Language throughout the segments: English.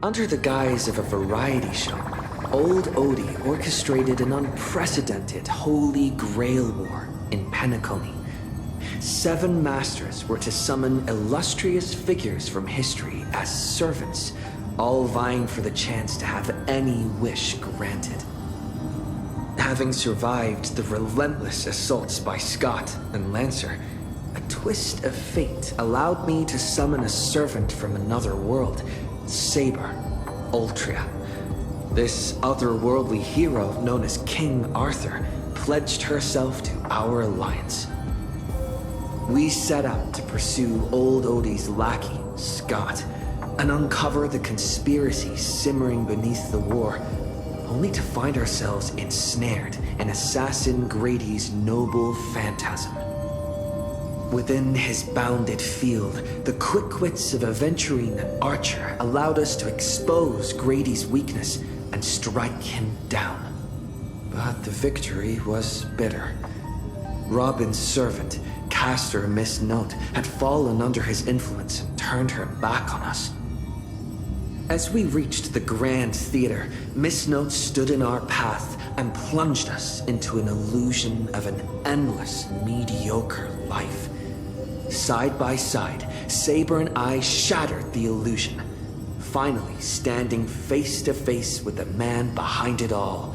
Under the guise of a variety show, Old Odie orchestrated an unprecedented Holy Grail war in Penacony. 7 masters were to summon illustrious figures from history as servants, all vying for the chance to have any wish granted. Having survived the relentless assaults by Scott and Lancer, a twist of fate allowed me to summon a servant from another world, Saber, Ultria. This otherworldly hero, known as King Arthur, pledged herself to our alliance. We set out to pursue Old Odie's lackey, Scott, and uncover the conspiracy simmering beneath the war, only to find ourselves ensnared in Assassin Grady's noble phantasm. Within his bounded field, the quick wits of Aventurine and Archer allowed us to expose Grady's weakness and strike him down. But the victory was bitter. Robin's servant, Caster Miss Note, had fallen under his influence and turned her back on us. As we reached the Grand Theater, Miss Note stood in our path and plunged us into an illusion of an endless, mediocre life. Side by side, Saber and I shattered the illusion, finally standing face to face with the man behind it all,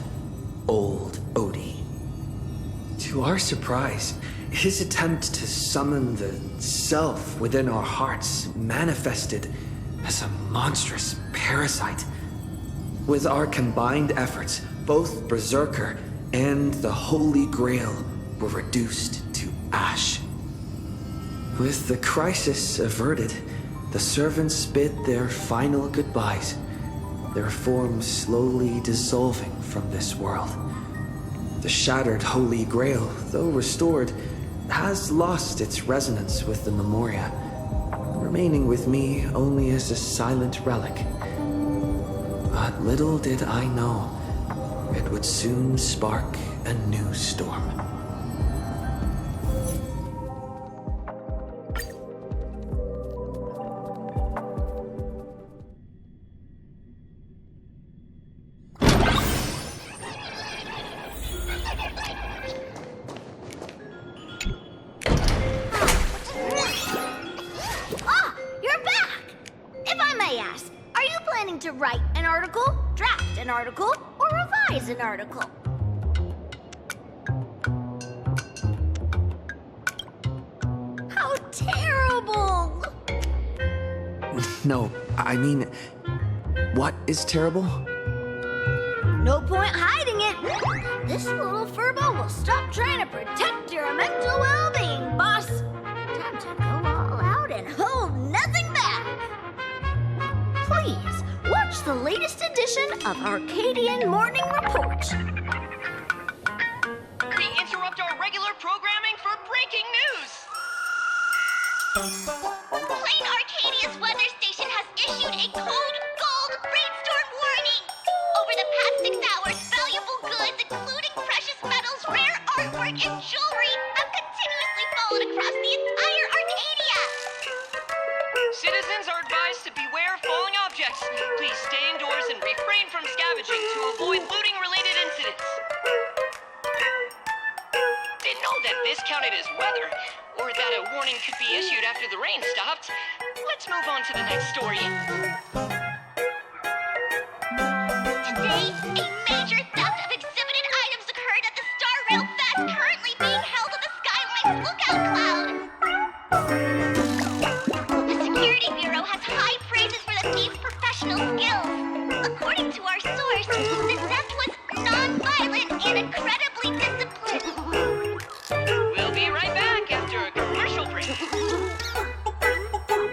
Old Odie. To our surprise, his attempt to summon the self within our hearts manifested as a monstrous parasite. With our combined efforts, both Berserker and the Holy Grail were reduced to ash. With the crisis averted, the servants bid their final goodbyes, their forms slowly dissolving from this world. The shattered Holy Grail, though restored, has lost its resonance with the Memoria, remaining with me only as a silent relic. But little did I know, it would soon spark a new storm. An article. How terrible! No, I mean, what is terrible? No point hiding it. This little furbo will stop trying to protect your mental well-being, boss. Time to go all out and hold nothing back. Please watch the latest edition of Arcadian Morning Report. We interrupt our regular programming for breaking news. Plain Arcadia's weather station has issued a code gold rainstorm warning. Over the past 6 hours, valuable goods, including precious metals, rare artwork, and jewelry, have continuously fallen across the entire Arcadia. Citizens are advised to beware falling objects. Please stay indoors and refrain from scavenging to avoid looting-related incidents. Didn't know that this counted as weather, or that a warning could be issued after the rain stopped. Let's move on to the next story. Today, a major theft of exhibited items occurred at the Star Rail Fest currently being held on the Skyline's lookout cloud. The Security Bureau has high praises for the thief's professional skills. According to our source, the theft was non-violent and incredibly disciplined. We'll be right back after a commercial break.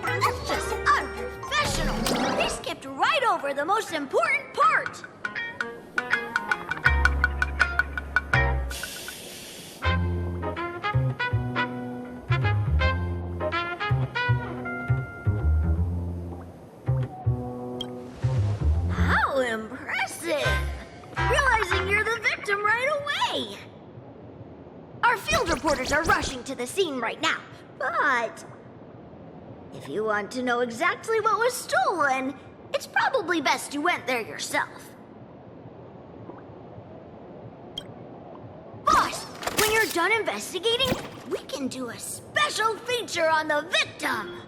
That's just unprofessional. They skipped right over the most important part. How impressive! Realizing you're the victim right away. Our field reporters are rushing to the scene right now, but if you want to know exactly what was stolen, it's it's probably best you went there yourself. Boss, when you're done investigating, we can do a special feature on the victim.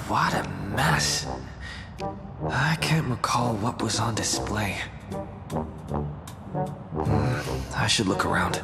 What a mess. I can't recall what was on display. I should look around.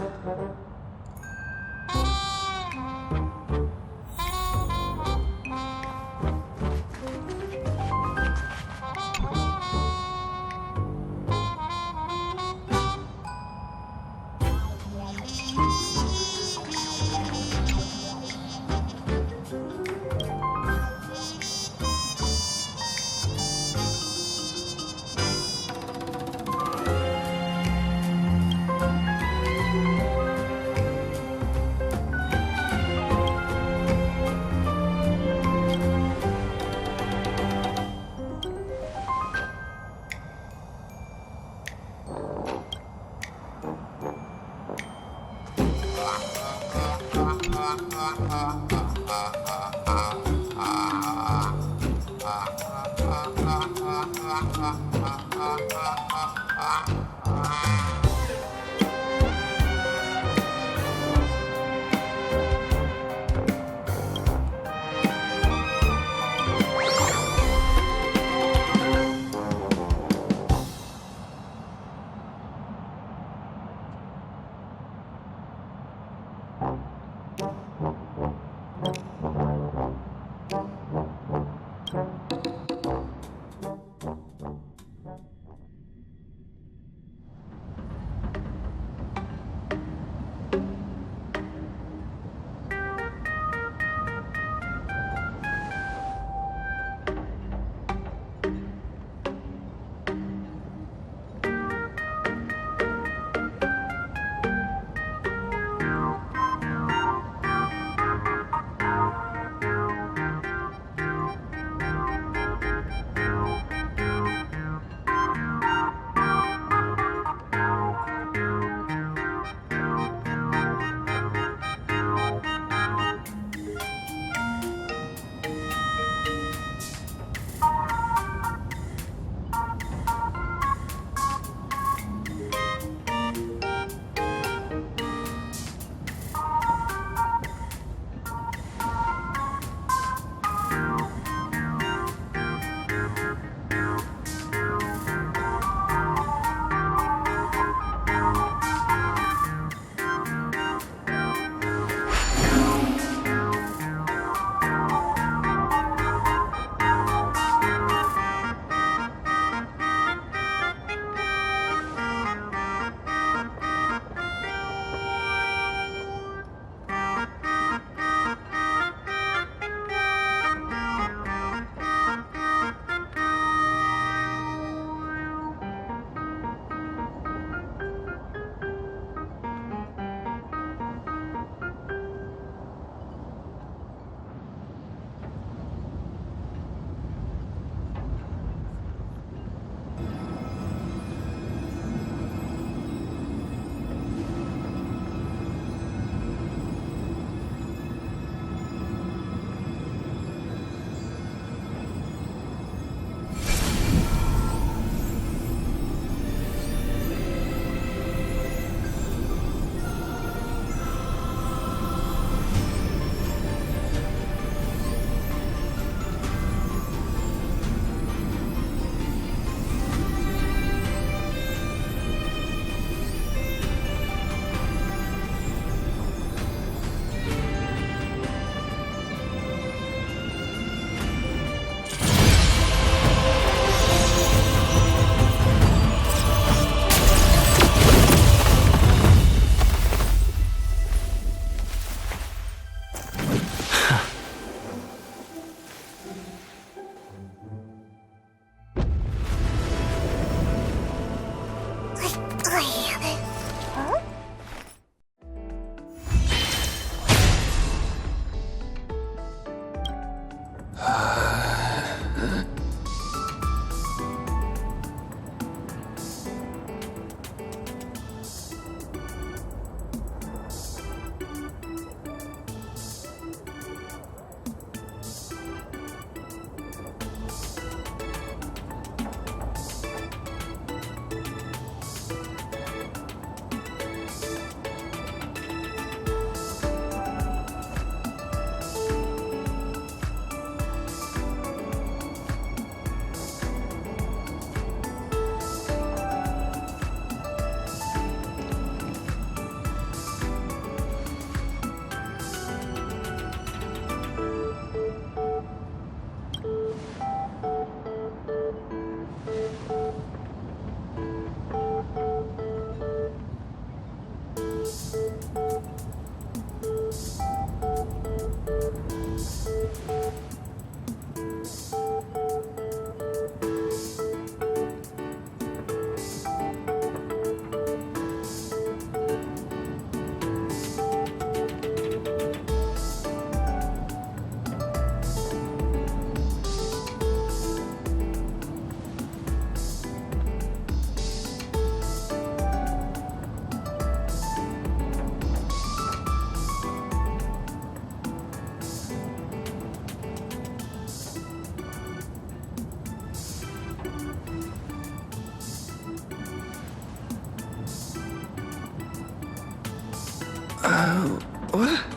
What?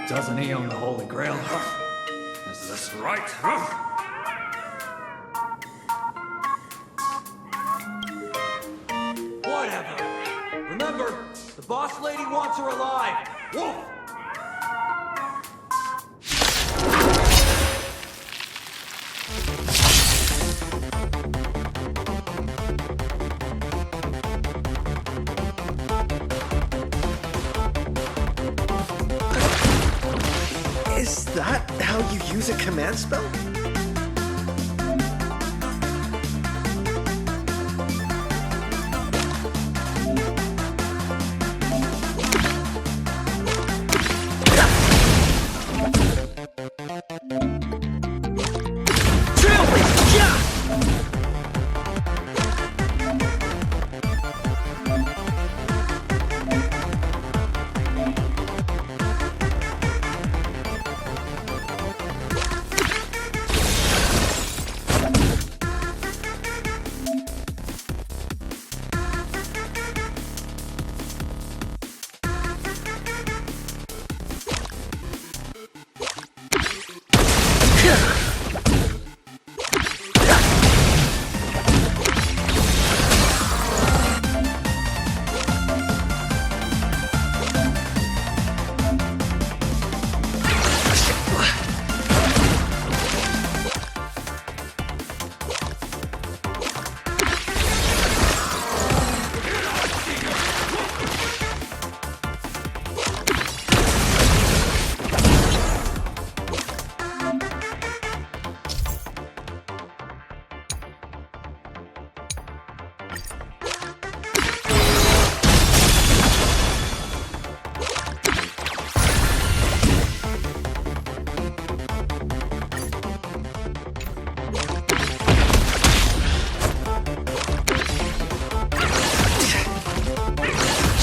Doesn't he own the Holy Grail? Is this right? Whatever. Remember, the boss lady wants her alive. Wolf! Is that how you use a command spell?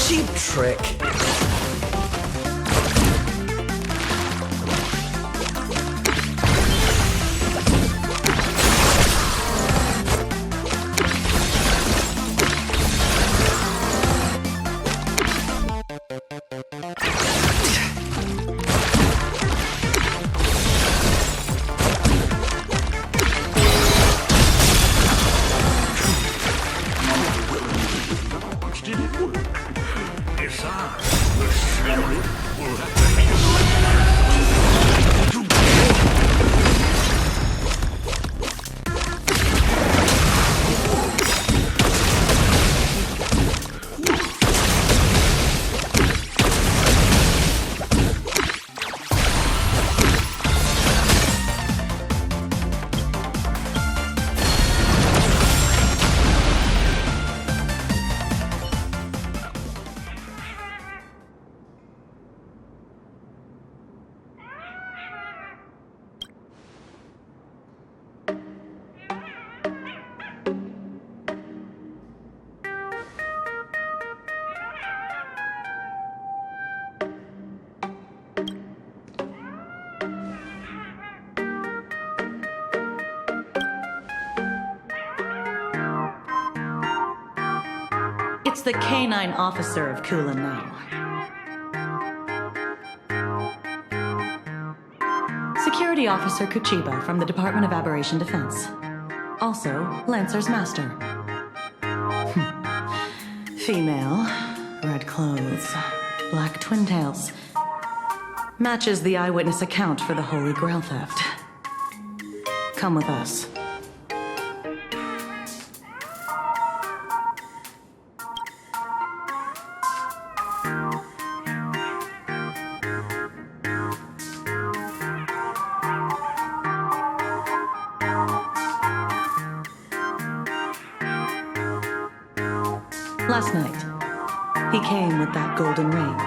Cheap trick. Did it work? Besides, It's the canine officer of Kulan now. Security Officer Kuchiba from the Department of Aberration Defense. Also, Lancer's master. Female, red clothes, black twin tails. Matches the eyewitness account for the Holy Grail theft. Come with us. Last night, he came with that golden ring.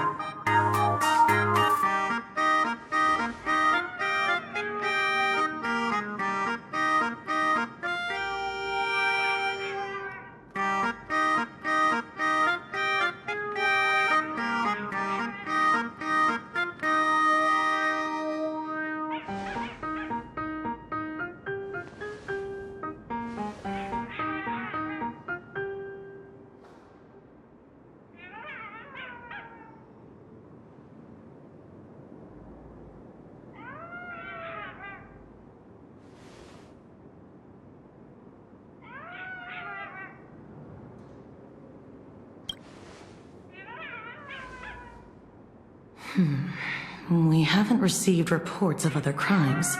We haven't received reports of other crimes,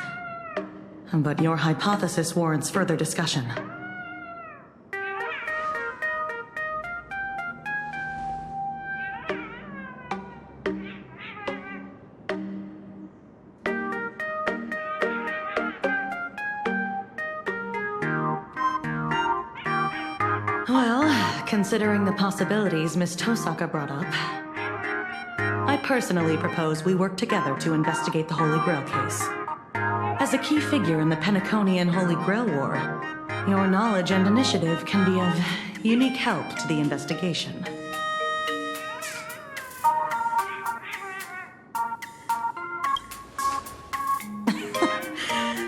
but your hypothesis warrants further discussion. Well, considering the possibilities Miss Tosaka brought up, I personally propose we work together to investigate the Holy Grail case. As a key figure in the Penaconian Holy Grail War, your knowledge and initiative can be of unique help to the investigation.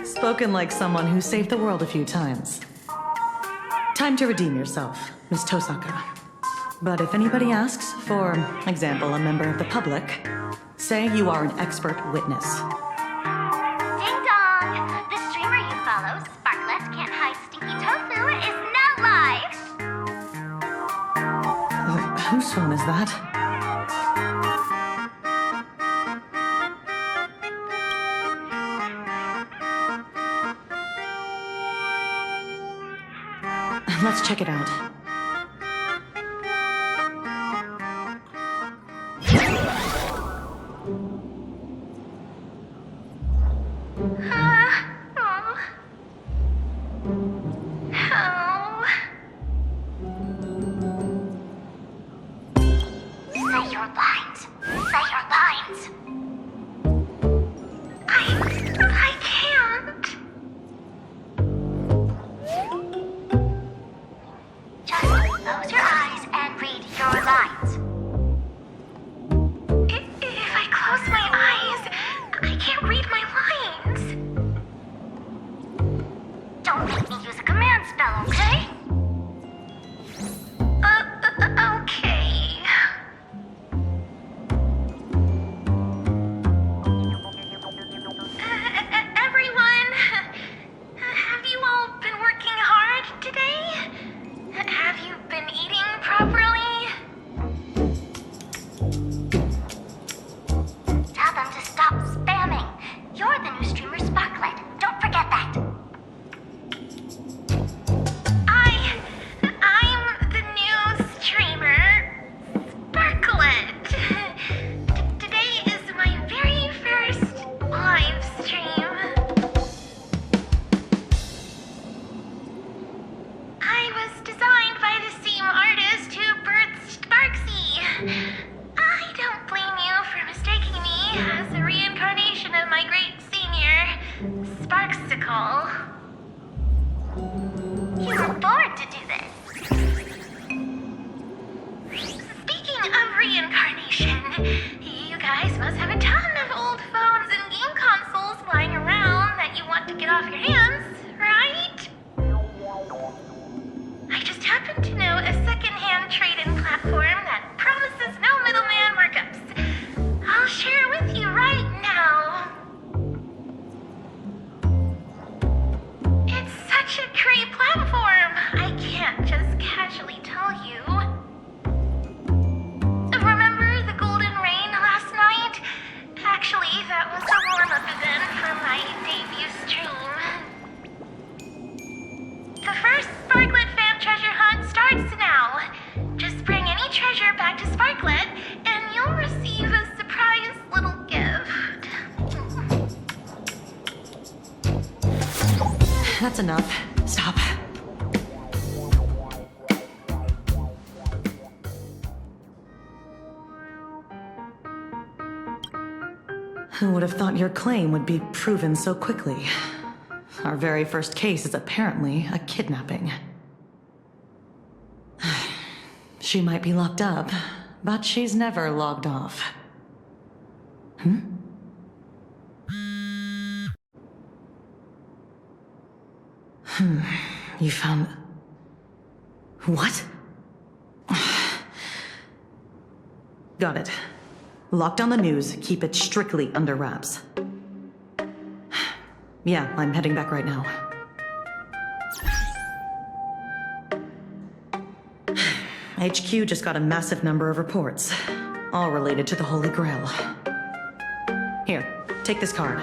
Spoken like someone who saved the world a few times. Time to redeem yourself, Miss Tosaka. But if anybody asks, for example, a member of the public, say you are an expert witness. Ding dong! The streamer you follow, Sparklet Can't Hide Stinky Tofu, is now live! Whose phone is that? Let's check it out. I just happen to know a second-hand trade-in class that's enough. Stop. Who would have thought your claim would be proven so quickly? Our very first case is apparently a kidnapping. She might be locked up, but she's never logged off. You found... What? Got it. Lock down the news, keep it strictly under wraps. Yeah, I'm heading back right now. HQ just got a massive number of reports, all related to the Holy Grail. Here, take this card.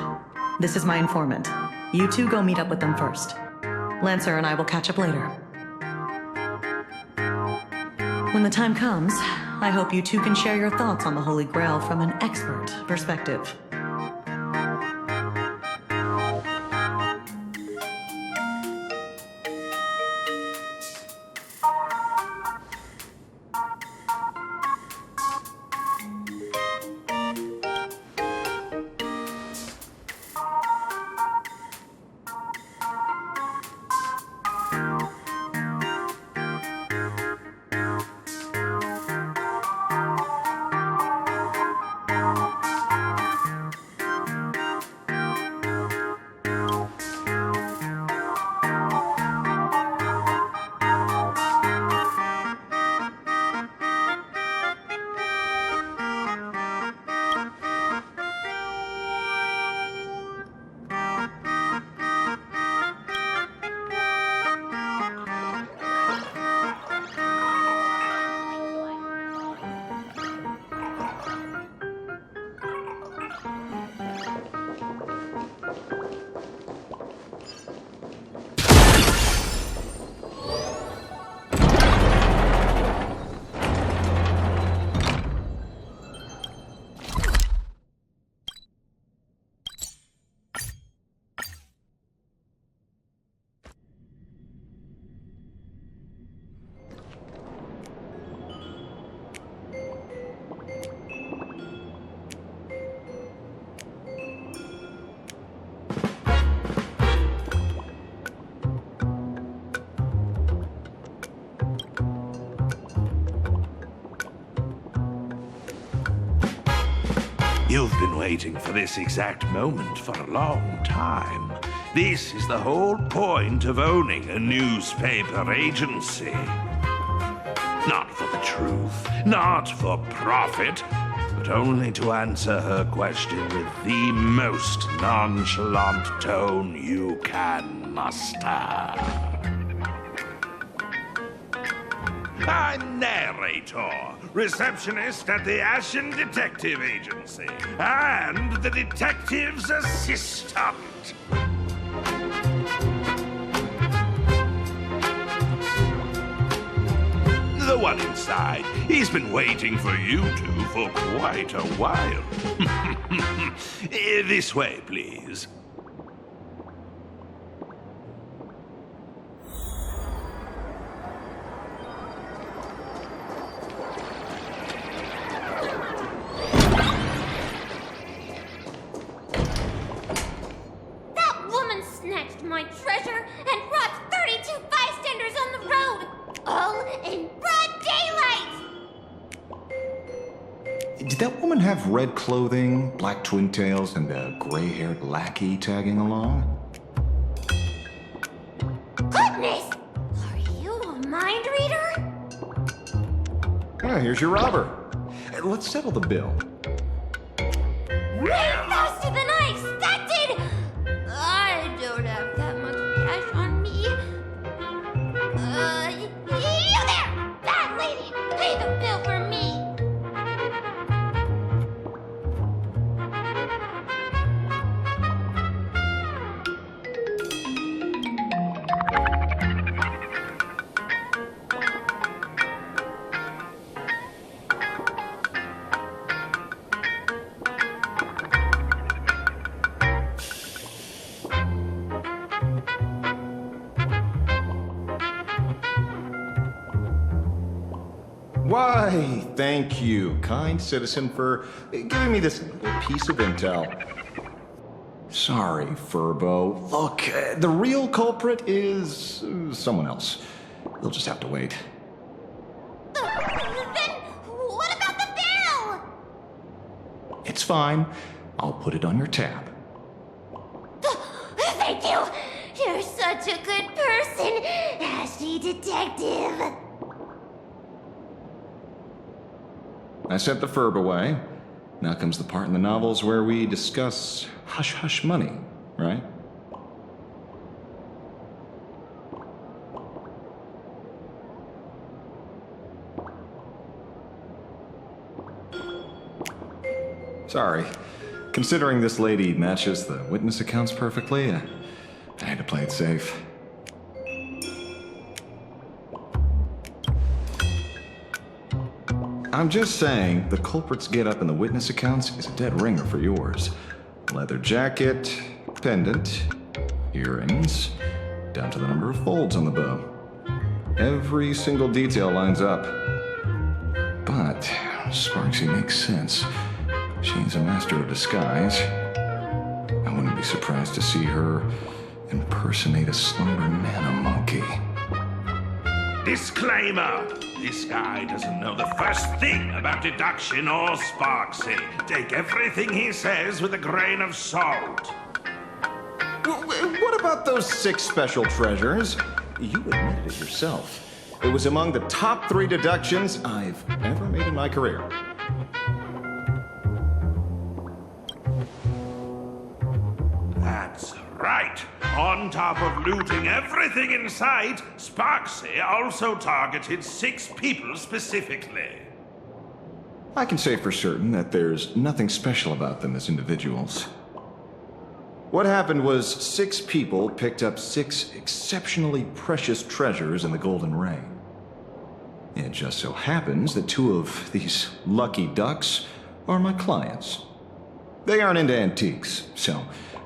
This is my informant. You two go meet up with them first. Lancer and I will catch up later. When the time comes, I hope you two can share your thoughts on the Holy Grail from an expert perspective. You've been waiting for this exact moment for a long time. This is the whole point of owning a newspaper agency. Not for the truth, not for profit, but only to answer her question with the most nonchalant tone you can muster. I'm narrator, receptionist at the Ashen Detective Agency, and the detective's assistant. The one inside, he's been waiting for you two for quite a while. This way, please. My treasure and brought 32 bystanders on the road, all in broad daylight. Did that woman have red clothing, black twin tails, and a gray-haired lackey tagging along? Goodness! Are you a mind reader? Ah, here's your robber. Let's settle the bill. Way faster than I expected! I don't have that much cash on me. You there! That lady! Pay the bill for me! Why, thank you, kind citizen, for giving me this piece of intel. Sorry, Furbo. Look, the real culprit is someone else. You'll just have to wait. Then what about the bell? It's fine. I'll put it on your tab. Thank you. You're such a good person, Ashley Detective. I sent the Furb away. Now comes the part in the novels where we discuss hush-hush money, right? Sorry. Considering this lady matches the witness accounts perfectly, I had to play it safe. I'm just saying, the culprit's get-up in the witness accounts is a dead ringer for yours. Leather jacket, pendant, earrings, down to the number of folds on the bow. Every single detail lines up. But Sparksy makes sense. She's a master of disguise. I wouldn't be surprised to see her impersonate a slumber nana monkey. Disclaimer! This guy doesn't know the first thing about deduction or Sparksy. Take everything he says with a grain of salt. What about those 6 special treasures? You admitted it yourself. It was among the top 3 deductions I've ever made in my career. That's right. On top of looting everything in sight, Sparksy also targeted 6 people specifically. I can say for certain that there's nothing special about them as individuals. What happened was 6 people picked up 6 exceptionally precious treasures in the Golden Ray. It just so happens that 2 of these lucky ducks are my clients. They aren't into antiques,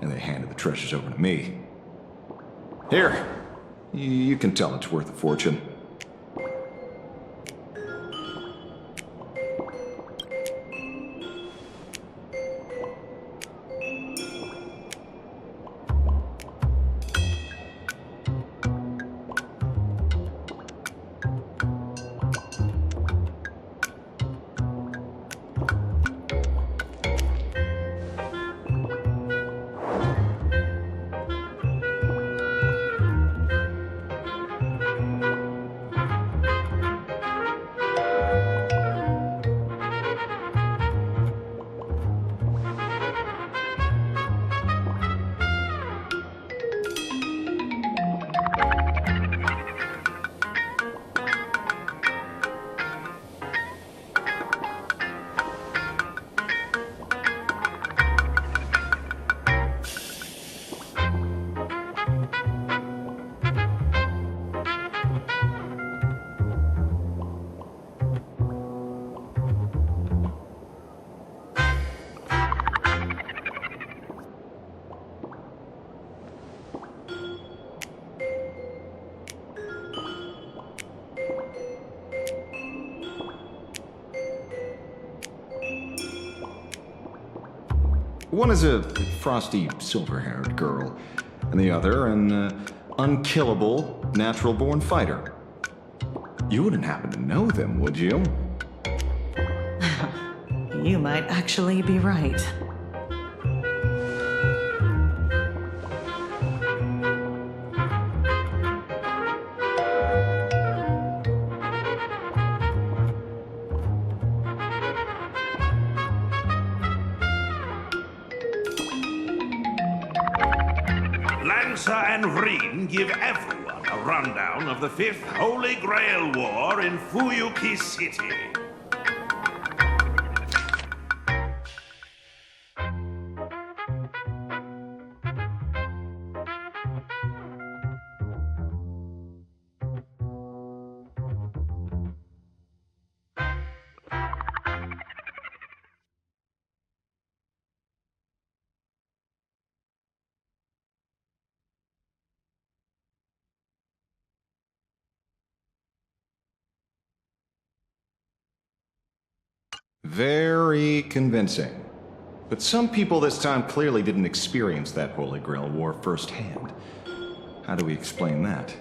and they handed the treasures over to me. Here, you can tell it's worth a fortune. One is a frosty, silver-haired girl, and the other an unkillable, natural-born fighter. You wouldn't happen to know them, would you? You might actually be right. Lancer and Vreen give everyone a rundown of the 5th Holy Grail War in Fuyuki City. Very convincing. But some people this time clearly didn't experience that Holy Grail war firsthand. How do we explain that?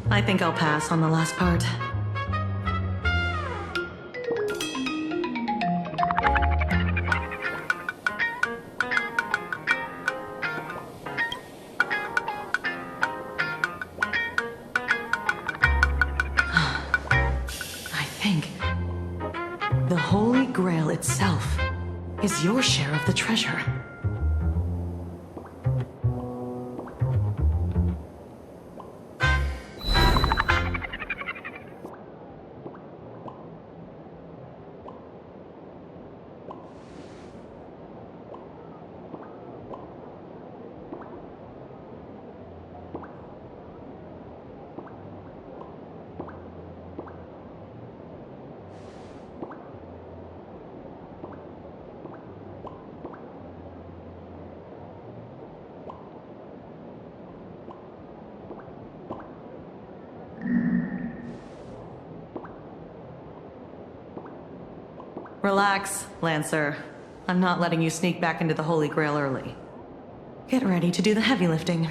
I think I'll pass on the last part. I think the Holy Grail itself is your share of the treasure. Relax, Lancer. I'm not letting you sneak back into the Holy Grail early. Get ready to do the heavy lifting.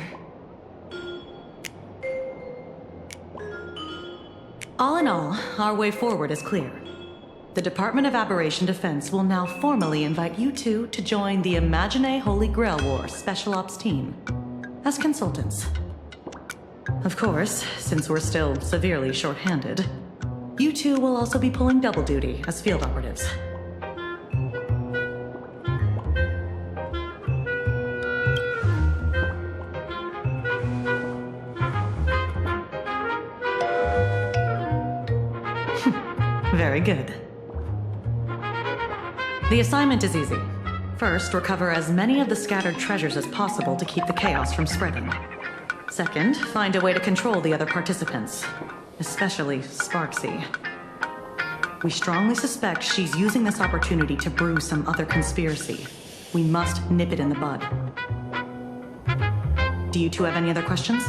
All in all, our way forward is clear. The Department of Aberration Defense will now formally invite you two to join the Imagine Holy Grail War Special Ops team as consultants. Of course, since we're still severely short-handed, you two will also be pulling double duty as field operatives. Very good. The assignment is easy. First, recover as many of the scattered treasures as possible to keep the chaos from spreading. Second, find a way to control the other participants, especially Sparksy. We strongly suspect she's using this opportunity to brew some other conspiracy. We must nip it in the bud. Do you two have any other questions?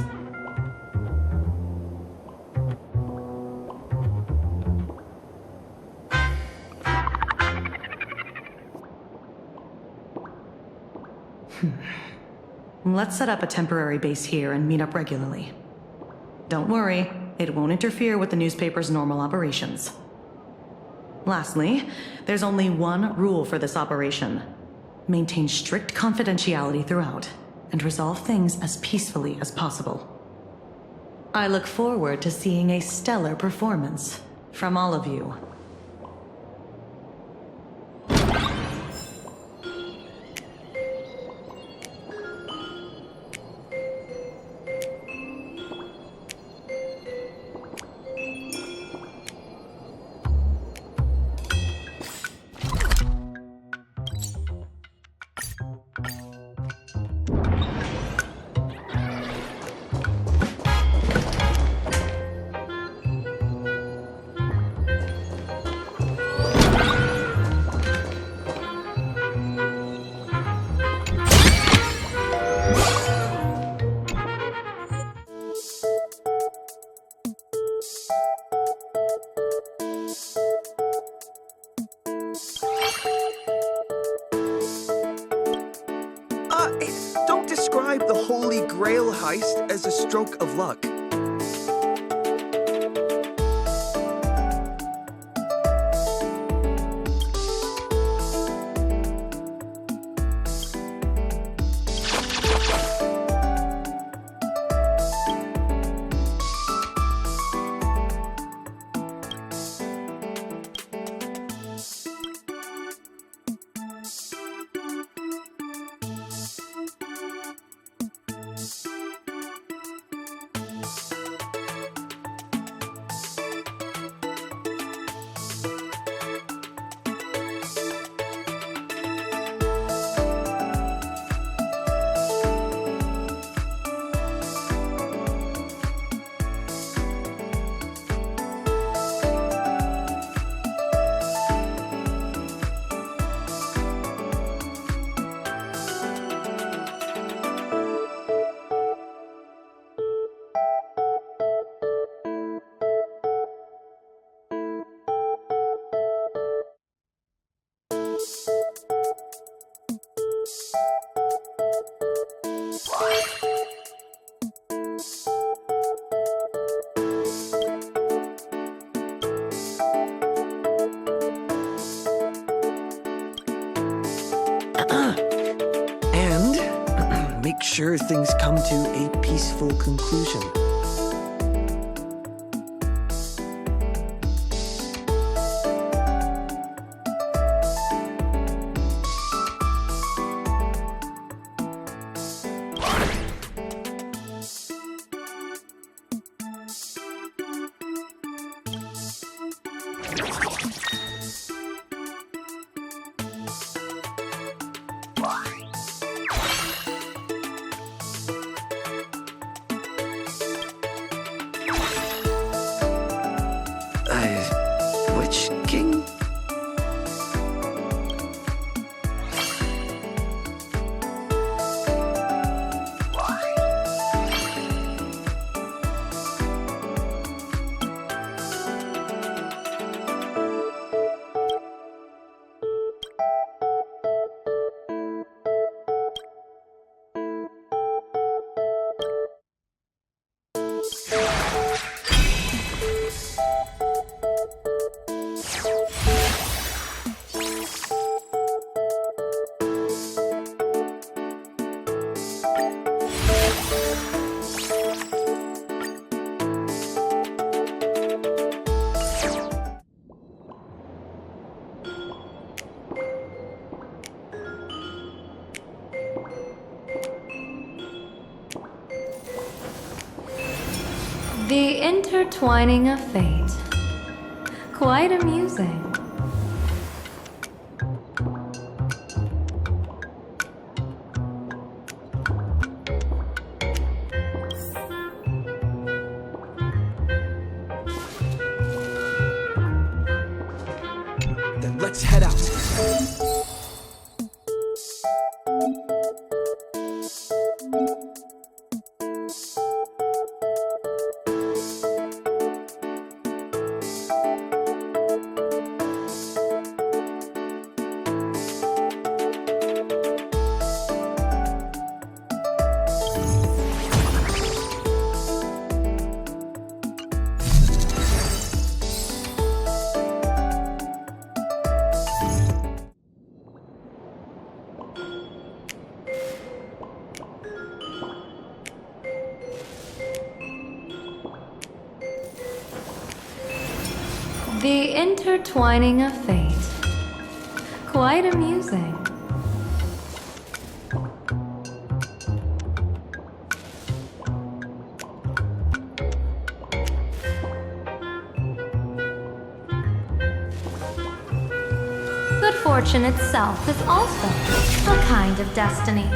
Let's set up a temporary base here and meet up regularly. Don't worry, it won't interfere with the newspaper's normal operations. Lastly, there's only one rule for this operation. Maintain strict confidentiality throughout, and resolve things as peacefully as possible. I look forward to seeing a stellar performance from all of you. Don't describe the Holy Grail heist as a stroke of luck. make sure things come to a peaceful conclusion. Which king? The intertwining of fate. Quite amusing. Then let's head out. The intertwining of fate. Quite amusing. Good fortune itself is also a kind of destiny.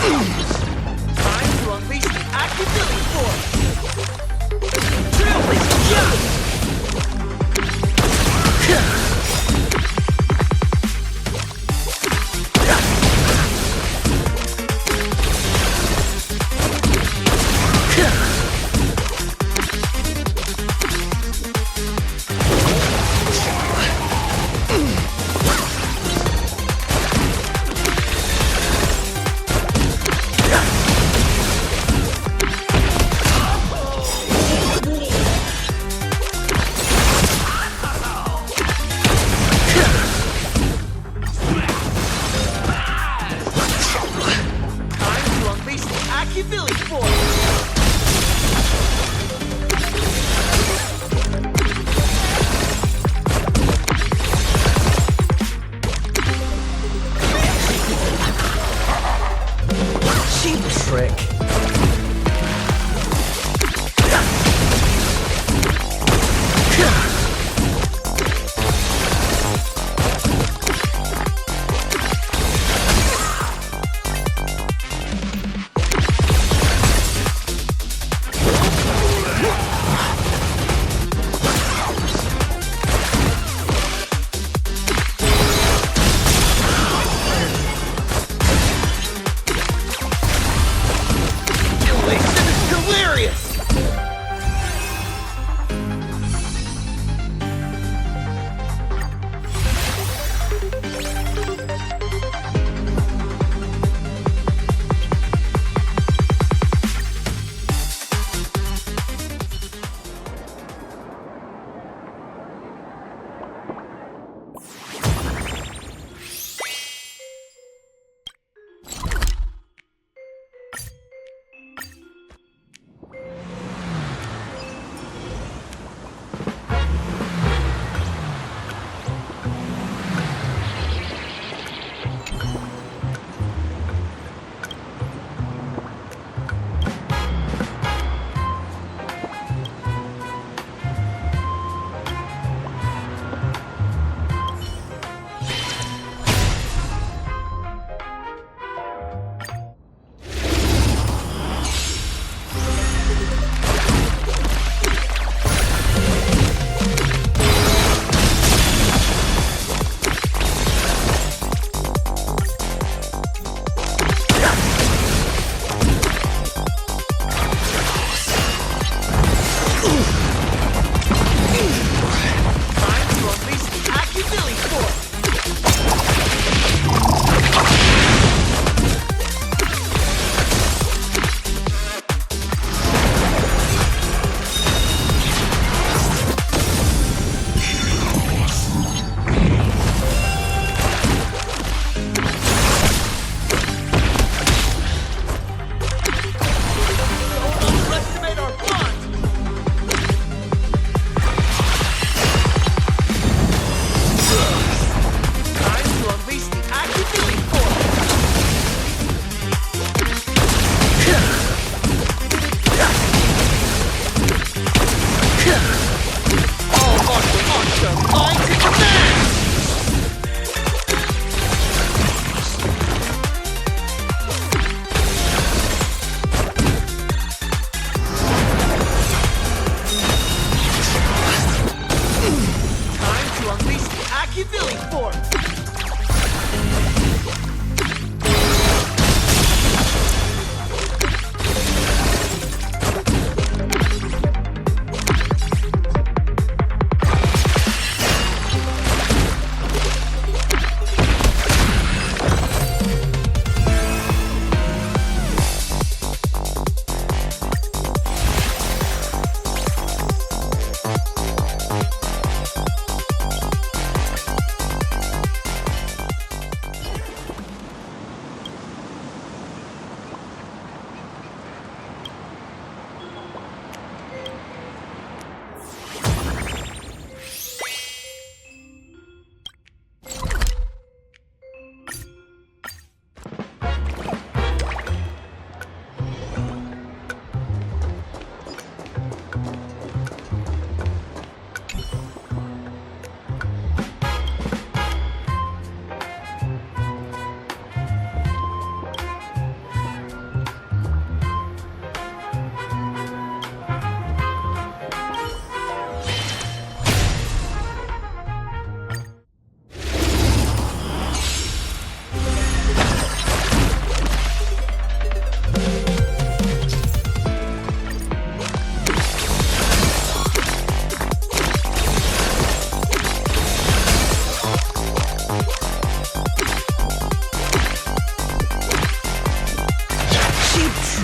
Time to unleash the active force! Trailblazing shot!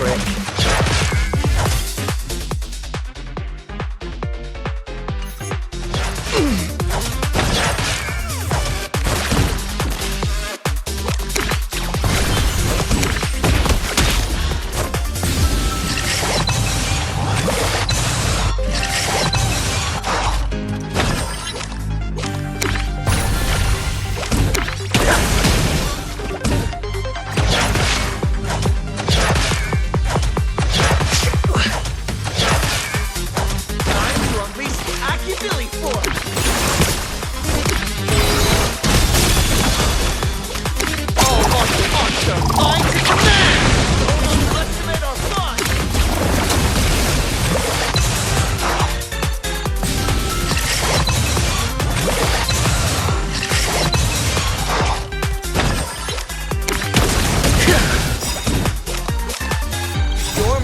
trick.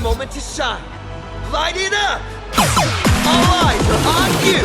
Moment to shine. Light it up! All eyes are on you!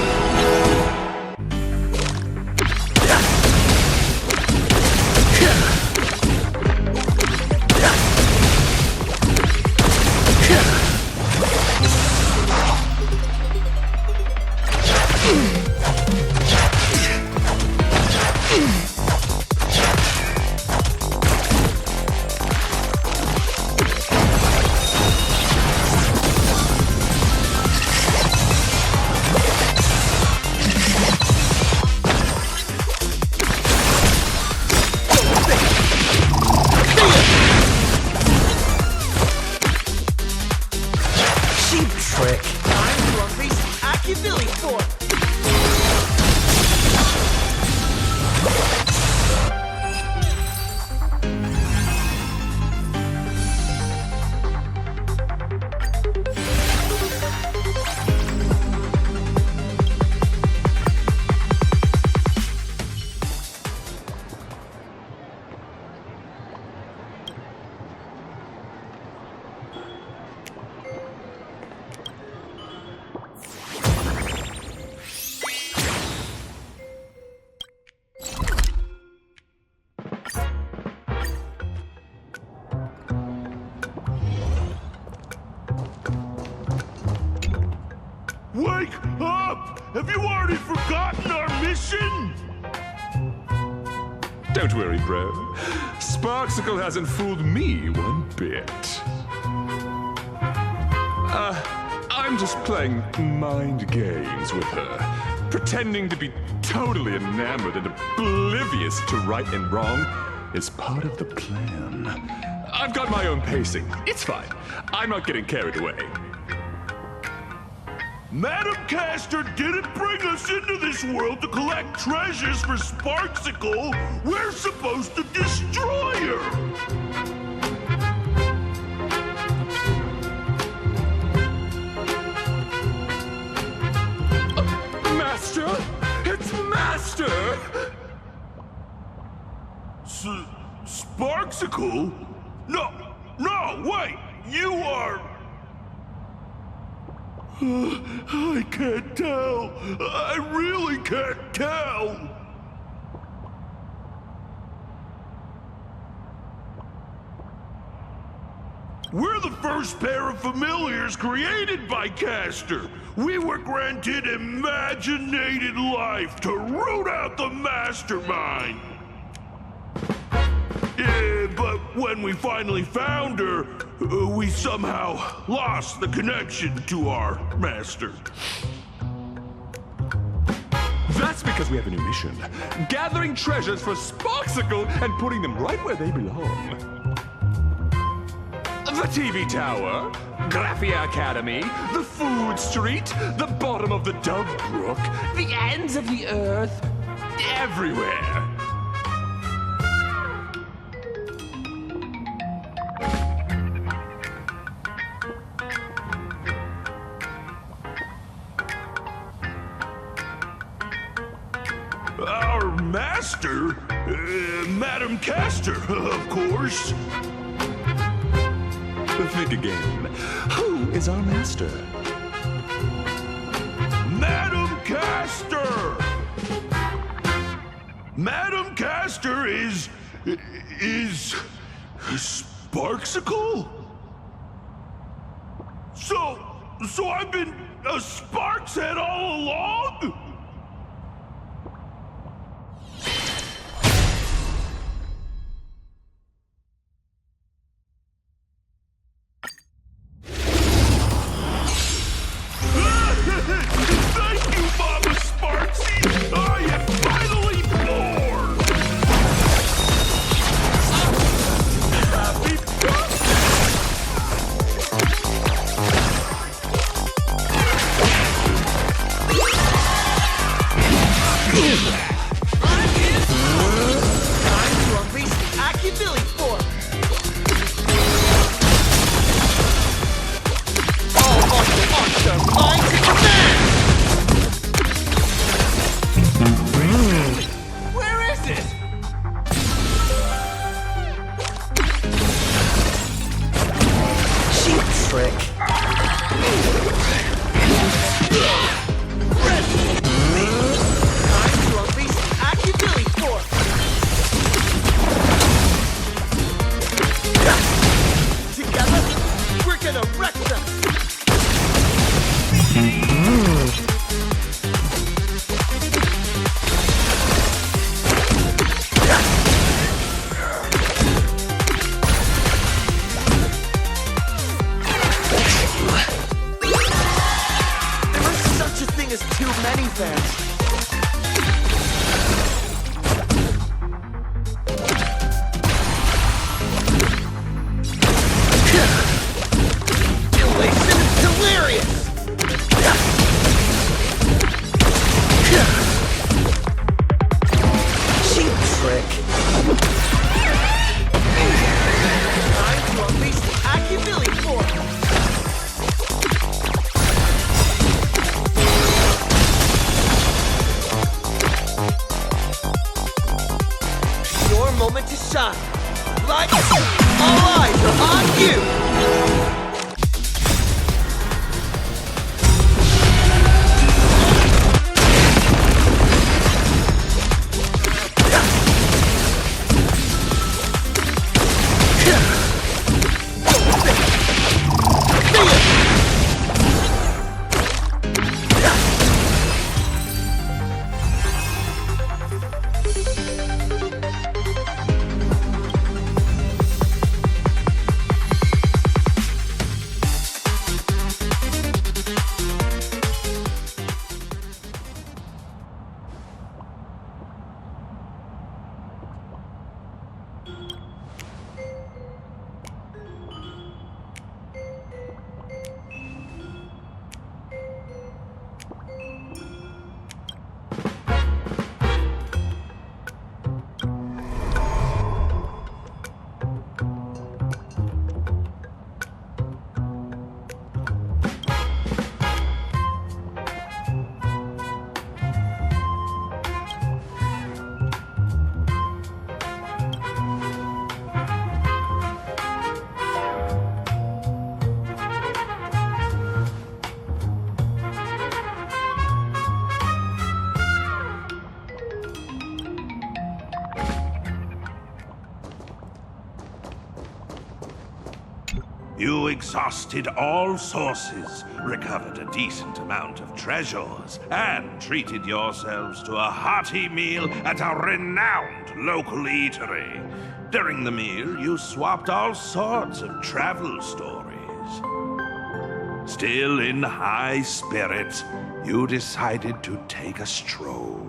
Wake up! Have you already forgotten our mission? Don't worry, bro. Sparksicle hasn't fooled me one bit. I'm just playing mind games with her, pretending to be totally enamored and oblivious to right and wrong is part of the plan. I've got my own pacing. It's fine. I'm not getting carried away. Madam Castor didn't bring us into this world to collect treasures for Sparksicle. We're supposed to destroy her. Master? It's Master! Sparksicle? No, wait! You are... I can't tell. I really can't tell. We're the first pair of familiars created by Castor. We were granted imaginated life to root out the mastermind. Yeah, but when we finally found her, we somehow lost the connection to our master. That's because we have a new mission. Gathering treasures for Sparksicle and putting them right where they belong. The TV Tower, Graphia Academy, the Food Street, the bottom of the Dove Brook, the ends of the earth, everywhere. Our master? Madam Castor, of course. Think again. Who is our master? Madam Castor! Madam Castor is Sparksicle? So I've been a Spark's head all along? Thank you, Mama Sparksy! I am finally born! Happy Time to unleash the Aki-Billy form! All martial arts are mine to command! Where is it? Cheap trick. Time to unleash the Aki-Billy form! Together, we're gonna wreck them! There is such a thing as too many fans. Elation is delirious! Cheap trick. Time to unleash the Aki-Billy form! Your moment to shine! Light! All eyes are on you! You exhausted all sources, recovered a decent amount of treasures, and treated yourselves to a hearty meal at a renowned local eatery. During the meal, you swapped all sorts of travel stories. Still in high spirits, you decided to take a stroll.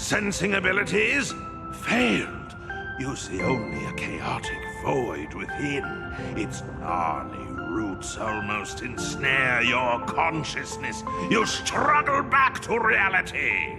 sensing abilities? Failed. You see only a chaotic void within. Its gnarly roots almost ensnare your consciousness. You struggle back to reality.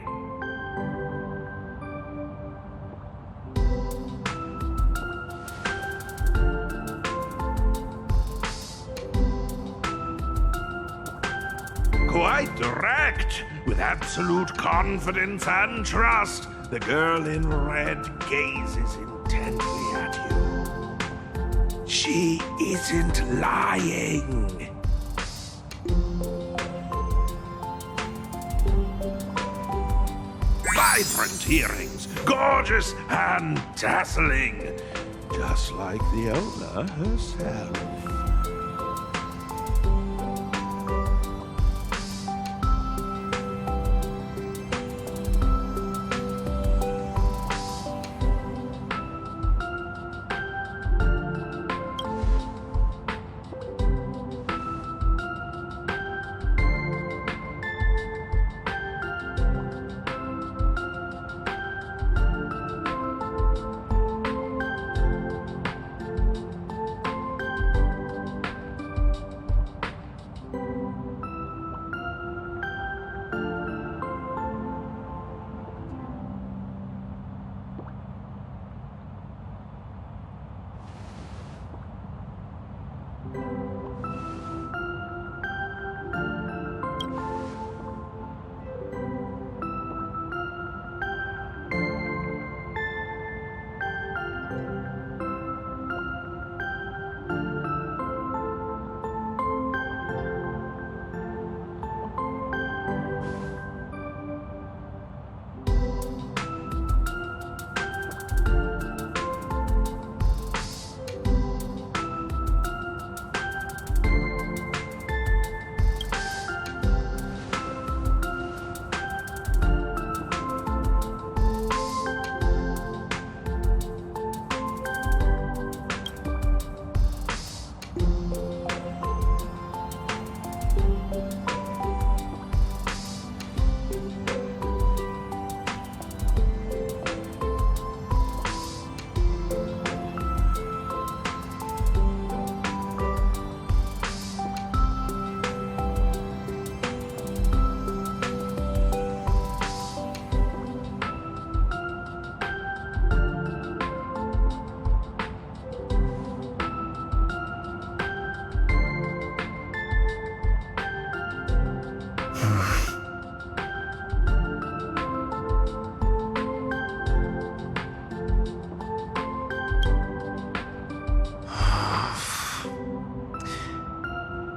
Quite direct, with absolute confidence and trust, the girl in red gazes intently at you. She isn't lying. Vibrant earrings, gorgeous and dazzling, just like the owner herself.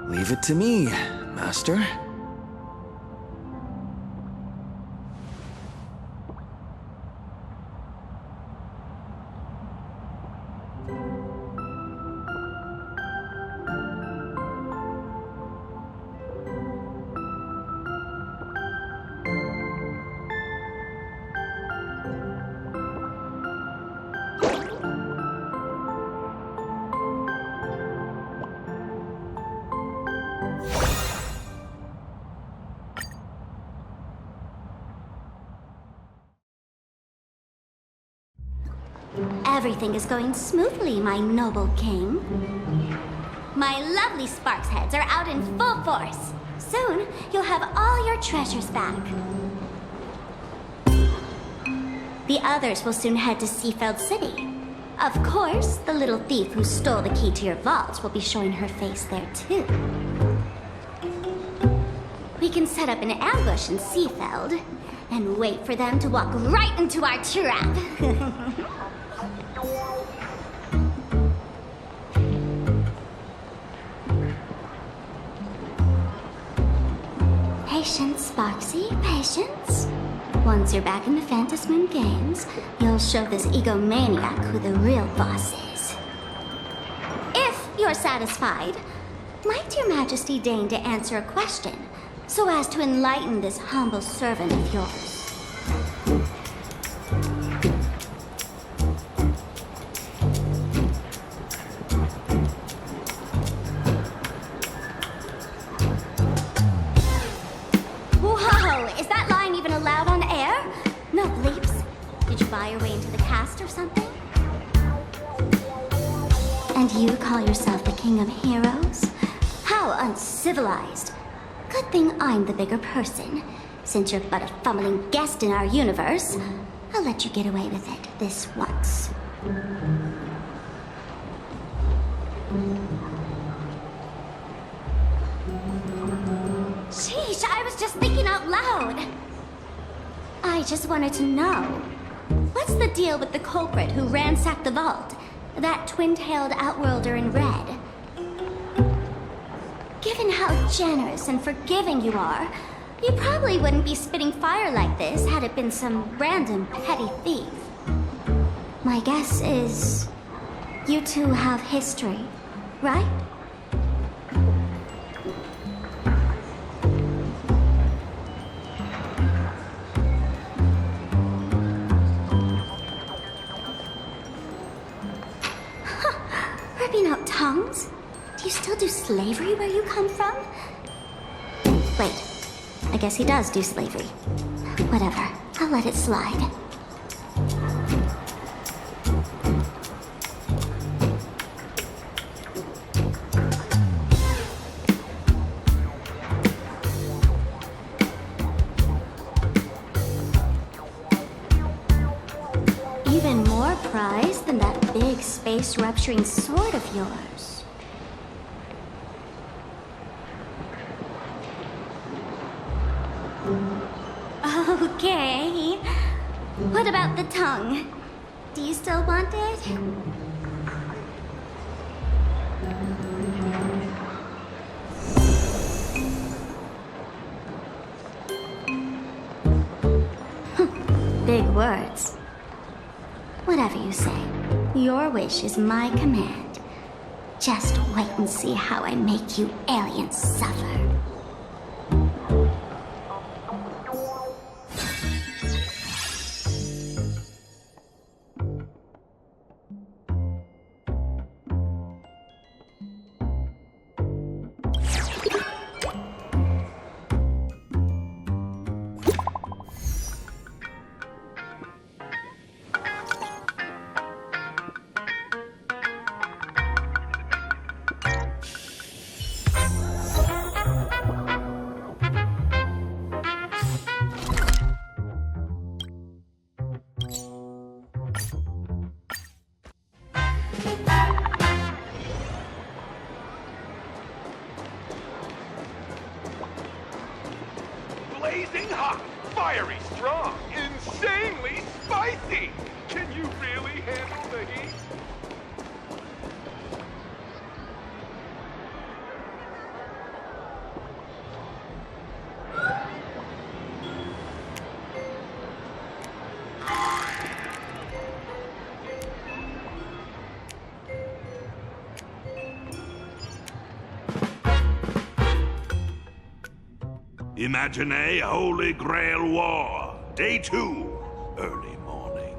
Leave it to me, Master. Everything is going smoothly, my noble king. My lovely Sparks heads are out in full force. Soon, you'll have all your treasures back. The others will soon head to Seafeld City. Of course, the little thief who stole the key to your vault will be showing her face there, too. We can set up an ambush in Seafeld and wait for them to walk right into our trap. Patience, Sparksy, patience. Once you're back in the Phantasmoon Games, you'll show this egomaniac who the real boss is. If you're satisfied, might your majesty deign to answer a question so as to enlighten this humble servant of yours? Whoa, is that line even allowed on air? No bleeps? Did you buy your way into the cast or something? And you call yourself the king of heroes? How uncivilized. Good thing I'm the bigger person. Since you're but a fumbling guest in our universe, I'll let you get away with it this once. Sheesh, I was just thinking out loud. I just wanted to know, what's the deal with the culprit who ransacked the vault? That twin-tailed outworlder in red. Given how generous and forgiving you are, you probably wouldn't be spitting fire like this had it been some random petty thief. My guess is you two have history, right? Ripping out tongues? Do you still do slavery where you come from? Wait, I guess he does do slavery. Whatever, I'll let it slide. Even more prize than that big space-rupturing sword of yours. Okay. What about the tongue? Do you still want it? Big words. Whatever you say. Your wish is my command. Just wait and see how I make you aliens suffer. Blazing hot, fiery strong, insanely spicy! Can you really handle the heat? Imagine a Holy Grail War, Day 2, early morning.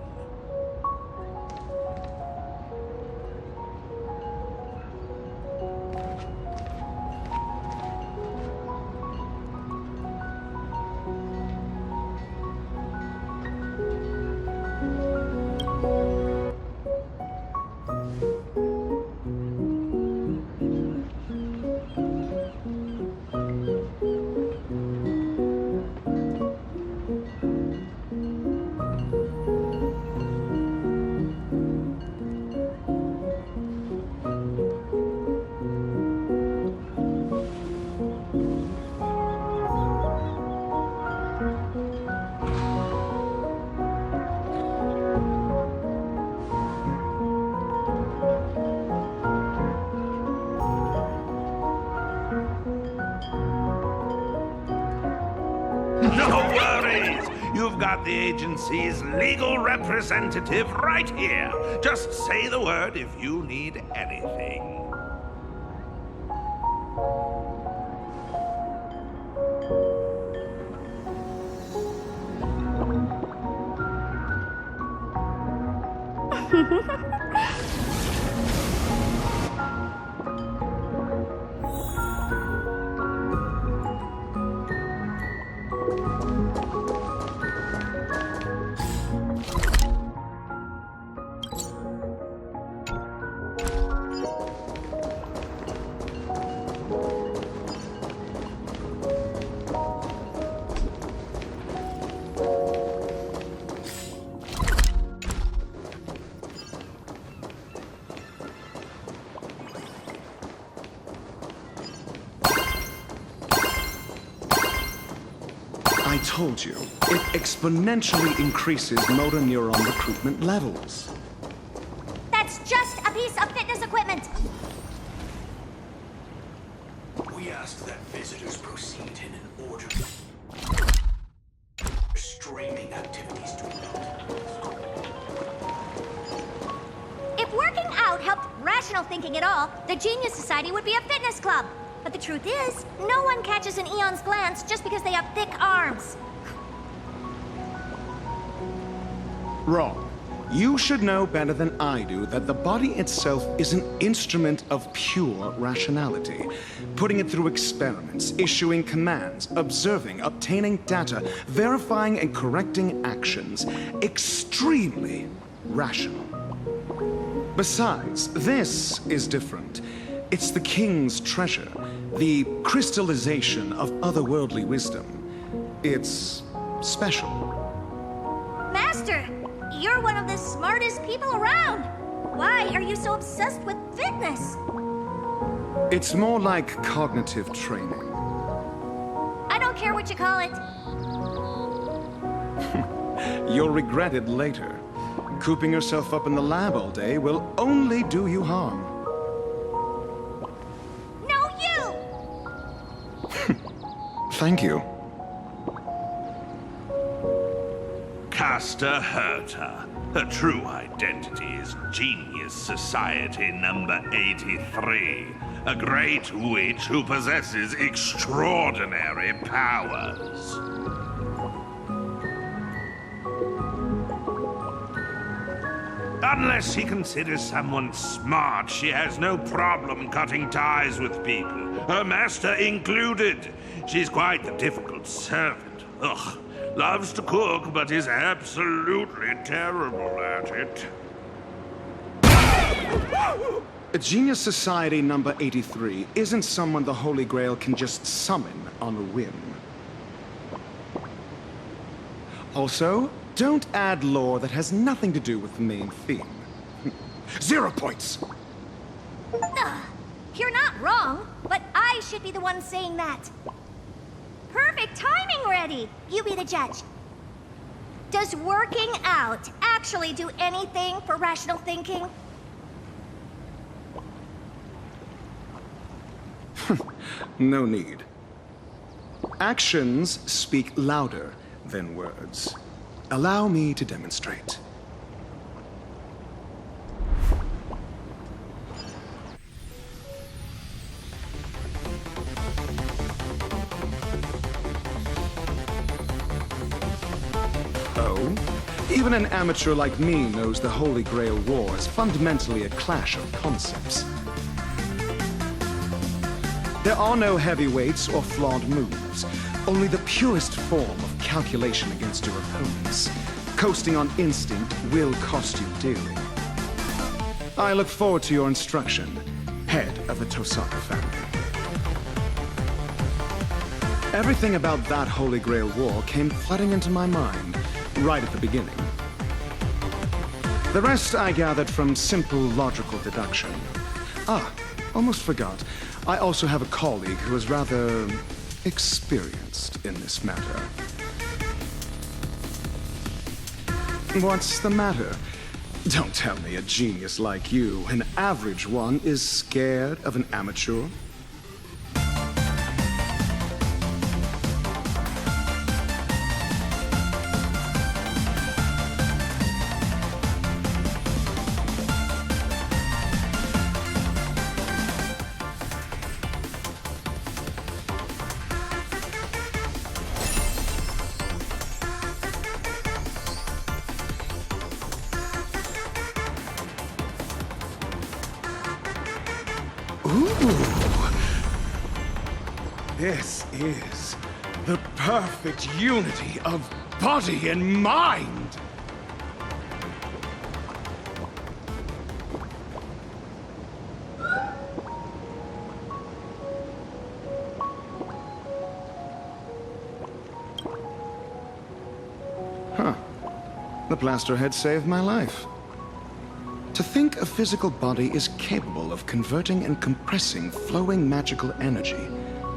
No worries! You've got the agency's legal representative right here. Just say the word if you need anything. I told you, it exponentially increases motor neuron recruitment levels. That's just a piece of fitness equipment. We ask that visitors proceed in an order. Streaming activities do not. If working out helped rational thinking at all, the Genius Society would be a fitness club. But the truth is, no one catches an Eon's glance just because they have thick arms. Wrong. You should know better than I do that the body itself is an instrument of pure rationality. Putting it through experiments, issuing commands, observing, obtaining data, verifying and correcting actions. Extremely rational. Besides, this is different. It's the king's treasure, the crystallization of otherworldly wisdom. It's special. Master, you're one of the smartest people around. Why are you so obsessed with fitness? It's more like cognitive training. I don't care what you call it. You'll regret it later. Cooping yourself up in the lab all day will only do you harm. Thank you. Caster Herta. Her true identity is Genius Society number 83. A great witch who possesses extraordinary powers. Unless she considers someone smart, she has no problem cutting ties with people, her master included. She's quite the difficult servant. Ugh, loves to cook, but is absolutely terrible at it. A Genius Society number 83 isn't someone the Holy Grail can just summon on a whim. Also, don't add lore that has nothing to do with the main theme. 0 points! You're not wrong, but I should be the one saying that. Perfect timing, Reddy. You be the judge. Does working out actually do anything for rational thinking? No need. Actions speak louder than words. Allow me to demonstrate. Oh? Even an amateur like me knows the Holy Grail War is fundamentally a clash of concepts. There are no heavyweights or flawed moves, only the purest form of calculation against your opponents. Coasting on instinct will cost you dearly. I look forward to your instruction, head of the Tosaka family. Everything about that Holy Grail War came flooding into my mind, right at the beginning. The rest I gathered from simple logical deduction. Ah, almost forgot. I also have a colleague who is rather experienced in this matter. What's the matter? Don't tell me a genius like you, an average one, is scared of an amateur. This is the perfect unity of body and mind. Huh. The plaster head saved my life. To think a physical body is capable of converting and compressing flowing magical energy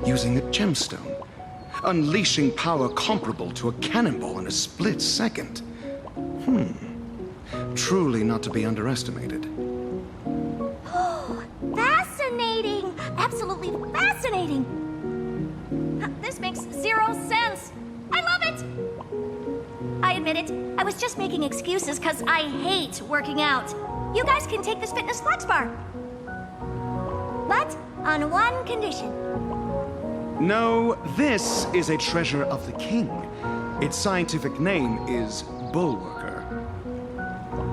using a gemstone. unleashing power comparable to a cannonball in a split second. Truly not to be underestimated. Fascinating! Absolutely fascinating! This makes zero sense. I love it! I admit it, I was just making excuses because I hate working out. You guys can take this fitness flex bar. But on one condition. No, this is a treasure of the king. Its scientific name is Bulwarker.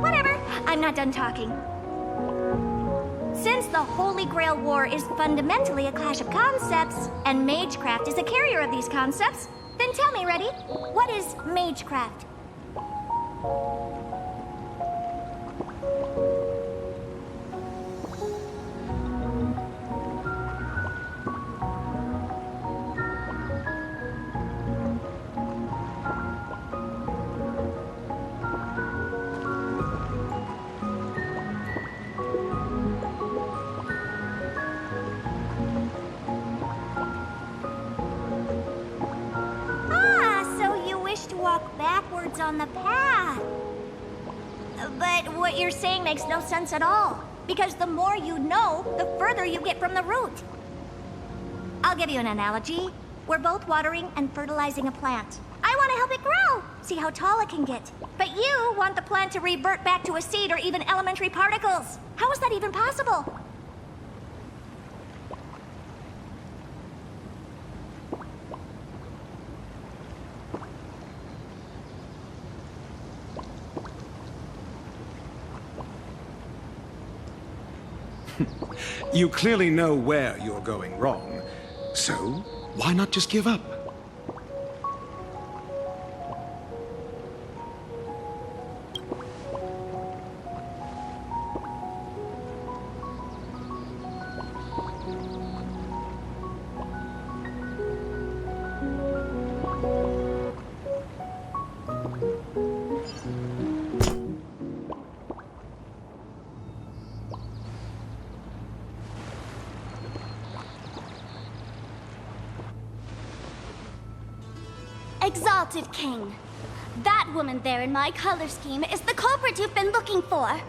Whatever, I'm not done talking. Since the Holy Grail War is fundamentally a clash of concepts, and Magecraft is a carrier of these concepts, then tell me, Reddy, what is Magecraft? On the path. But what you're saying makes no sense at all. Because the more you know, the further you get from the root. I'll give you an analogy. We're both watering and fertilizing a plant. I want to help it grow, see how tall it can get. But you want the plant to revert back to a seed or even elementary particles. How is that even possible? You clearly know where you're going wrong. So, why not just give up? Exalted King. That woman there in my color scheme is the culprit you've been looking for.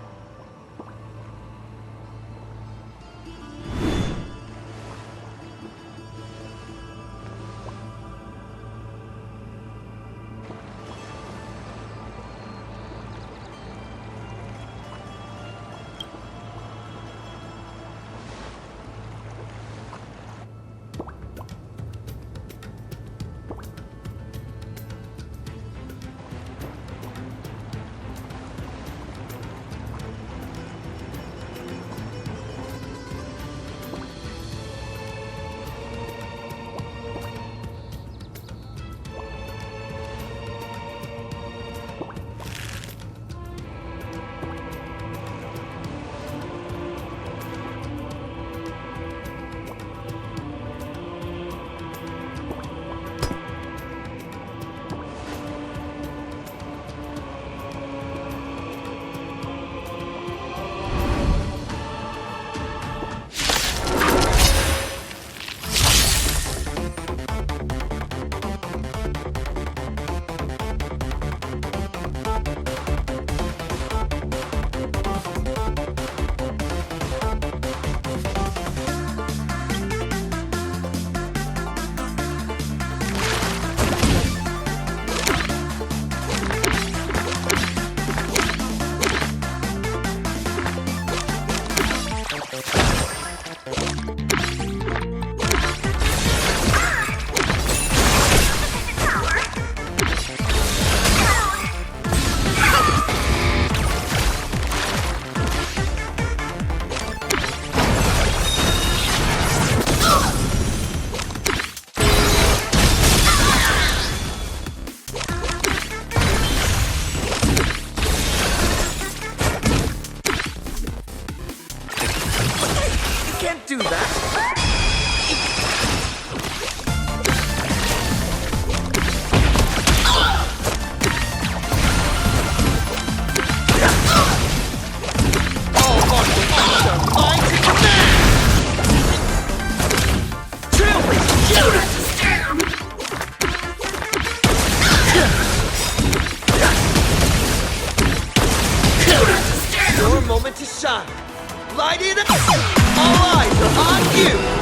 time! Light it up! All eyes are on you!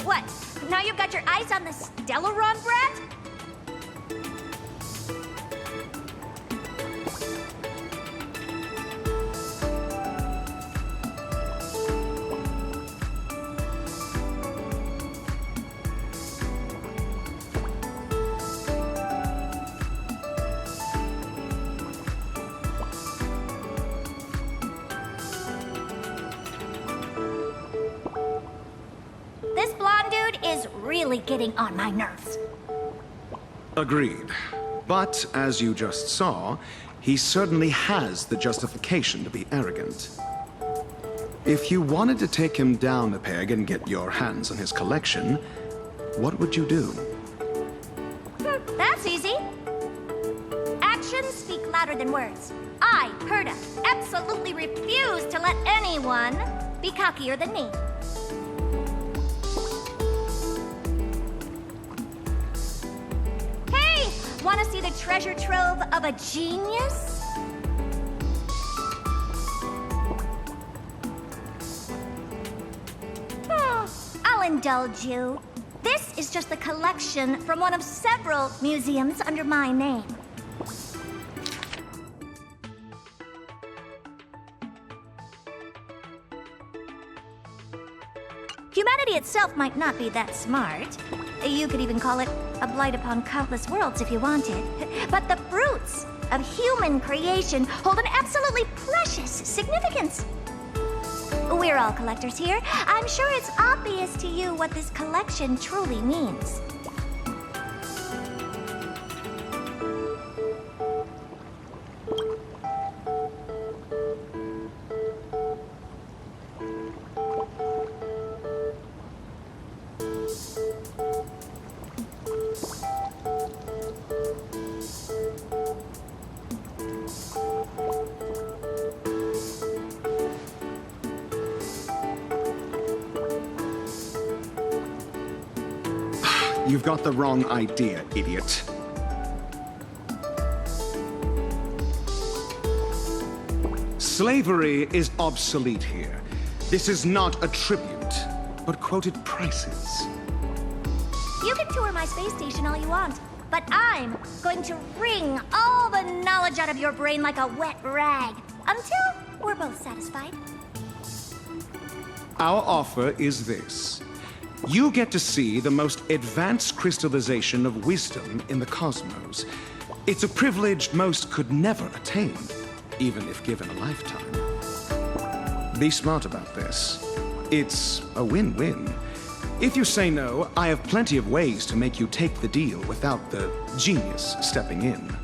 What? Now you've got your eyes on the Stellaron brat? This blonde dude is really getting on my nerves. Agreed. But, as you just saw, he certainly has the justification to be arrogant. If you wanted to take him down a peg and get your hands on his collection, what would you do? That's easy. Actions speak louder than words. I, Perda, absolutely refuse to let anyone be cockier than me. Want to see the treasure trove of a genius? I'll indulge you. This is just the collection from one of several museums under my name. Humanity itself might not be that smart. You could even call it a blight upon countless worlds if you wanted. But the fruits of human creation hold an absolutely precious significance. We're all collectors here. I'm sure it's obvious to you what this collection truly means. You've got the wrong idea, idiot. Slavery is obsolete here. This is not a tribute, but quoted prices. You can tour my space station all you want, but I'm going to wring all the knowledge out of your brain like a wet rag until we're both satisfied. Our offer is this. You get to see the most advanced crystallization of wisdom in the cosmos. It's a privilege most could never attain, even if given a lifetime. Be smart about this. It's a win-win. If you say no, I have plenty of ways to make you take the deal without the genius stepping in.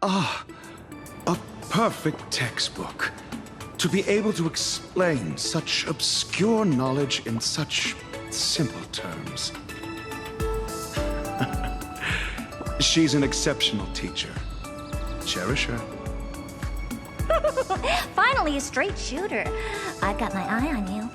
Ah, a perfect textbook. To be able to explain such obscure knowledge in such simple terms. She's an exceptional teacher. Cherish her. Finally, a straight shooter. I've got my eye on you.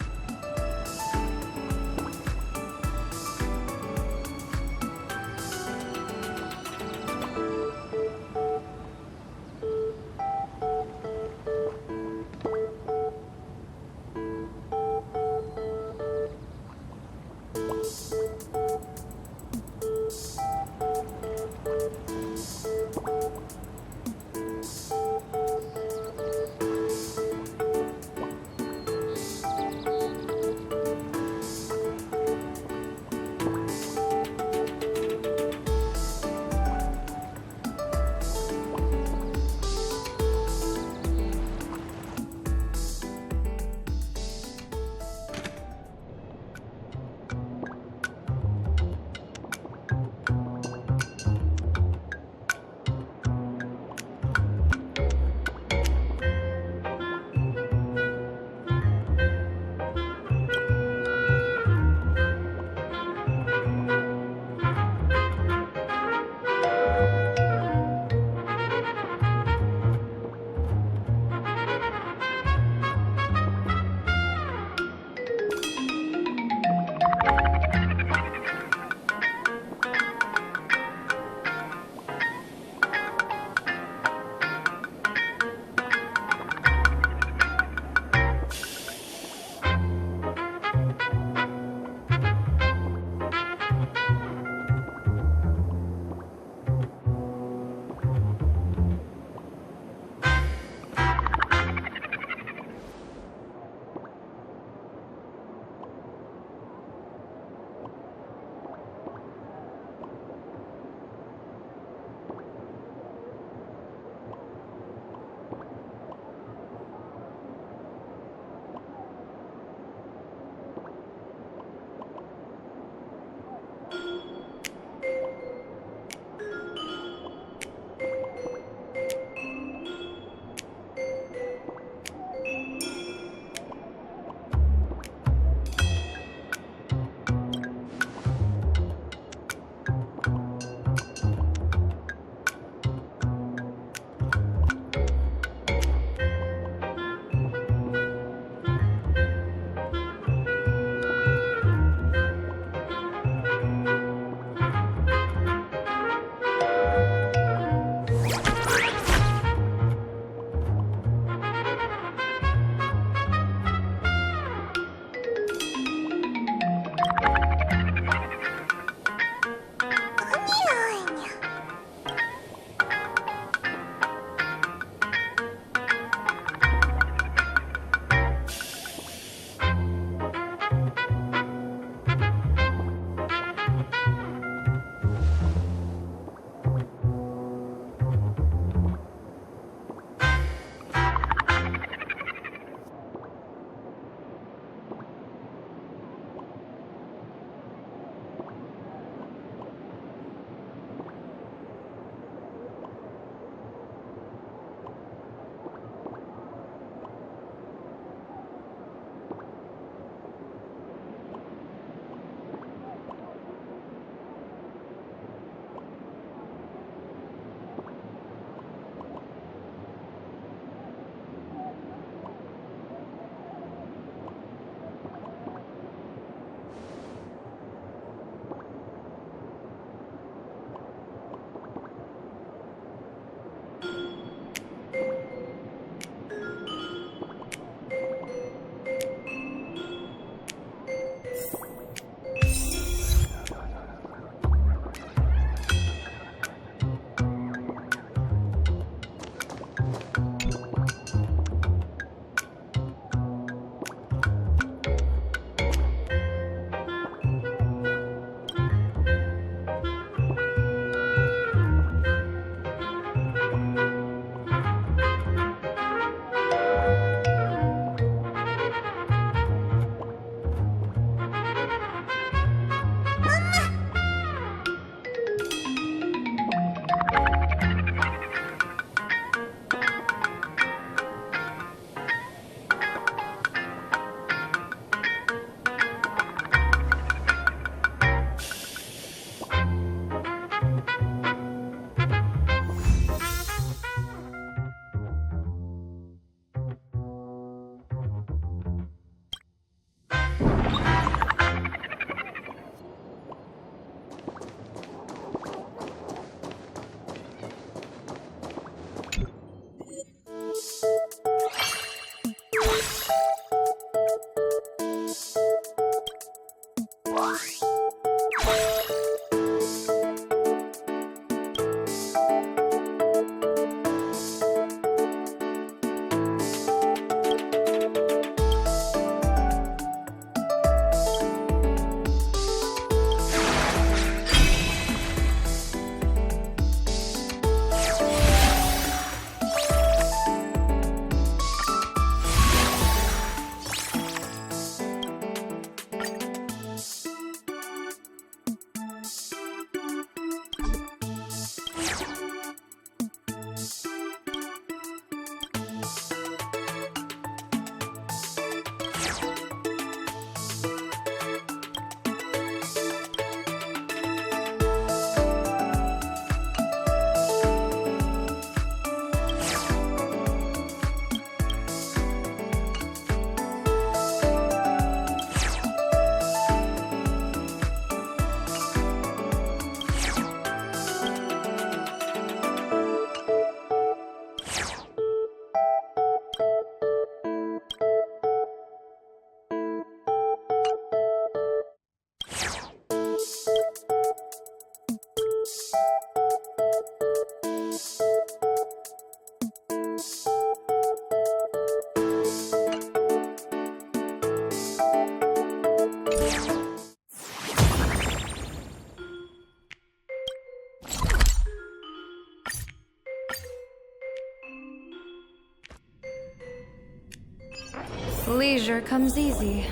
Leisure comes easy.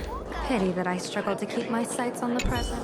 Pity that I struggle to keep my sights on the present.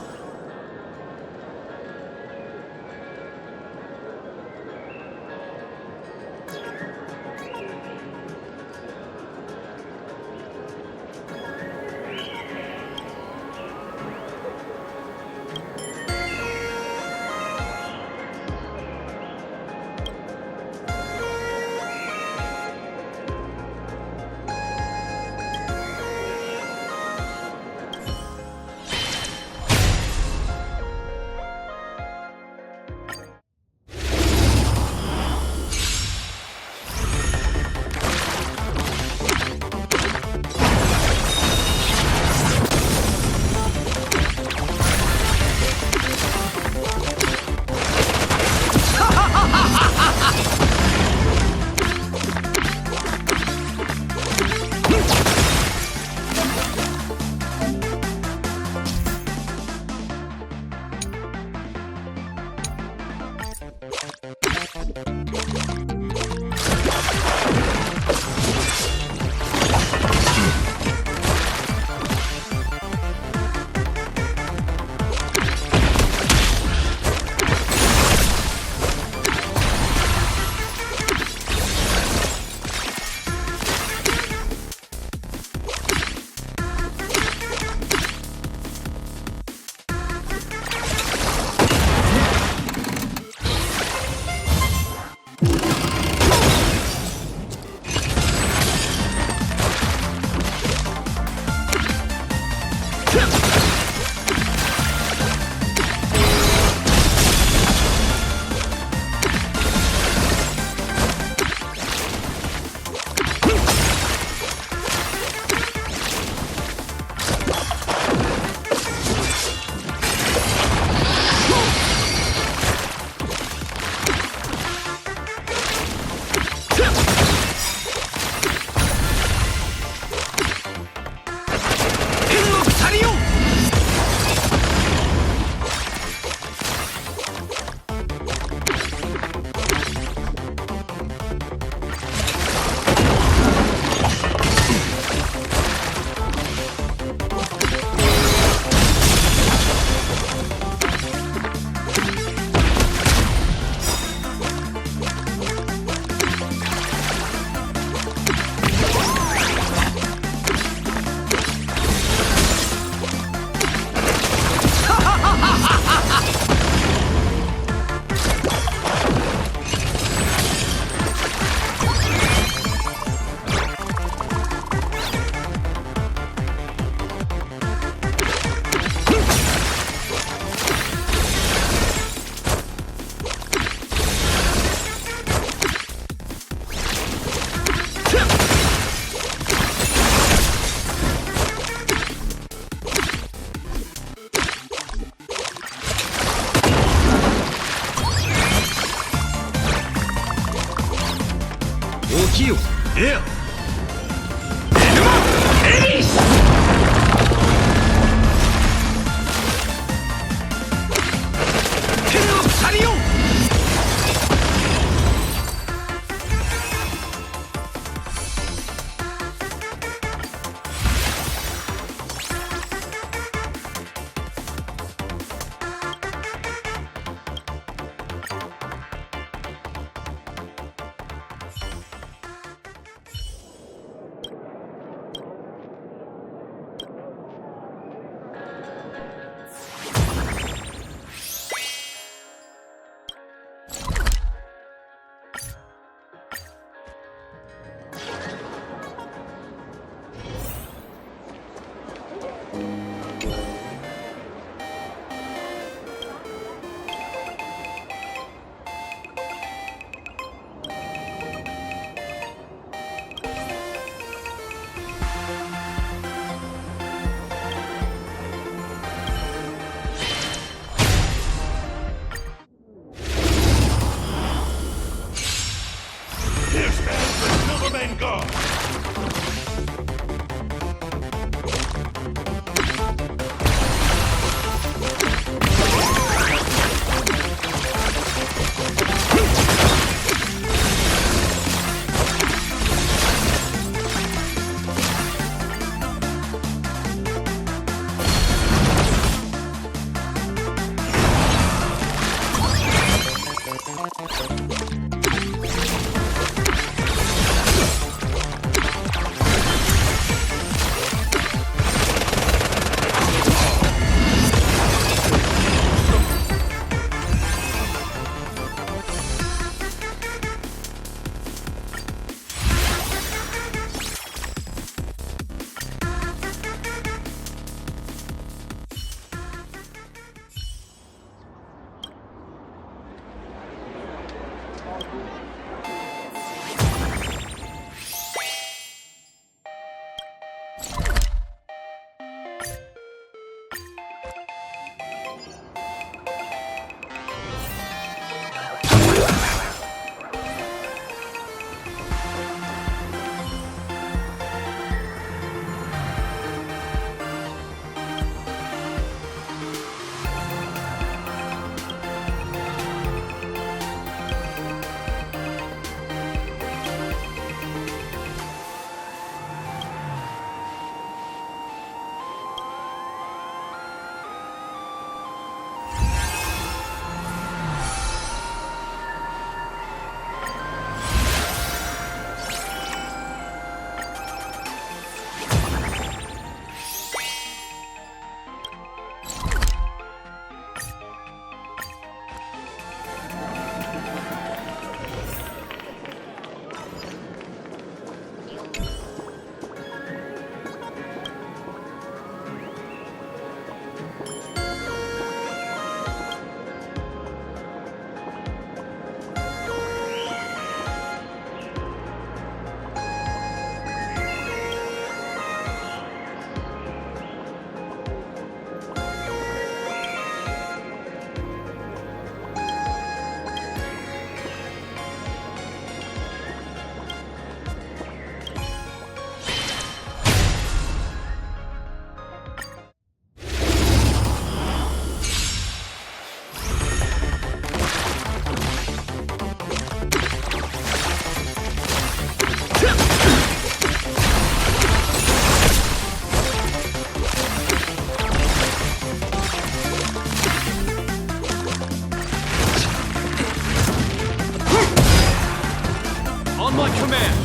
command!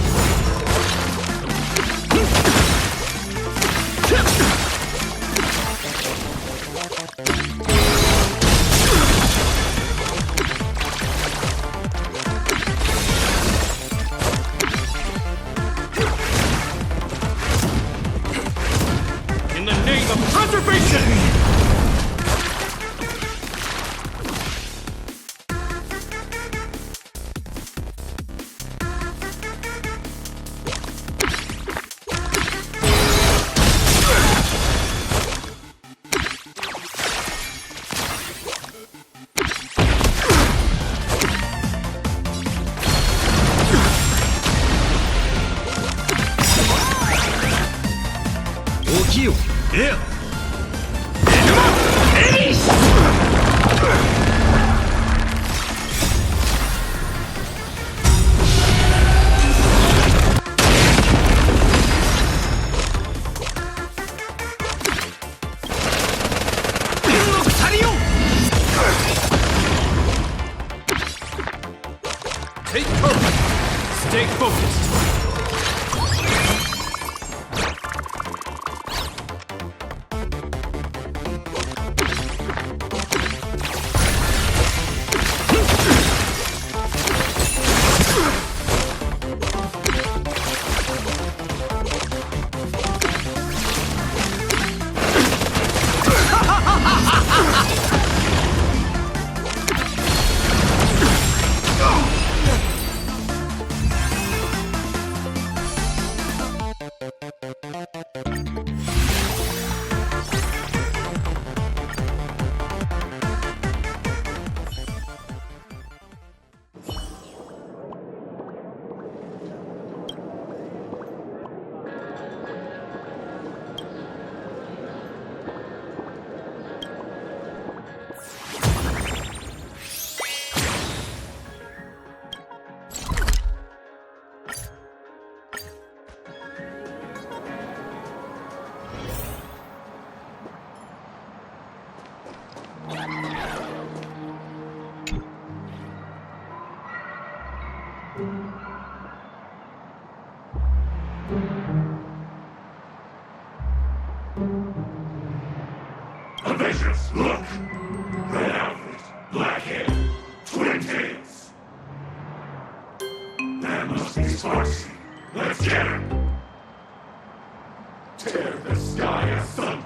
In the name of preservation! Take courage. Stay focused. Ambitious, look! Red outfit, black hair, twin tails. That must be Sparksy. Let's get him! Tear the sky asunder,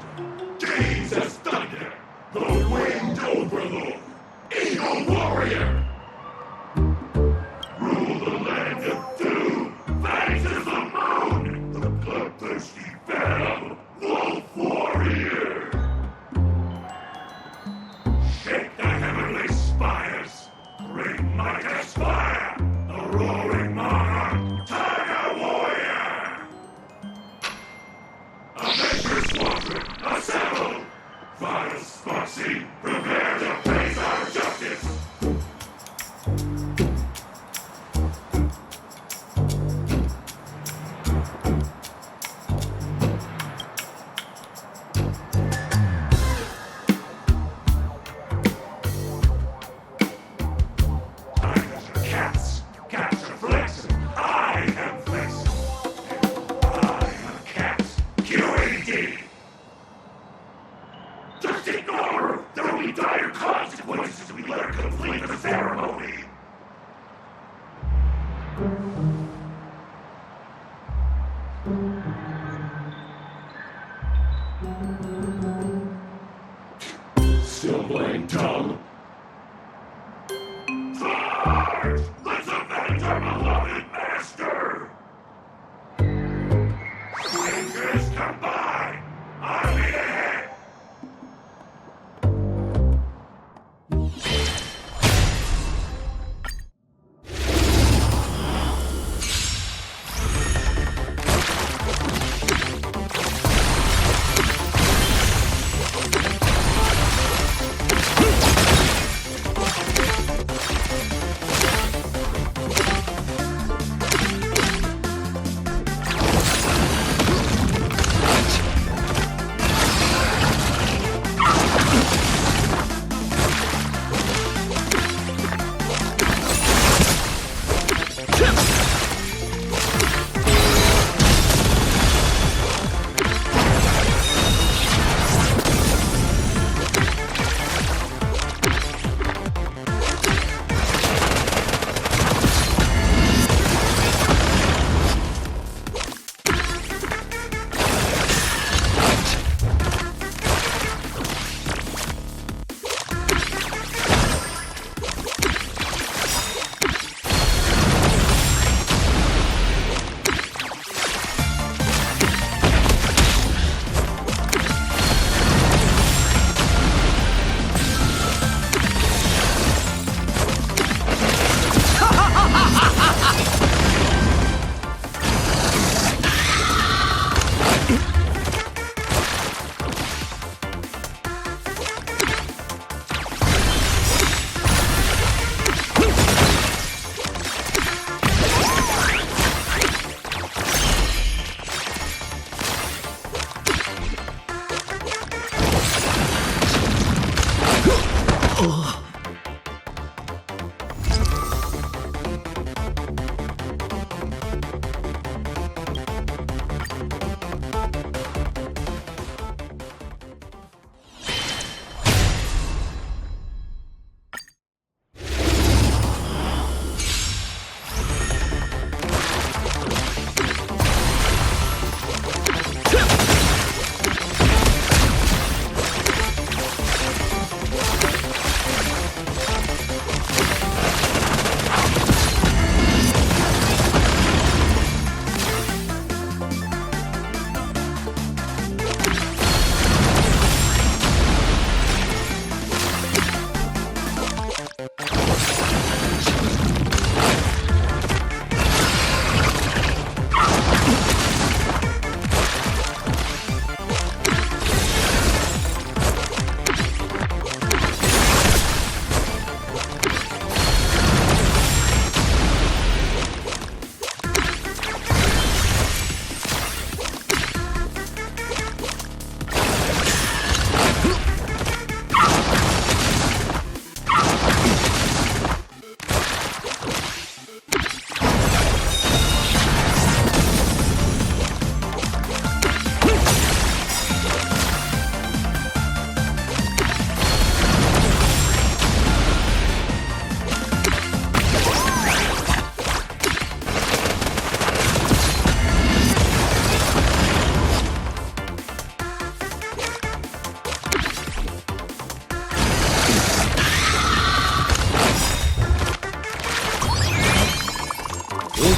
gaze as thunder, the winged overlord, eagle warrior! Rule the land of doom, face as the moon, the bloodthirsty venom, wolf warrior! Shake the heavenly spires, bring might aspire, the roaring monarch, tiger warrior! Avengers squadron, assemble! Fire Sparksy, prepare to face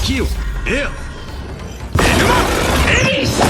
Kill! Ill! Ace!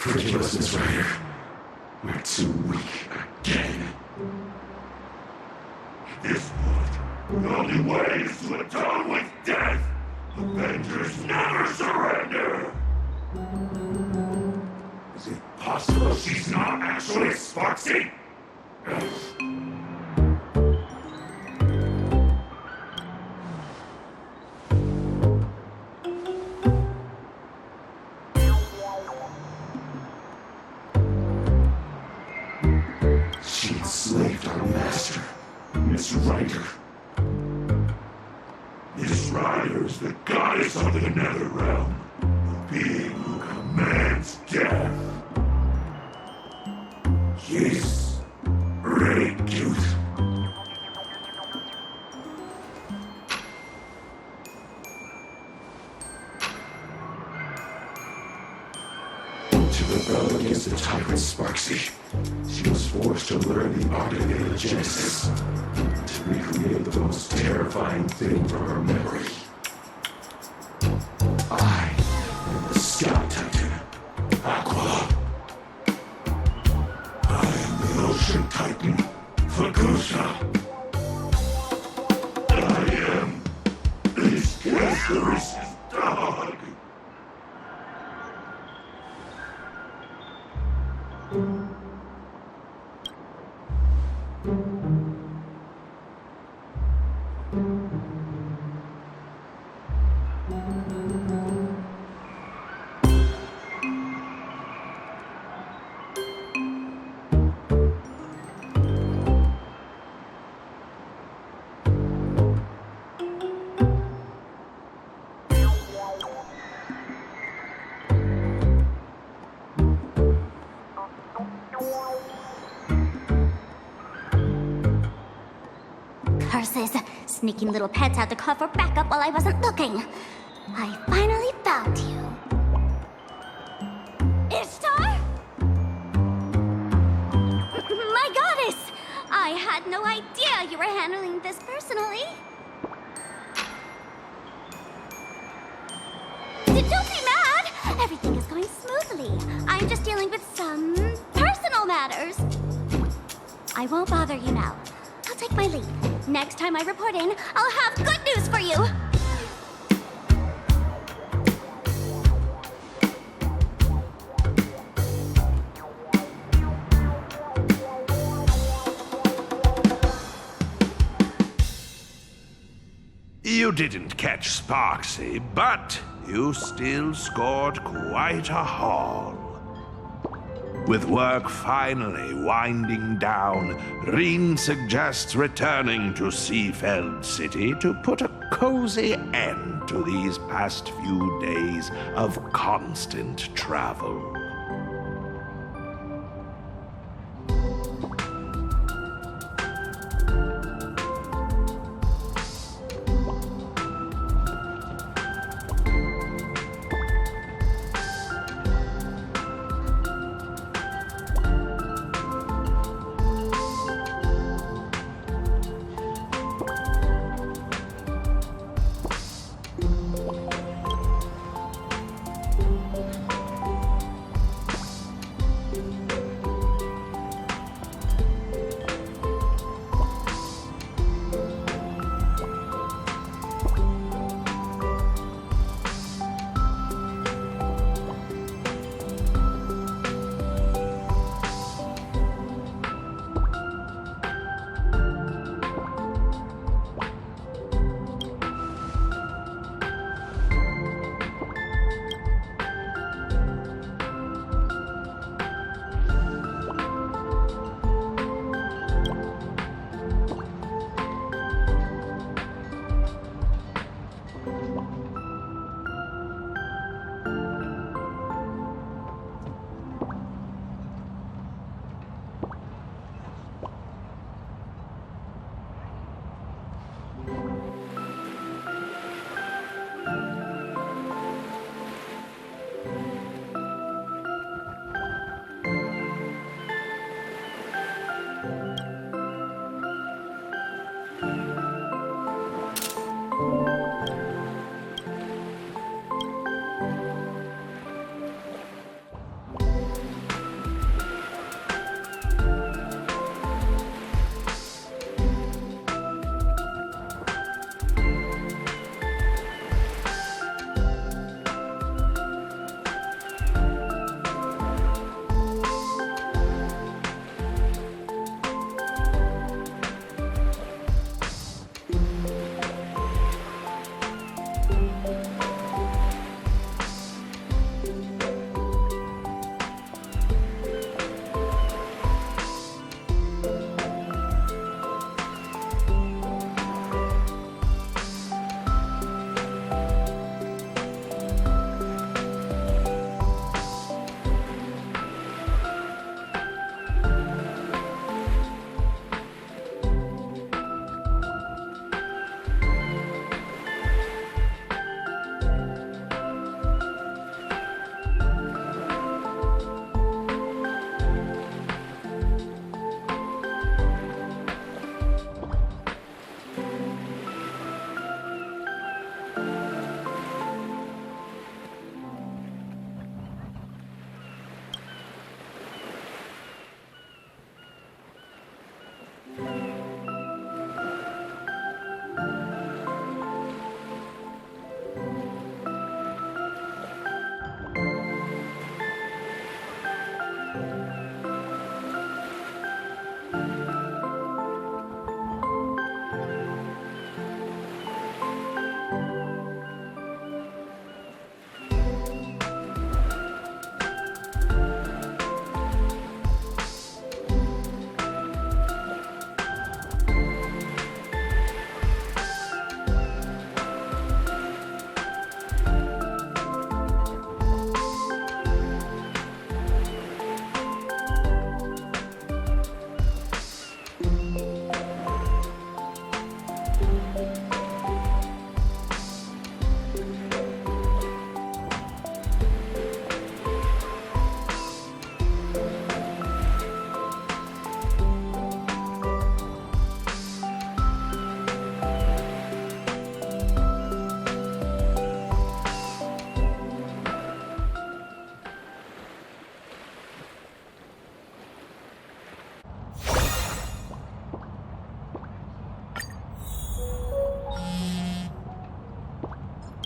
Ridiculousness, Ryder. We're too weak again. At this point, the only way is to atone with death. Avengers never surrender. Is it possible she's not actually Sparksy? She enslaved our master, Miss Ryder. Miss Ryder is the goddess of the nether realm, the being who commands death. Yes, great youth. To rebel against the tyrant Sparksy, she was forced to learn the art of anagenesis, to recreate the most terrifying thing from her memory. I am the Scout Titan, Aqua. I am the Ocean Titan, Fagusa. I am this cancerous dog. Curses! Sneaking little pets had to cover backup while I wasn't looking. I finally found you. Ishtar? My goddess! I had no idea you were handling this personally. Don't be mad! Everything is going smoothly. I'm just dealing with some personal matters. I won't bother you now. I'll take my leave. Next time I report in, I'll have good news for you! You didn't catch Sparksy, but you still scored quite a haul. With work finally winding down, Reen suggests returning to Seafeld City to put a cozy end to these past few days of constant travel.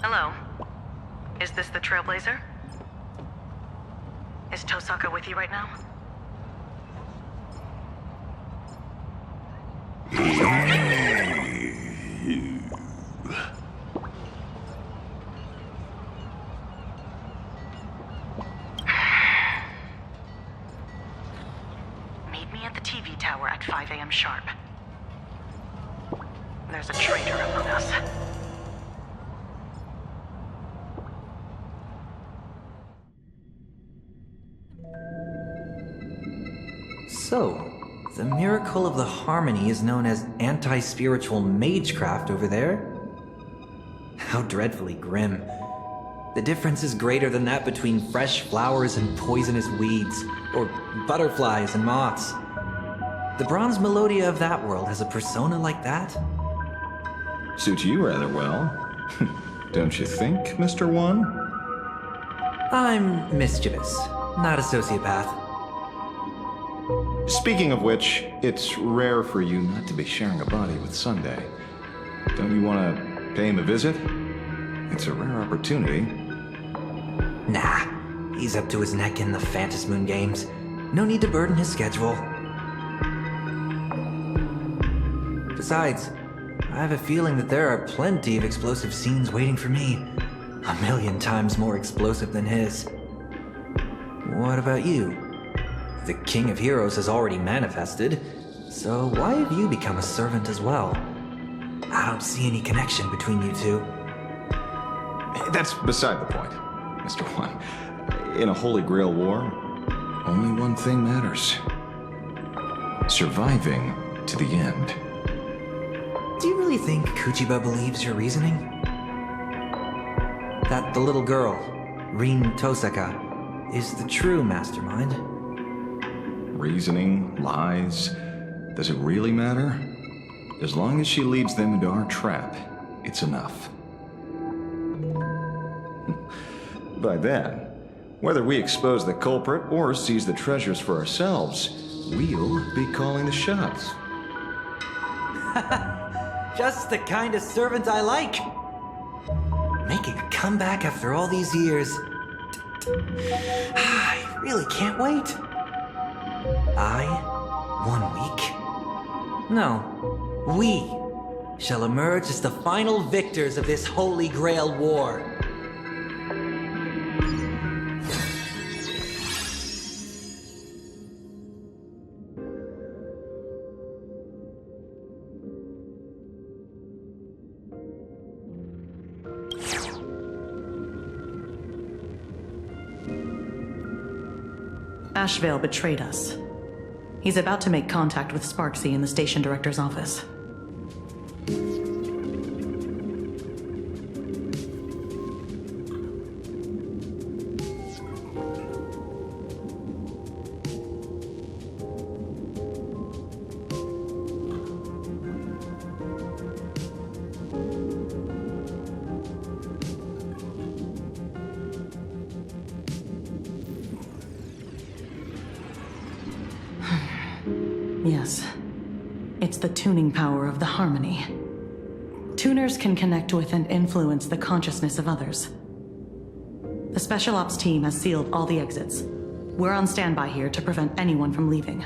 Hello. Is this the Trailblazer? Is Tosaka with you right now? Meet me at the TV tower at 5 a.m. sharp. There's a traitor among us. So, the miracle of the harmony is known as anti-spiritual magecraft over there? How dreadfully grim. The difference is greater than that between fresh flowers and poisonous weeds, or butterflies and moths. The bronze melodia of that world has a persona like that? Suits you rather well. Don't you think, Mr. One? I'm mischievous, not a sociopath. Speaking of which, it's rare for you not to be sharing a body with Sunday. Don't you want to pay him a visit? It's a rare opportunity. Nah, he's up to his neck in the Phantasm Moon games. No need to burden his schedule. Besides, I have a feeling that there are plenty of explosive scenes waiting for me. 1,000,000 times more explosive than his. What about you? The King of Heroes has already manifested, so why have you become a servant as well? I don't see any connection between you two. That's beside the point, Mr. One. In a Holy Grail war, only one thing matters. Surviving to the end. Do you really think Kuchiba believes your reasoning? That the little girl, Rin Tosaka, is the true mastermind? Reasoning, lies, does it really matter? As long as she leads them into our trap, it's enough. By then, whether we expose the culprit or seize the treasures for ourselves, we'll be calling the shots. Just the kind of servant I like. Making a comeback after all these years. I really can't wait. 1 week? No, we shall emerge as the final victors of this Holy Grail war. Ashvale betrayed us. He's about to make contact with Sparksy in the station director's office. Yes. It's the tuning power of the harmony. Tuners can connect with and influence the consciousness of others. The Special Ops team has sealed all the exits. We're on standby here to prevent anyone from leaving.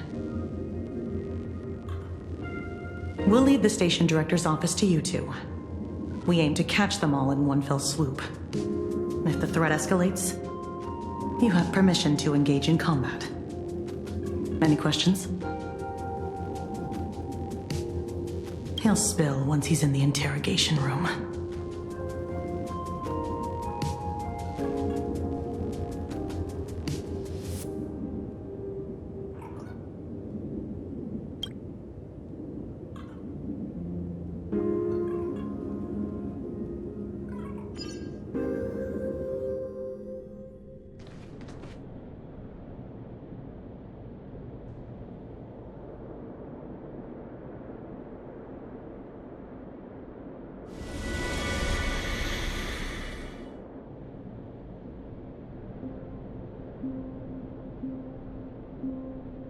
We'll lead the station director's office to you two. We aim to catch them all in one fell swoop. If the threat escalates, you have permission to engage in combat. Any questions? He'll spill once he's in the interrogation room.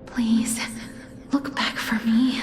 Please, look back for me.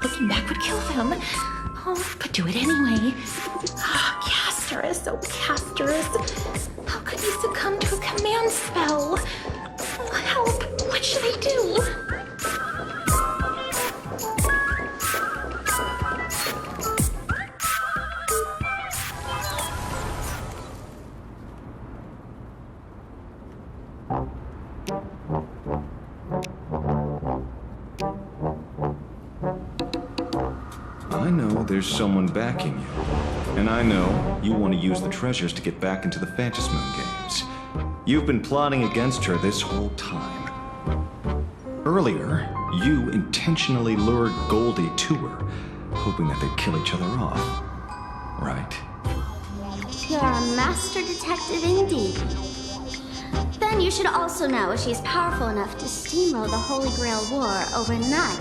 looking back would kill them. Oh, but do it anyway. Ah, Casterus, oh Casterus. How could you succumb to a command spell? Oh, help! What should I do? I know there's someone backing you. And I know you want to use the treasures to get back into the Phantasmoon games. You've been plotting against her this whole time. Earlier, you intentionally lured Goldie to her, hoping that they'd kill each other off. Right? You're a master detective indeed. Then you should also know she's powerful enough to steamroll the Holy Grail War overnight.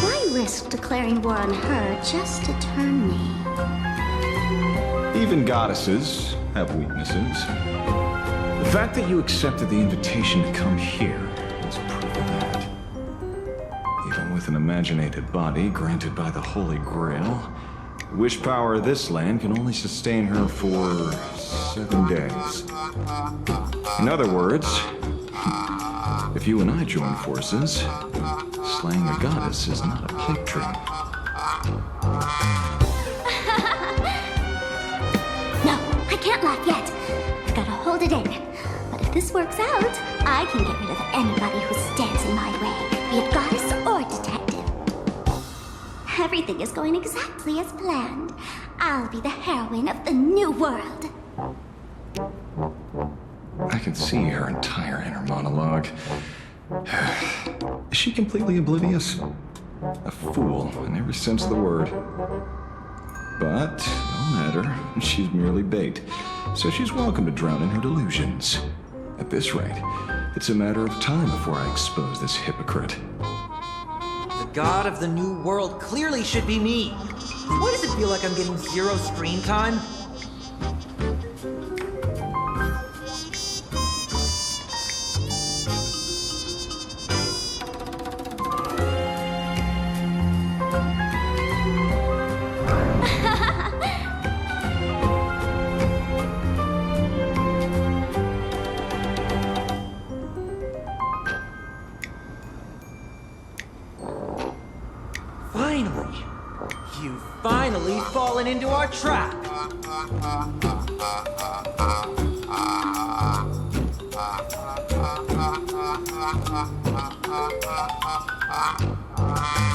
Why risk declaring war on her just to turn me? Even goddesses have weaknesses. The fact that you accepted the invitation to come here is proof of that. Even with an imaginated body granted by the Holy Grail, the wish power of this land can only sustain her for 7 days. In other words, if you and I join forces, slaying a goddess is not a pipe dream. No, I can't laugh yet. I've got to hold it in. But if this works out, I can get rid of anybody who stands in my way, be it goddess or detective. Everything is going exactly as planned. I'll be the heroine of the new world. I can see her entire inner monologue. Is she completely oblivious? A fool in every sense of the word. But, no matter, she's merely bait, so she's welcome to drown in her delusions. At this rate, it's a matter of time before I expose this hypocrite. The god of the new world clearly should be me. Why does it feel like I'm getting 0 screen time? Finally! You've finally fallen into our trap!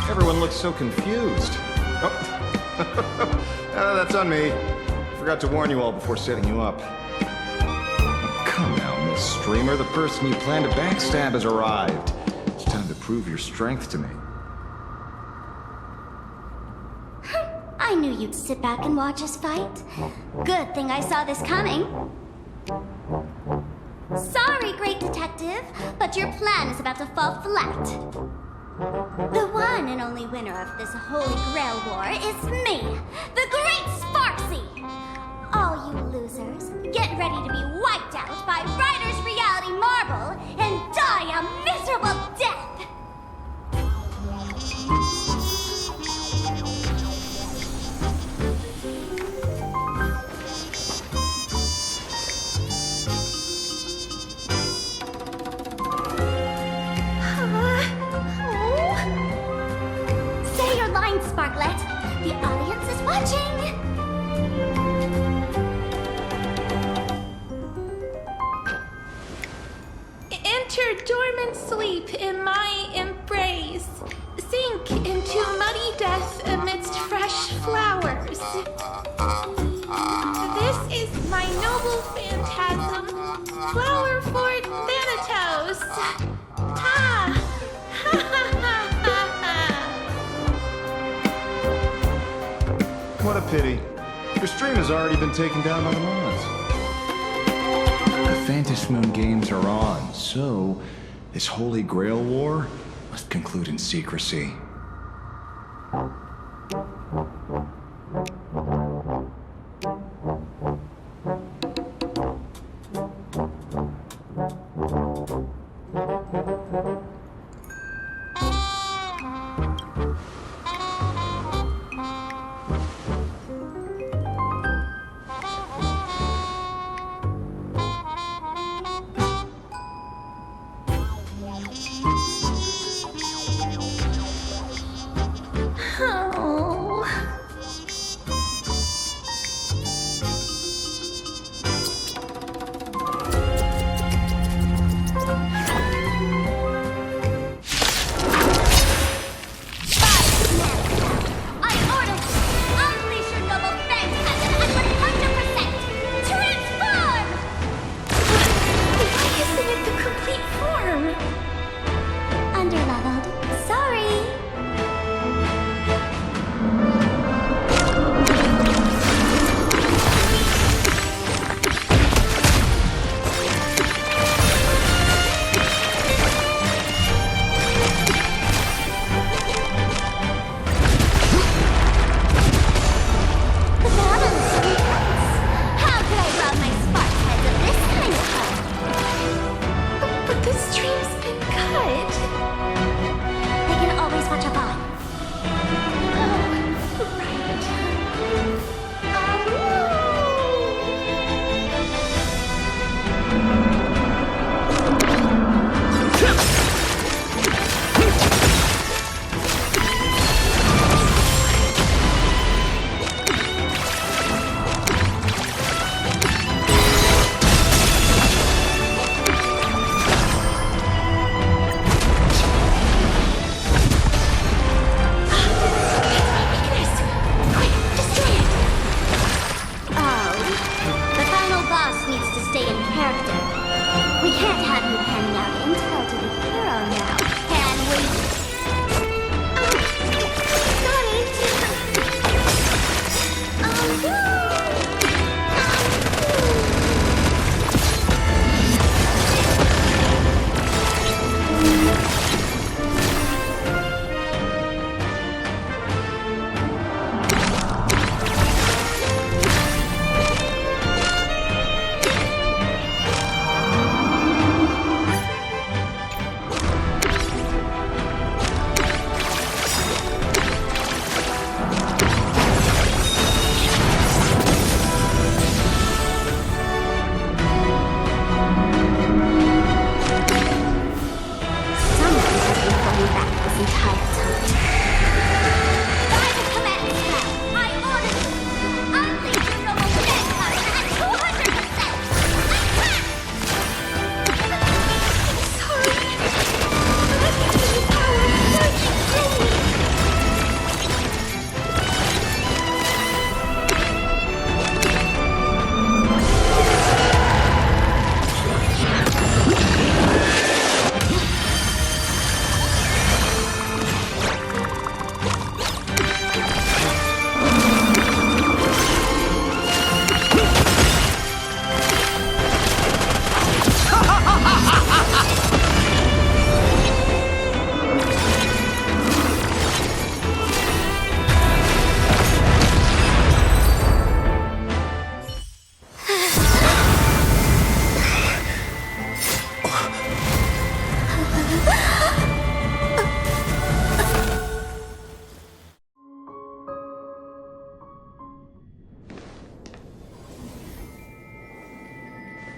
Everyone looks so confused. Oh. That's on me. Forgot to warn you all before setting you up. Oh, come now, Miss Streamer. The person you plan to backstab has arrived. It's time to prove your strength to me. I knew you'd sit back and watch us fight. Good thing I saw this coming. Sorry, great detective, but your plan is about to fall flat. The one and only winner of this Holy Grail War is me, the Great Sparksy! All you losers, get ready to be wiped out by Ryder's Reality Marble and die a miserable death! Say your line, Sparklet. The audience is watching. Enter dormant sleep in my embrace. Sink into muddy death amidst fresh flowers. This is my noble phantasm, Flower Fort Thanatos. Ha! Ha ha ha ha ha! What a pity. Your stream has already been taken down by the mods. The Phantasmoon games are on, so this Holy Grail War must conclude in secrecy.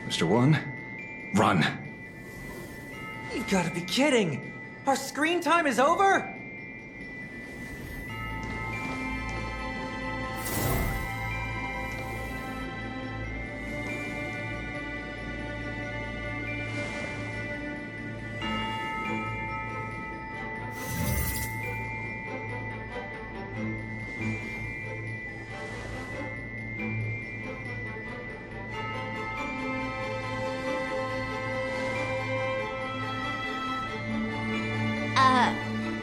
Mr. One, run. You've got to be kidding! Our screen time is over?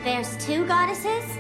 There's two goddesses?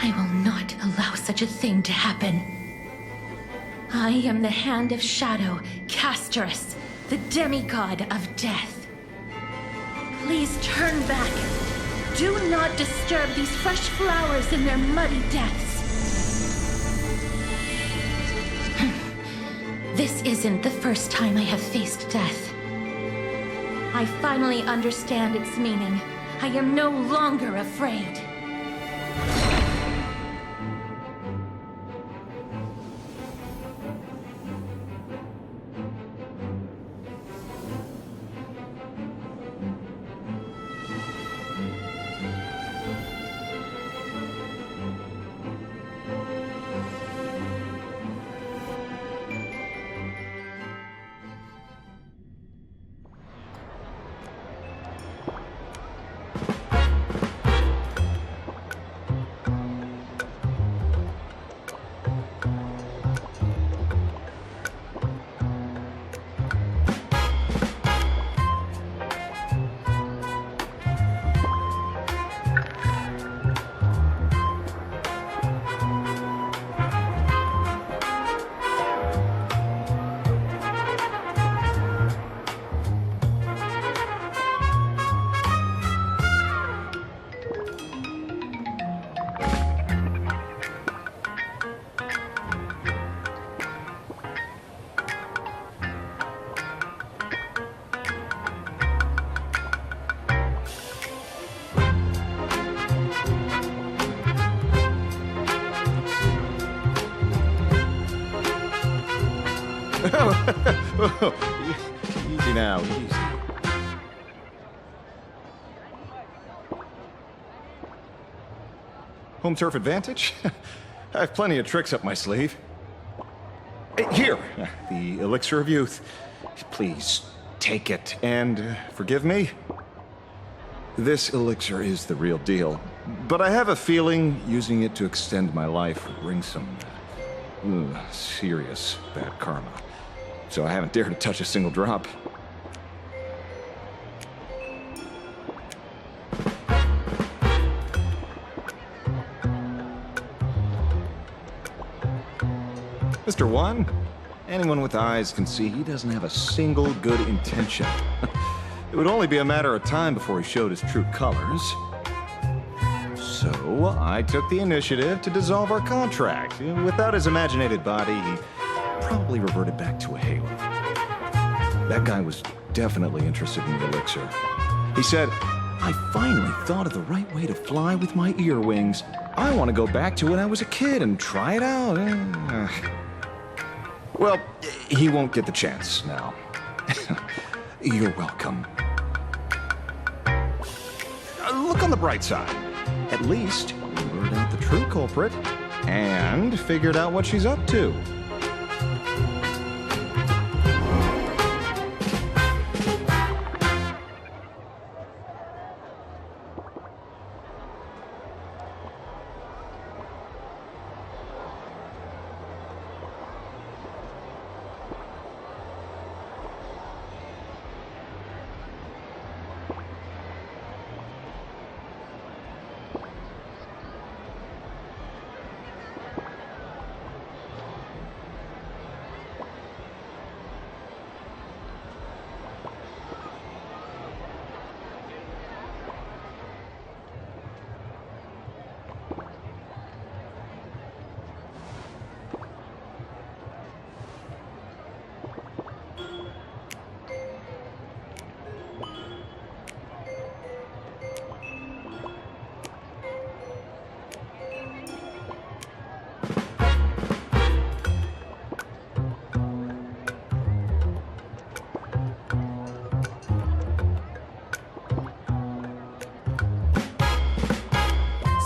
I will not allow such a thing to happen. I am the Hand of Shadow, Casterus, the demigod of death. Please turn back. Do not disturb these fresh flowers in their muddy depths. This isn't the first time I have faced death. I finally understand its meaning. I am no longer afraid. home turf advantage? I have plenty of tricks up my sleeve. Here, the elixir of youth. Please, take it and forgive me. This elixir is the real deal, but I have a feeling using it to extend my life will bring some serious bad karma. So I haven't dared to touch a single drop. Mr. One, anyone with eyes can see he doesn't have a single good intention. It would only be a matter of time before he showed his true colors. So I took the initiative to dissolve our contract. Without his imaginated body, he probably reverted back to a halo. That guy was definitely interested in the elixir. He said, I finally thought of the right way to fly with my ear wings. I want to go back to when I was a kid and try it out. Well, he won't get the chance now. You're welcome. Look on the bright side. At least we lured out the true culprit and figured out what she's up to.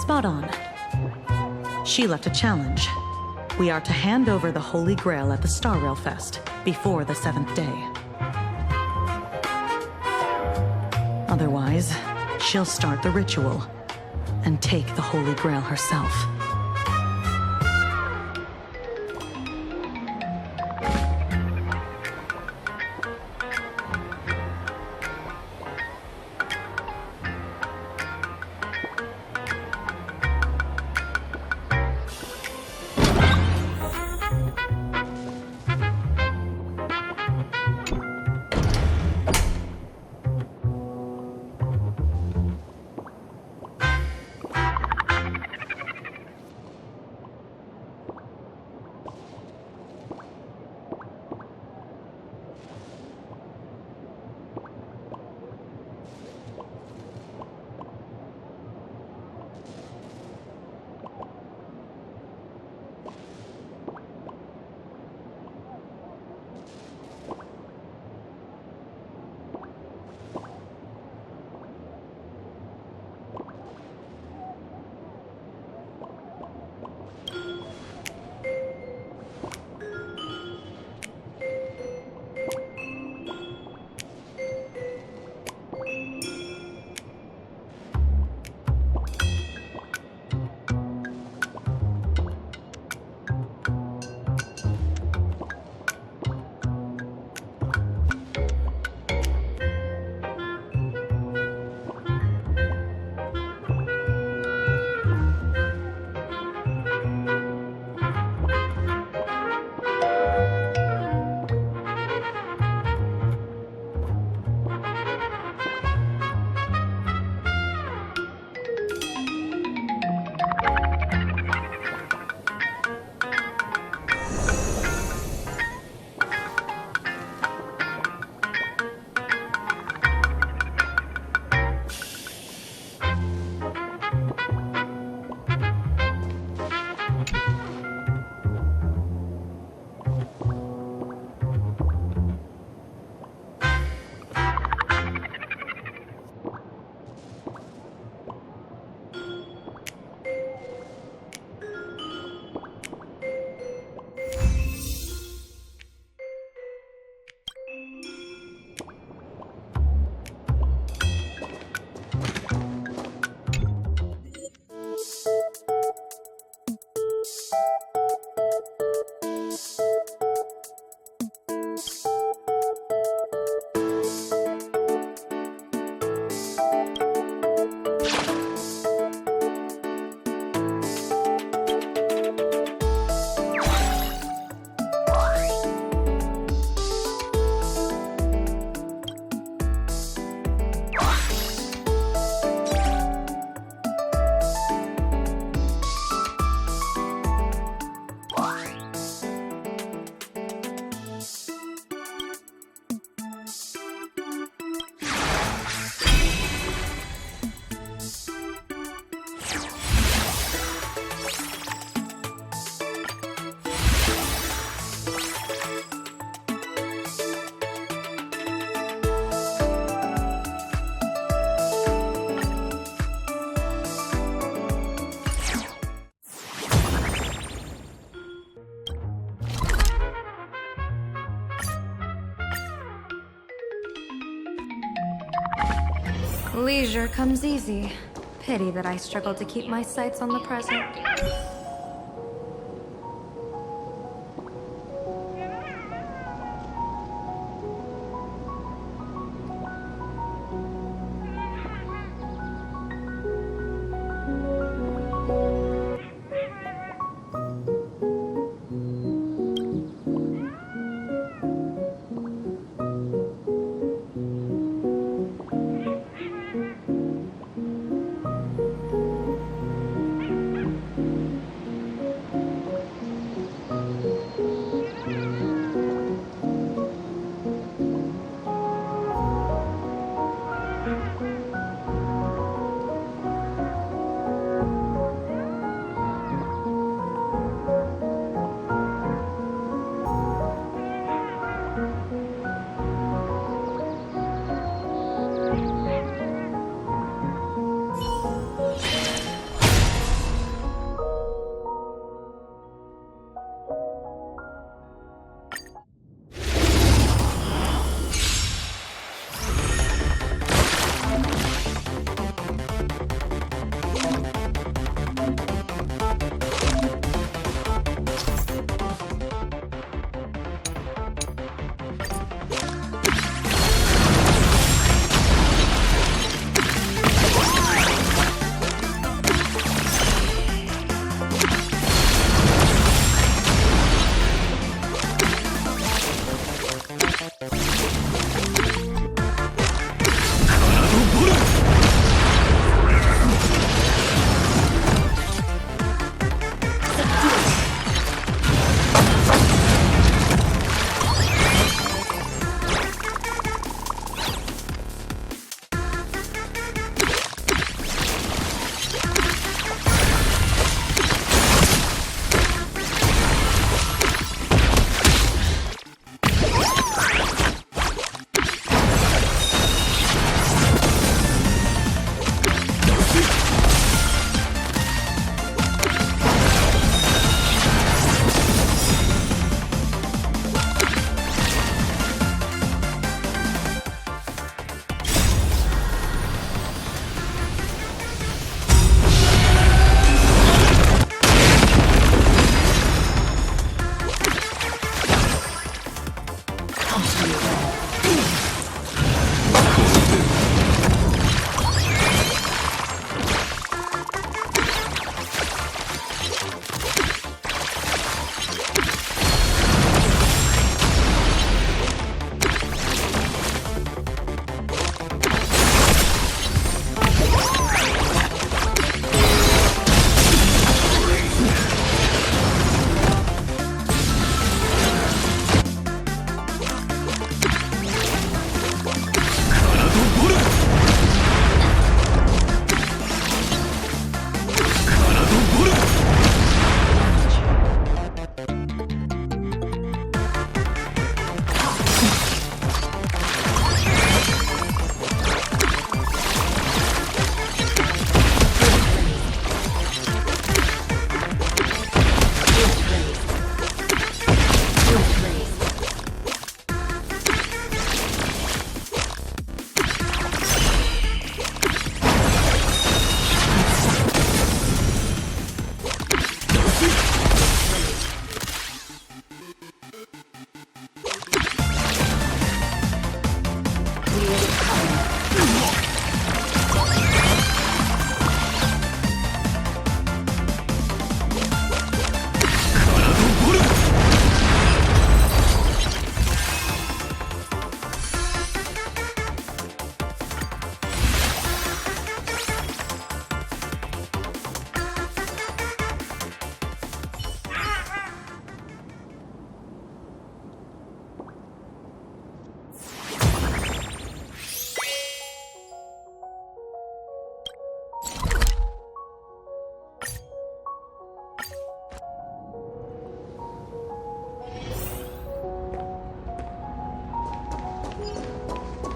Spot on. She left a challenge. We are to hand over the Holy Grail at the Star Rail Fest before the 7th day. Otherwise, she'll start the ritual and take the Holy Grail herself. Leisure comes easy. Pity that I struggle to keep my sights on the present.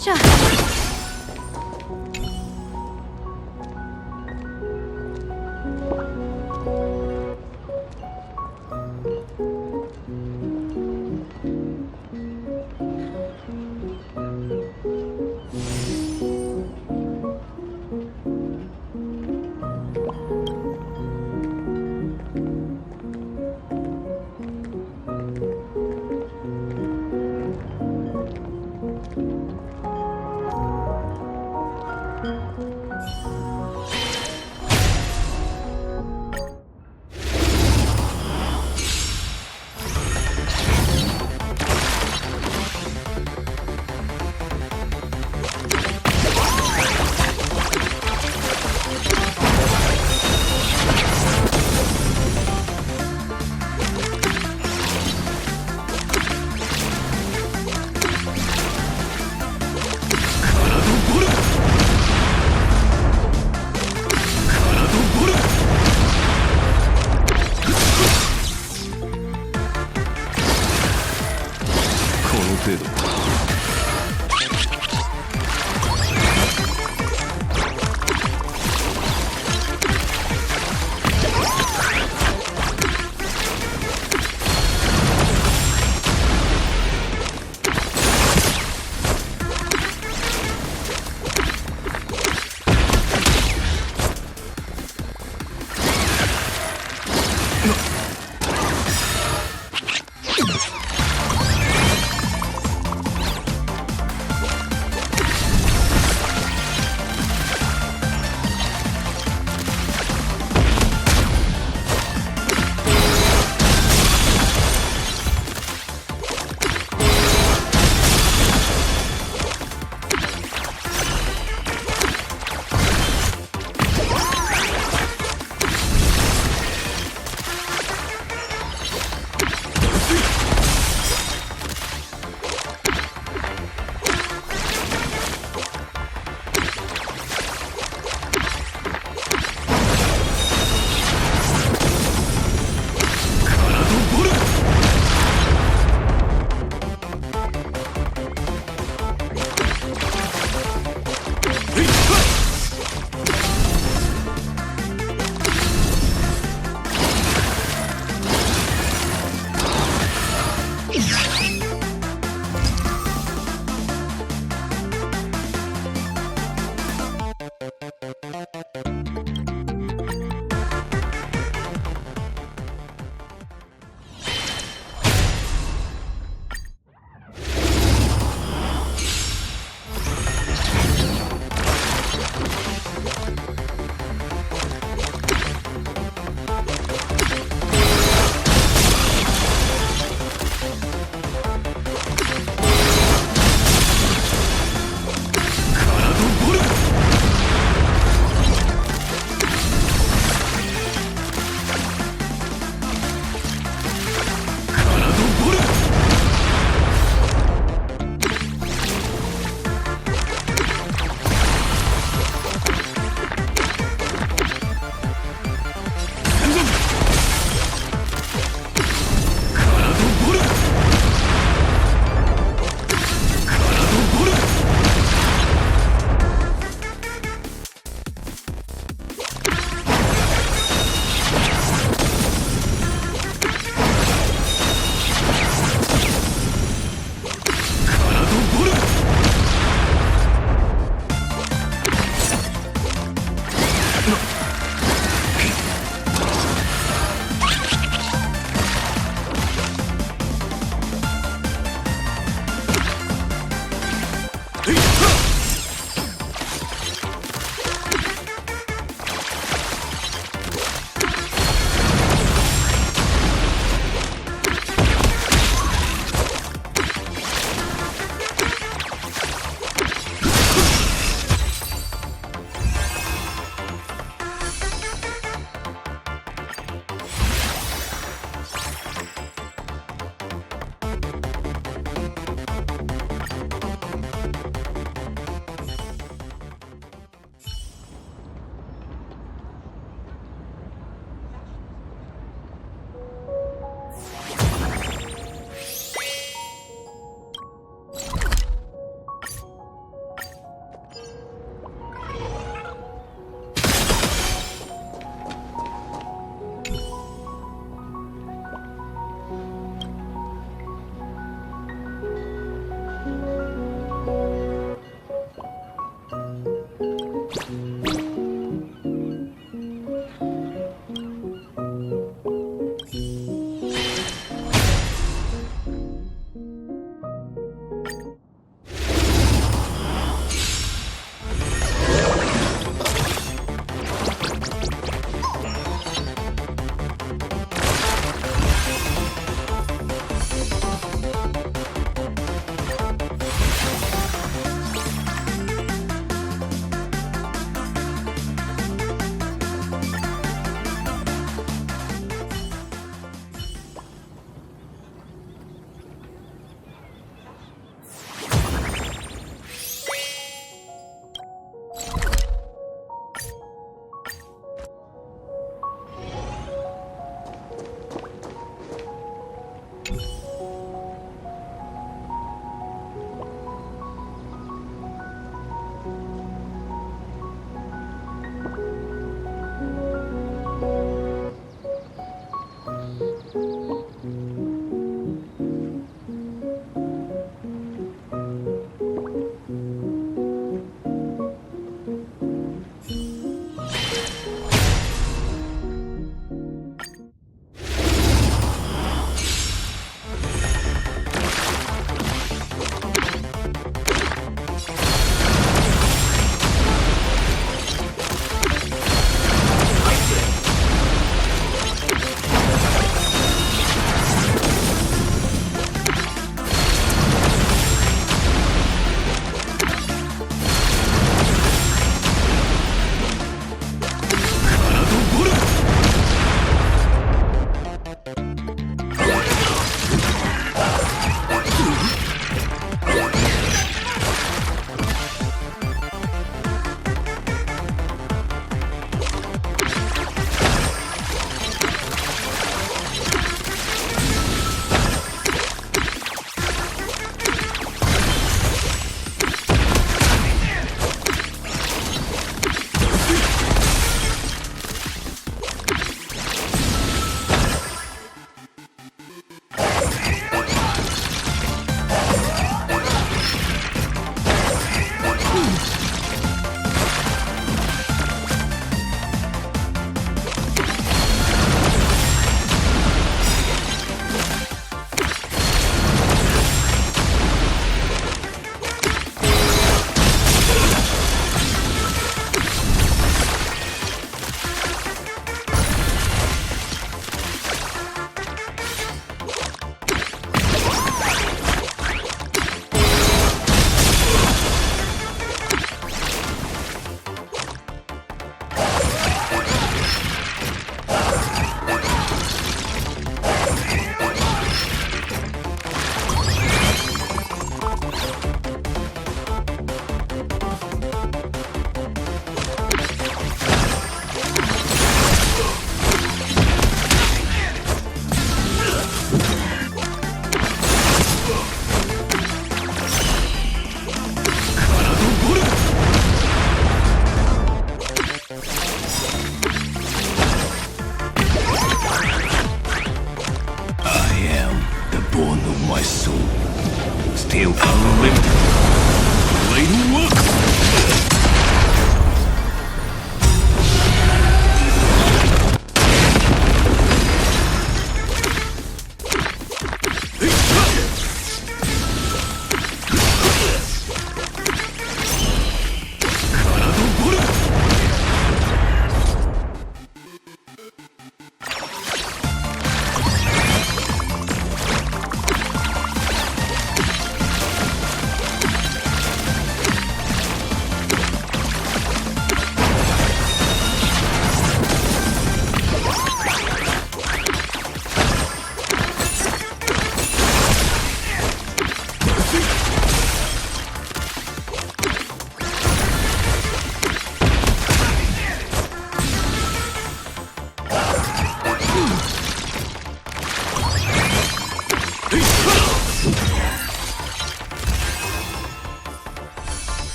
Sure.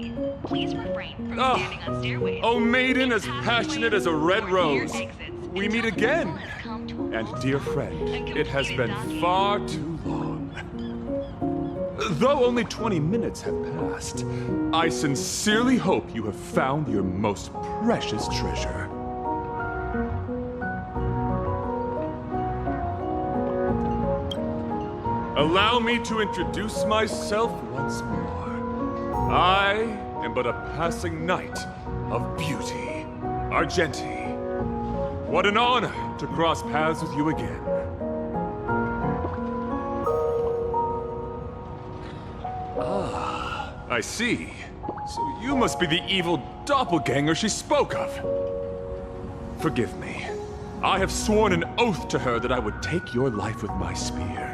stairways. Please refrain from Ah, standing on stairways. oh maiden as Pathways passionate as a red or near rose. exits We meet until again. the has come to a And halt dear friend, and it has completed been docking. far too long. Though only 20 minutes have passed, I sincerely hope you have found your most precious treasure. Allow me to introduce myself once more. I am but a passing knight of beauty, Argenti. What an honor to cross paths with you again. Ah, I see. So you must be the evil doppelganger she spoke of. Forgive me. I have sworn an oath to her that I would take your life with my spear.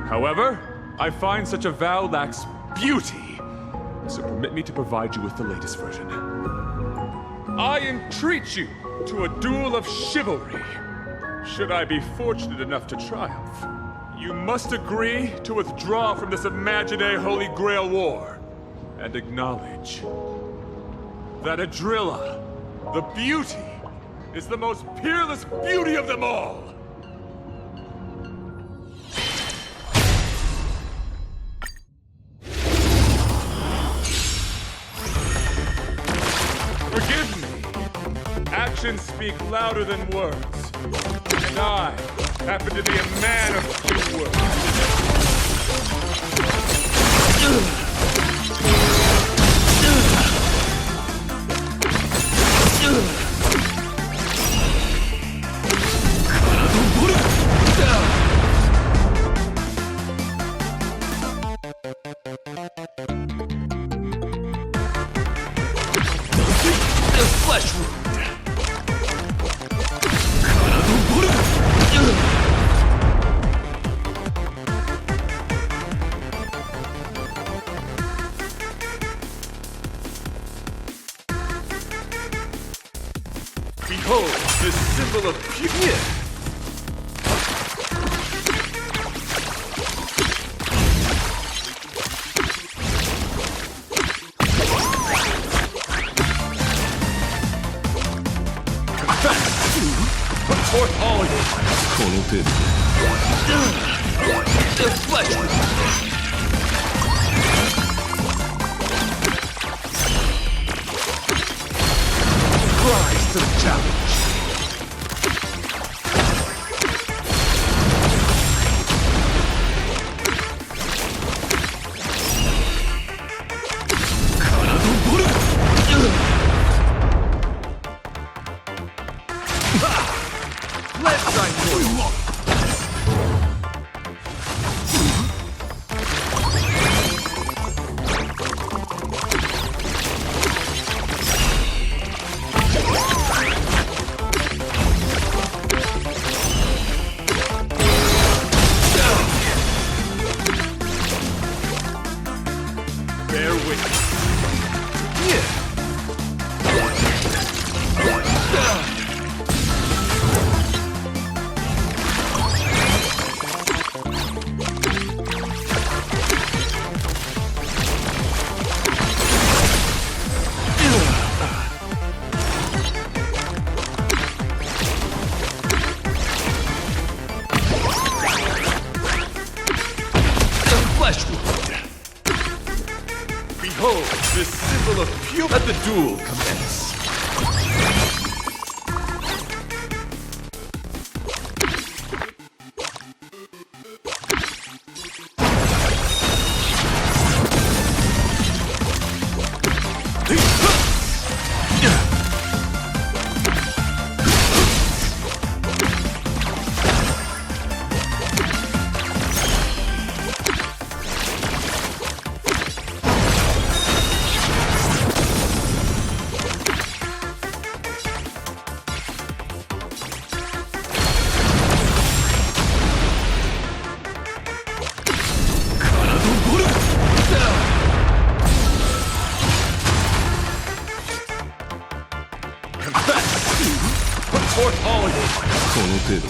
However, I find such a vow lacks beauty, so permit me to provide you with the latest version. I entreat you to a duel of chivalry. Should I be fortunate enough to triumph, you must agree to withdraw from this imaginary Holy Grail war and acknowledge that Adrilla, the beauty, is the most peerless beauty of them all. Forgive me. Actions speak louder than words. And I happen to be a man of few words. Flesh wound. Behold, this symbol of purity. Toward all of you. The flesh wound. Rise to the challenge. Let's try more. Bear with me. Flesh wound. Behold, this symbol of pure. Let the duel commence. Toward all of you.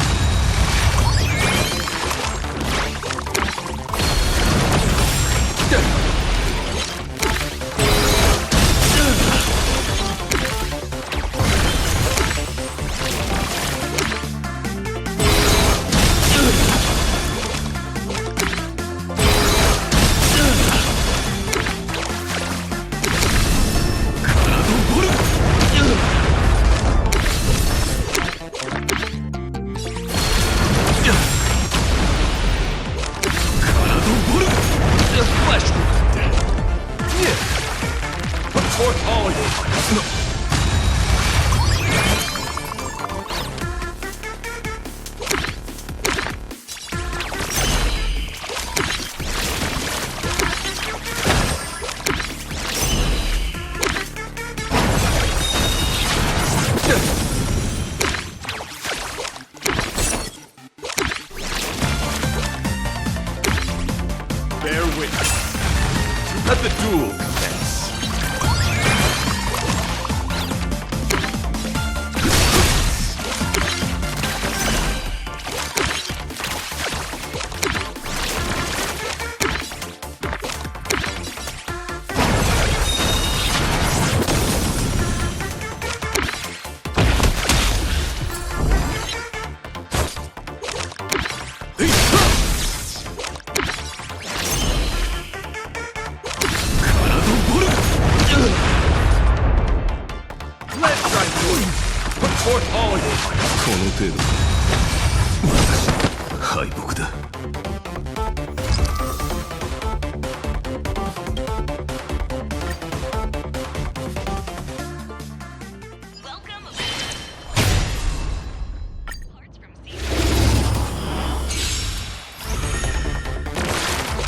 forth all of you! Bear witness. Let the duel commence. Forth all of you! この程度か。私、敗北だ。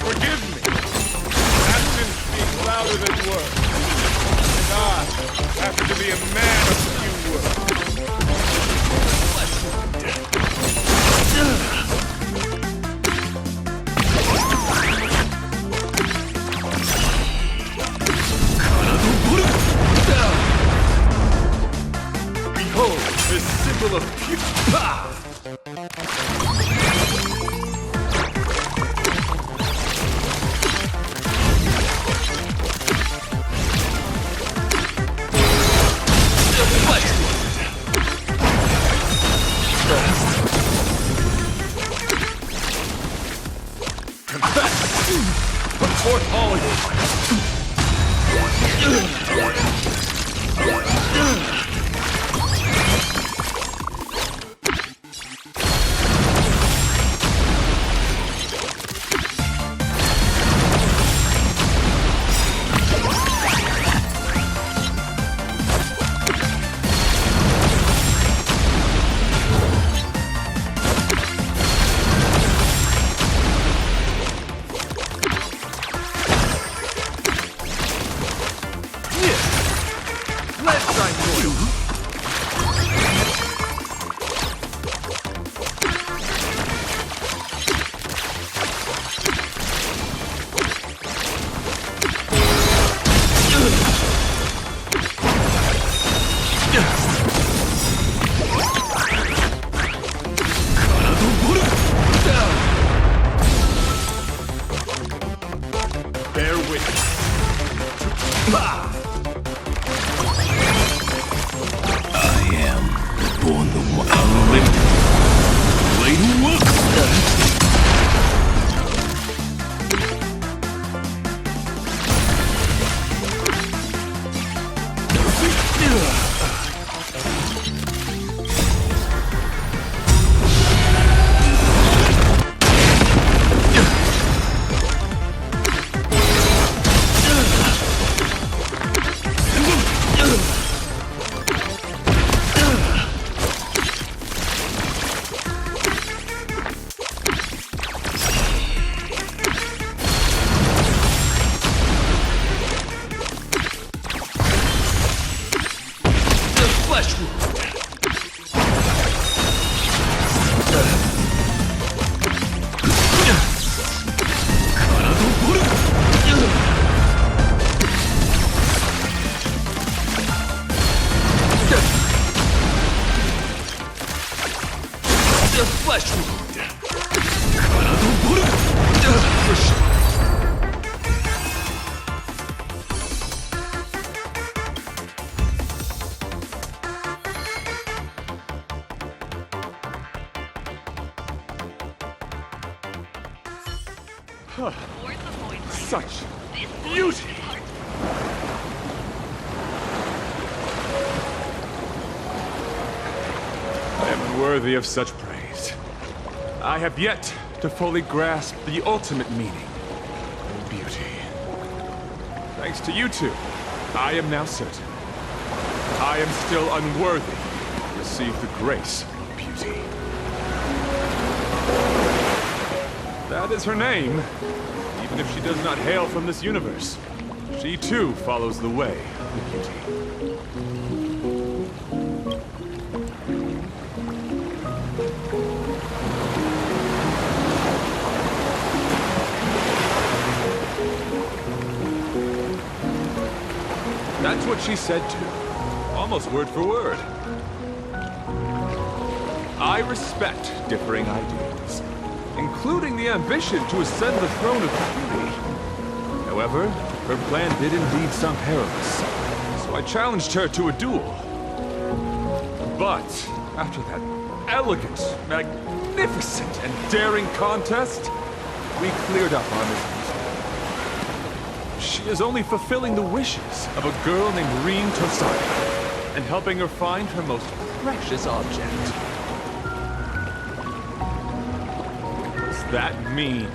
Forgive me. Actions speak louder than words. And I happen to be a man of few words. Behold, this symbol of pure... Put forth all of you! Bear witness. I am born the unlimited. Blade work. Such beauty! I am unworthy of such praise. I have yet to fully grasp the ultimate meaning of beauty. Thanks to you two, I am now certain. I am still unworthy to receive the grace of beauty. That is her name. Even if she does not hail from this universe, she too follows the way of beauty. That's what she said too. Almost word for word. I respect differing ideals, including the ambition to ascend the throne of beauty. However, her plan did indeed sound perilous, so I challenged her to a duel. But after that elegant, magnificent, and daring contest, we cleared up our miseries. She is only fulfilling the wishes of a girl named Rin Tosaka and helping her find her most precious object. Does that mean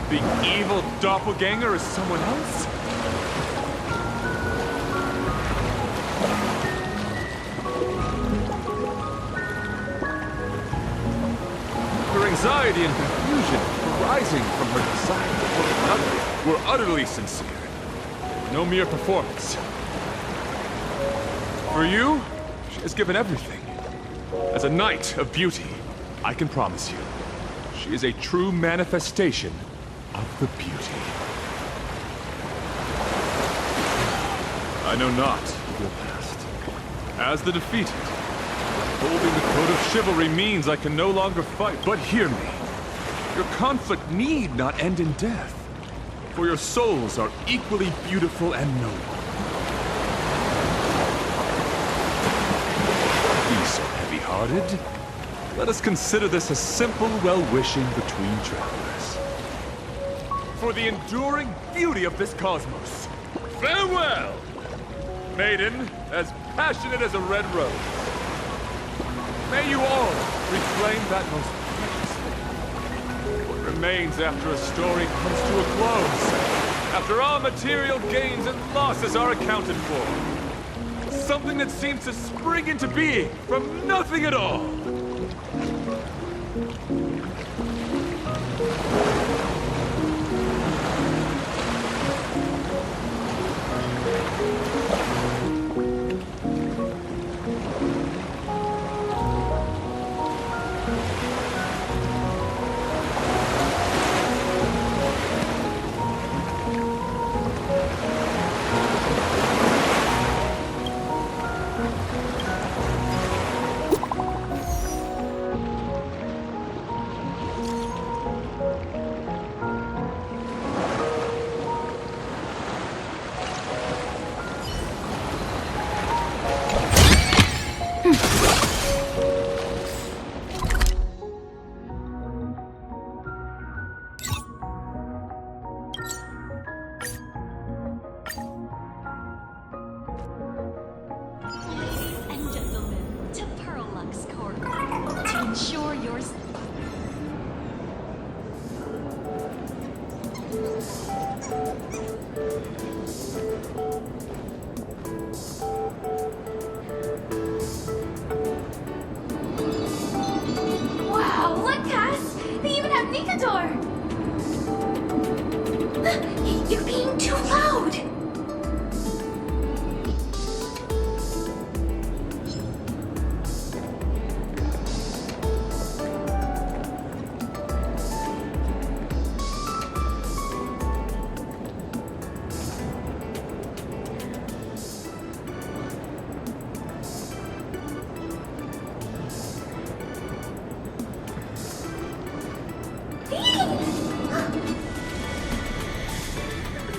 the evil doppelganger is someone else? Her anxiety and confusion arising from her desire for another were utterly sincere. No mere performance. For you, she has given everything. As a knight of beauty, I can promise you, she is a true manifestation of the beauty. I know not of your past. As the defeated, holding the code of chivalry means I can no longer fight. But hear me. Your conflict need not end in death. For your souls are equally beautiful and noble. Don't be so heavy-hearted. Let us consider this a simple well-wishing between travelers. For the enduring beauty of this cosmos, farewell! Maiden, as passionate as a red rose. May you all reclaim that most precious thing. What remains after a story comes to a close, after all material gains and losses are accounted for. Something that seems to spring into being from nothing at all. You're being too loud!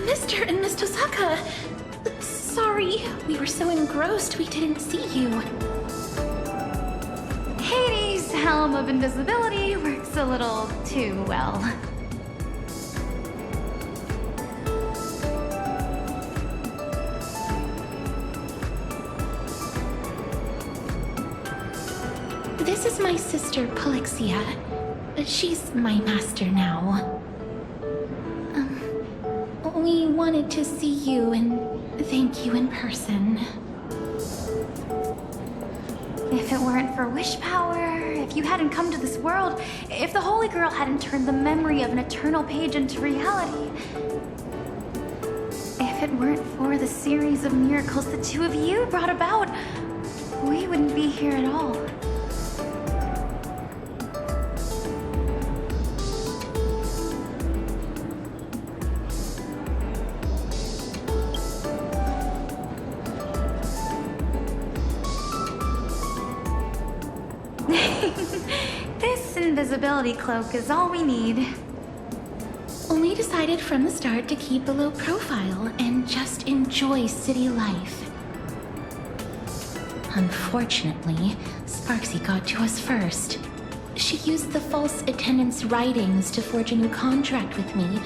Mr. and Miss Tosaka! Sorry, we were so engrossed we didn't see you. Hades' helm of invisibility works a little too well. This is my sister, Polixia. She's my master now. We wanted to see you and thank you in person. If it weren't for wish power, if you hadn't come to this world, if the Holy Grail hadn't turned the memory of an eternal page into reality, if it weren't for the series of miracles the two of you brought about, we wouldn't be here at all. This invisibility cloak is all we need. We decided from the start to keep a low profile and just enjoy city life. Unfortunately, Sparksy got to us first. She used the false attendance writings to forge a new contract with me,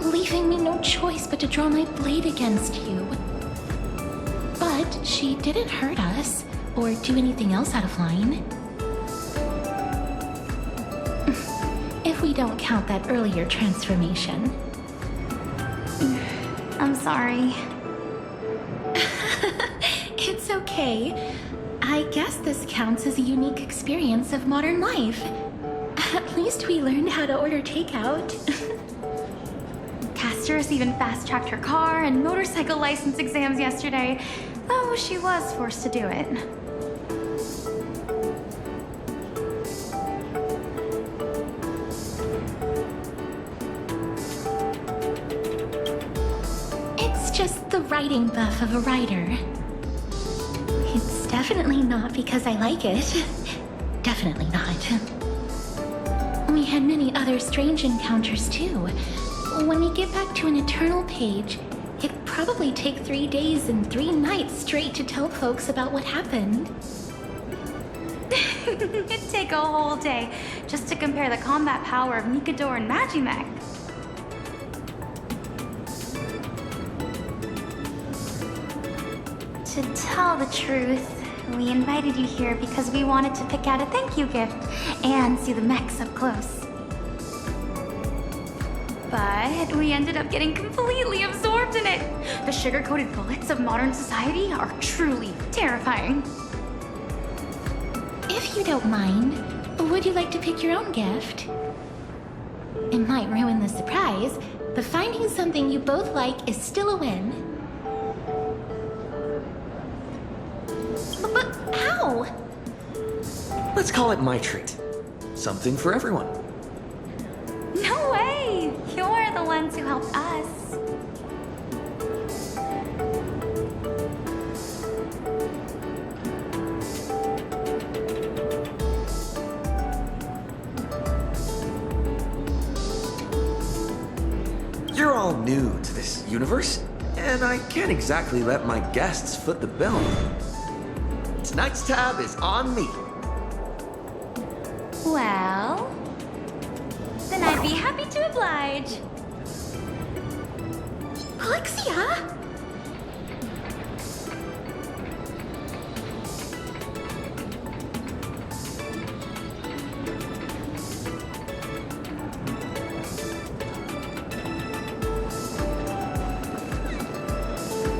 leaving me no choice but to draw my blade against you. But she didn't hurt us or do anything else out of line. If we don't count that earlier transformation. I'm sorry. It's okay. I guess this counts as a unique experience of modern life. At least we learned how to order takeout. Castorus even fast-tracked her car and motorcycle license exams yesterday, though she was forced to do it. It's just the writing buff of a writer. It's definitely not because I like it. Definitely not. We had many other strange encounters too. When we get back to an eternal page, it'd probably take 3 days and 3 nights straight to tell folks about what happened. It'd take a whole day just to compare the combat power of Nikador and Magimech. To tell the truth, we invited you here because we wanted to pick out a thank you gift and see the mechs up close. But we ended up getting completely absorbed in it. The sugar-coated bullets of modern society are truly terrifying. If you don't mind, would you like to pick your own gift? It might ruin the surprise, but finding something you both like is still a win. But how? Let's call it my treat. Something for everyone. No way! You're the ones who helped us. You're all new to this universe, and I can't exactly let my guests foot the bill. Tonight's tab is on me. Well, then I'd be happy to oblige. Alexia?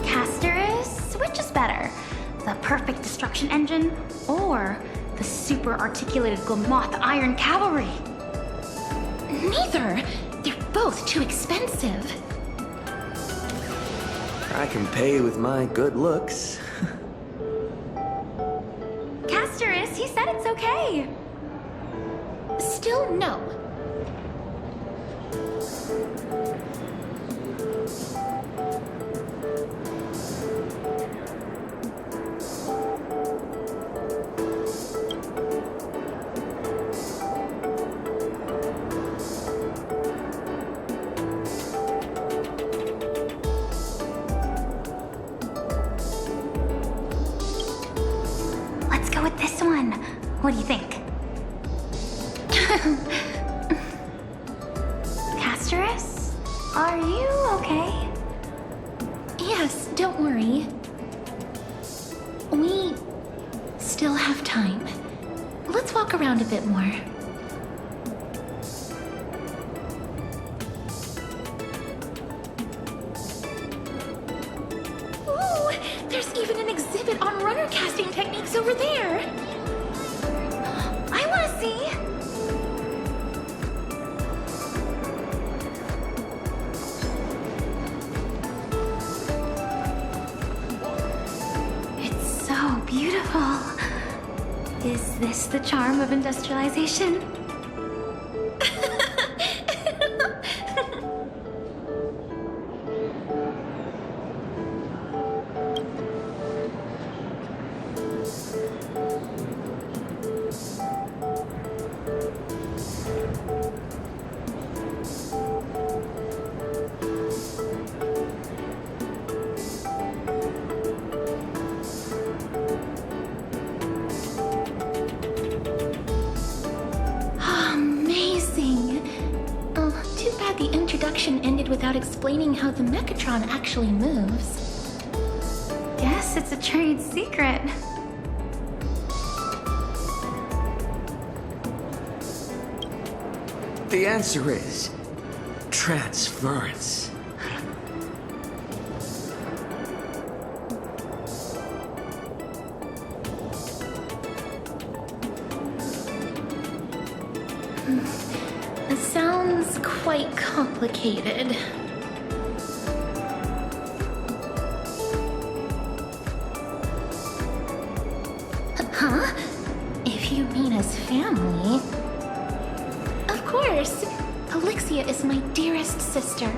Castorus, which is better? The perfect destruction engine or the super articulated Glamoth Iron Cavalry? Neither. They're both too expensive. I can pay with my good looks. Castorus, he said it's okay. Still no. With this one. What do you think? Castorus, are you okay? Yes, don't worry. We still have time. Let's walk around a bit more. Ooh. It's over there. I want to see. It's so beautiful. Is this the charm of industrialization? Ended without explaining how the Mechatron actually moves. Guess it's a trade secret. The answer is transference. It sounds quite complicated. Huh? If you mean as family. Of course. Elixia is my dearest sister.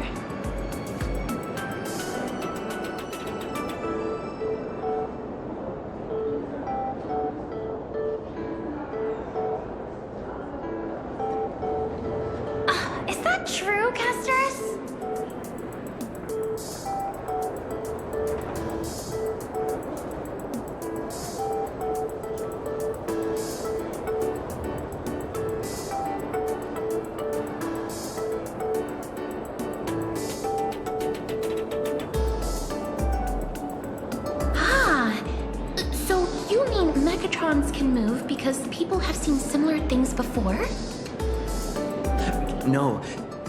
Is that true, Castorus? So you mean Mechatrons can move because people have seen similar things before? No,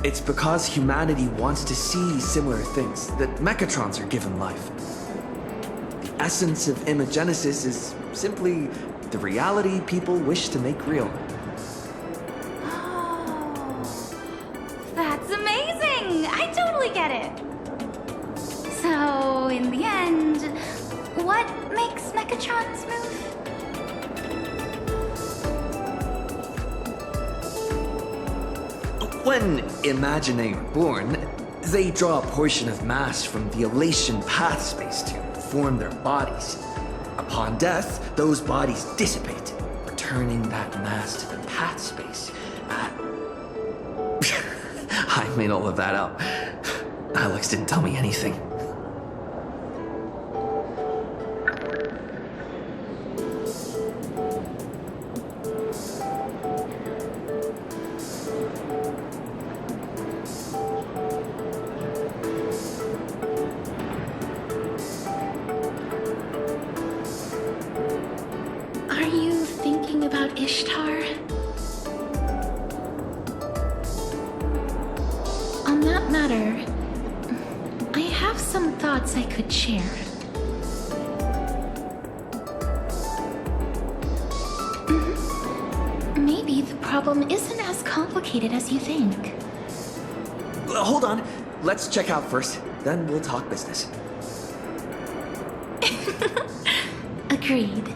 it's because humanity wants to see similar things that Mechatrons are given life. The essence of imagenesis is simply the reality people wish to make real. Oh, that's amazing! I totally get it. So, in the end, what makes Mechatrons move? When Imaginae are born, they draw a portion of mass from the elation path space to form their bodies. Upon death, those bodies dissipate, returning that mass to the path space. I made all of that up. Alex didn't tell me anything. Are you thinking about Ishtar? On that matter, I have some thoughts I could share. Maybe the problem isn't as complicated as you think. Hold on. Let's check out first. Then we'll talk business. Agreed.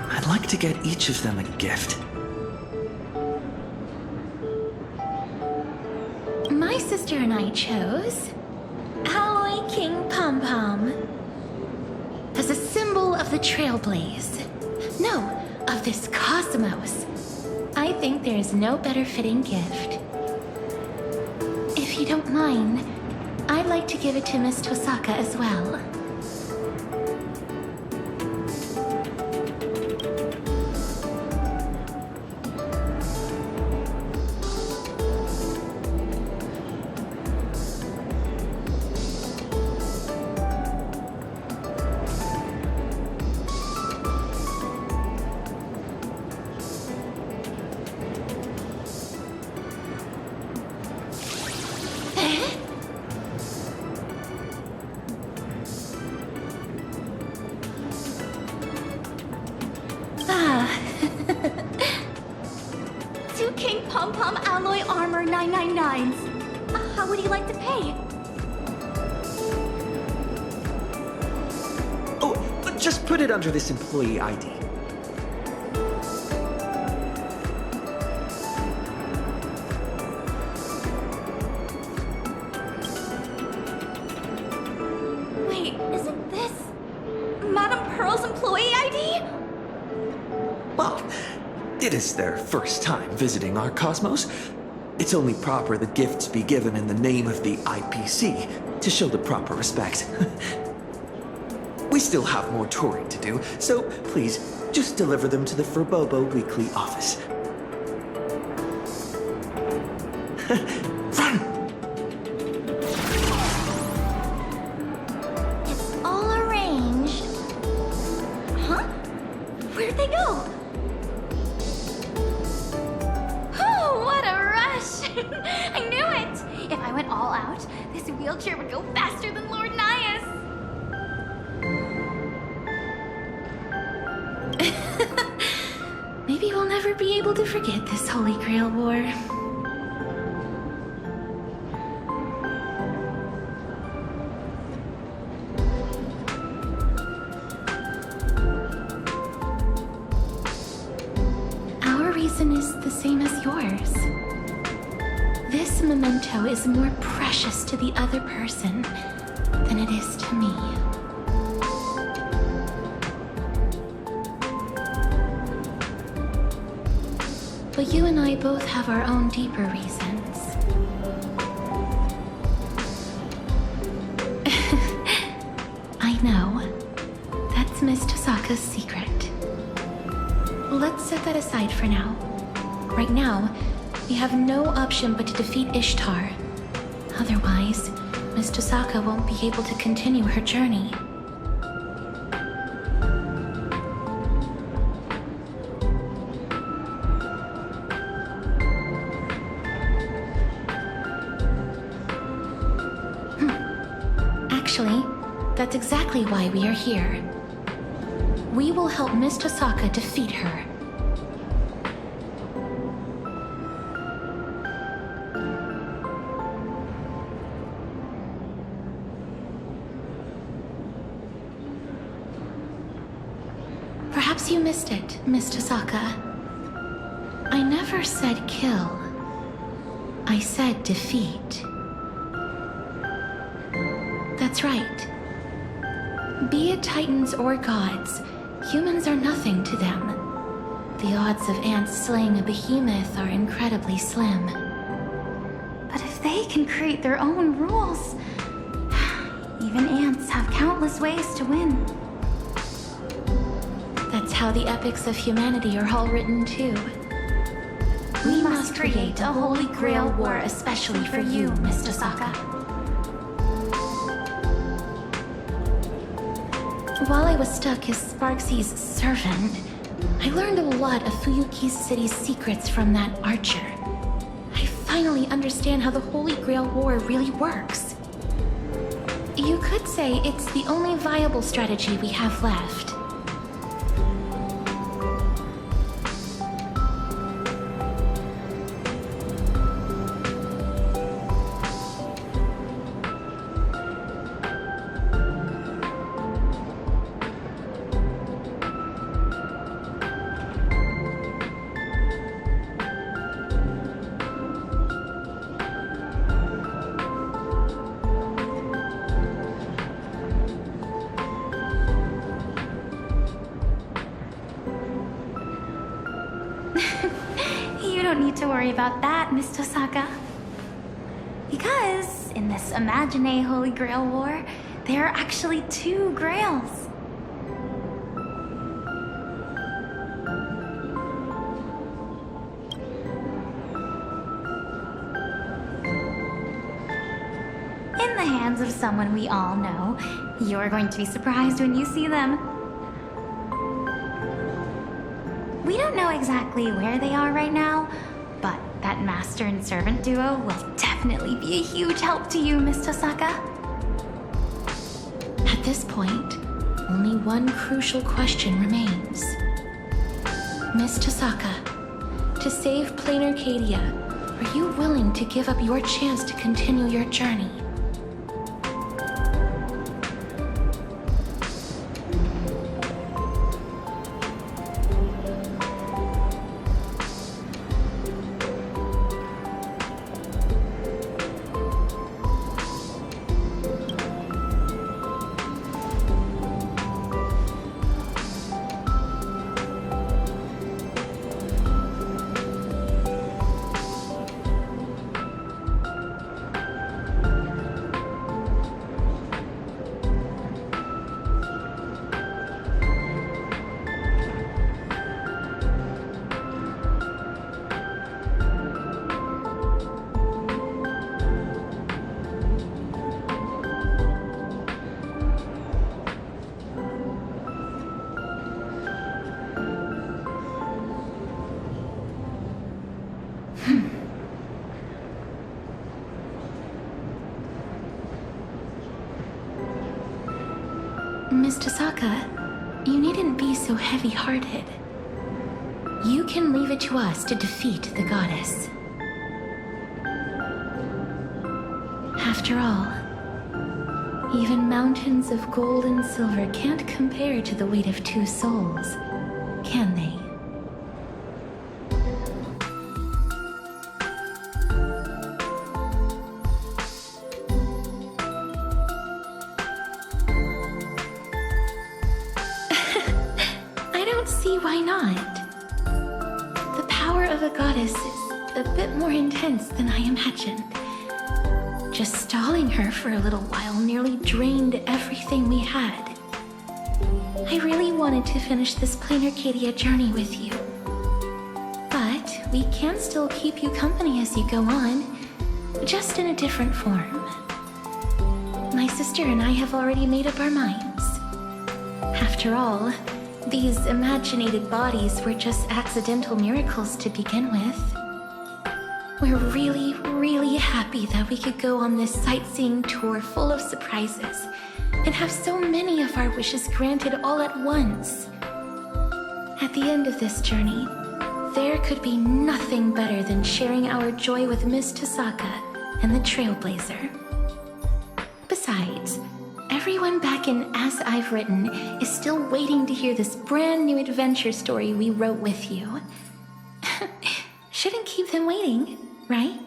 I'd like to get each of them a gift. My sister and I chose Alloy King Pom Pom as a symbol of the Trailblaze. No, of this cosmos. I think there is no better fitting gift. If you don't mind, I'd like to give it to Miss Tosaka as well. 2 King Pom Pom Alloy Armor 999s. How would you like to pay? Oh, just put it under this employee ID. Wait, isn't this Madame Pearl's employee ID? Well, it is their first time visiting our cosmos. It's only proper that gifts be given in the name of the IPC to show the proper respect. We still have more touring to do, so please, just deliver them to the Furbobo Weekly office. Run! It's all arranged. Huh? Where'd they go? Oh, what a rush! I knew it! If I went all out, this wheelchair would go faster than Lord Nias. Maybe we'll never be able to forget this Holy Grail War. Our reason is the same as yours. This memento is more precious to the other person than it is to me. But you and I both have our own deeper reasons. I know. That's Miss Tosaka's secret. Let's set that aside for now. Right now, we have no option but to defeat Ishtar. Otherwise, Miss Tosaka won't be able to continue her journey. Actually, that's exactly why we are here. We will help Miss Tosaka defeat her. Perhaps you missed it, Miss Tosaka. I never said kill. I said defeat. That's right. Be it titans or gods, humans are nothing to them. The odds of ants slaying a behemoth are incredibly slim. But if they can create their own rules, even ants have countless ways to win. That's how the epics of humanity are all written too. We must create a Holy Grail war especially for you, Miss Tosaka. While I was stuck as Sparksy's servant, I learned a lot of Fuyuki's city's secrets from that archer. I finally understand how the Holy Grail War really works. You could say it's the only viable strategy we have left. You don't need to worry about that, Miss Tosaka. Because in this Imagine Holy Grail War, there are actually 2 grails. In the hands of someone we all know, you're going to be surprised when you see them. We don't know exactly where they are right now, but that master and servant duo will definitely be a huge help to you, Miss Tosaka. At this point, only one crucial question remains. Miss Tosaka, to save Plain Arcadia, are you willing to give up your chance to continue your journey? Miss Tosaka, you needn't be so heavy-hearted. You can leave it to us to defeat the goddess. After all, even mountains of gold and silver can't compare to the weight of 2 souls, can they? Why not? The power of a goddess is a bit more intense than I imagined. Just stalling her for a little while nearly drained everything we had. I really wanted to finish this Plain Arcadia journey with you. But we can still keep you company as you go on, just in a different form. My sister and I have already made up our minds. After all, these imaginated bodies were just accidental miracles to begin with. We're really, really happy that we could go on this sightseeing tour full of surprises and have so many of our wishes granted all at once. At the end of this journey, there could be nothing better than sharing our joy with Miss Tosaka and the Trailblazer. Besides, everyone back in As I've Written is still waiting to hear this brand new adventure story we wrote with you. Shouldn't keep them waiting, right?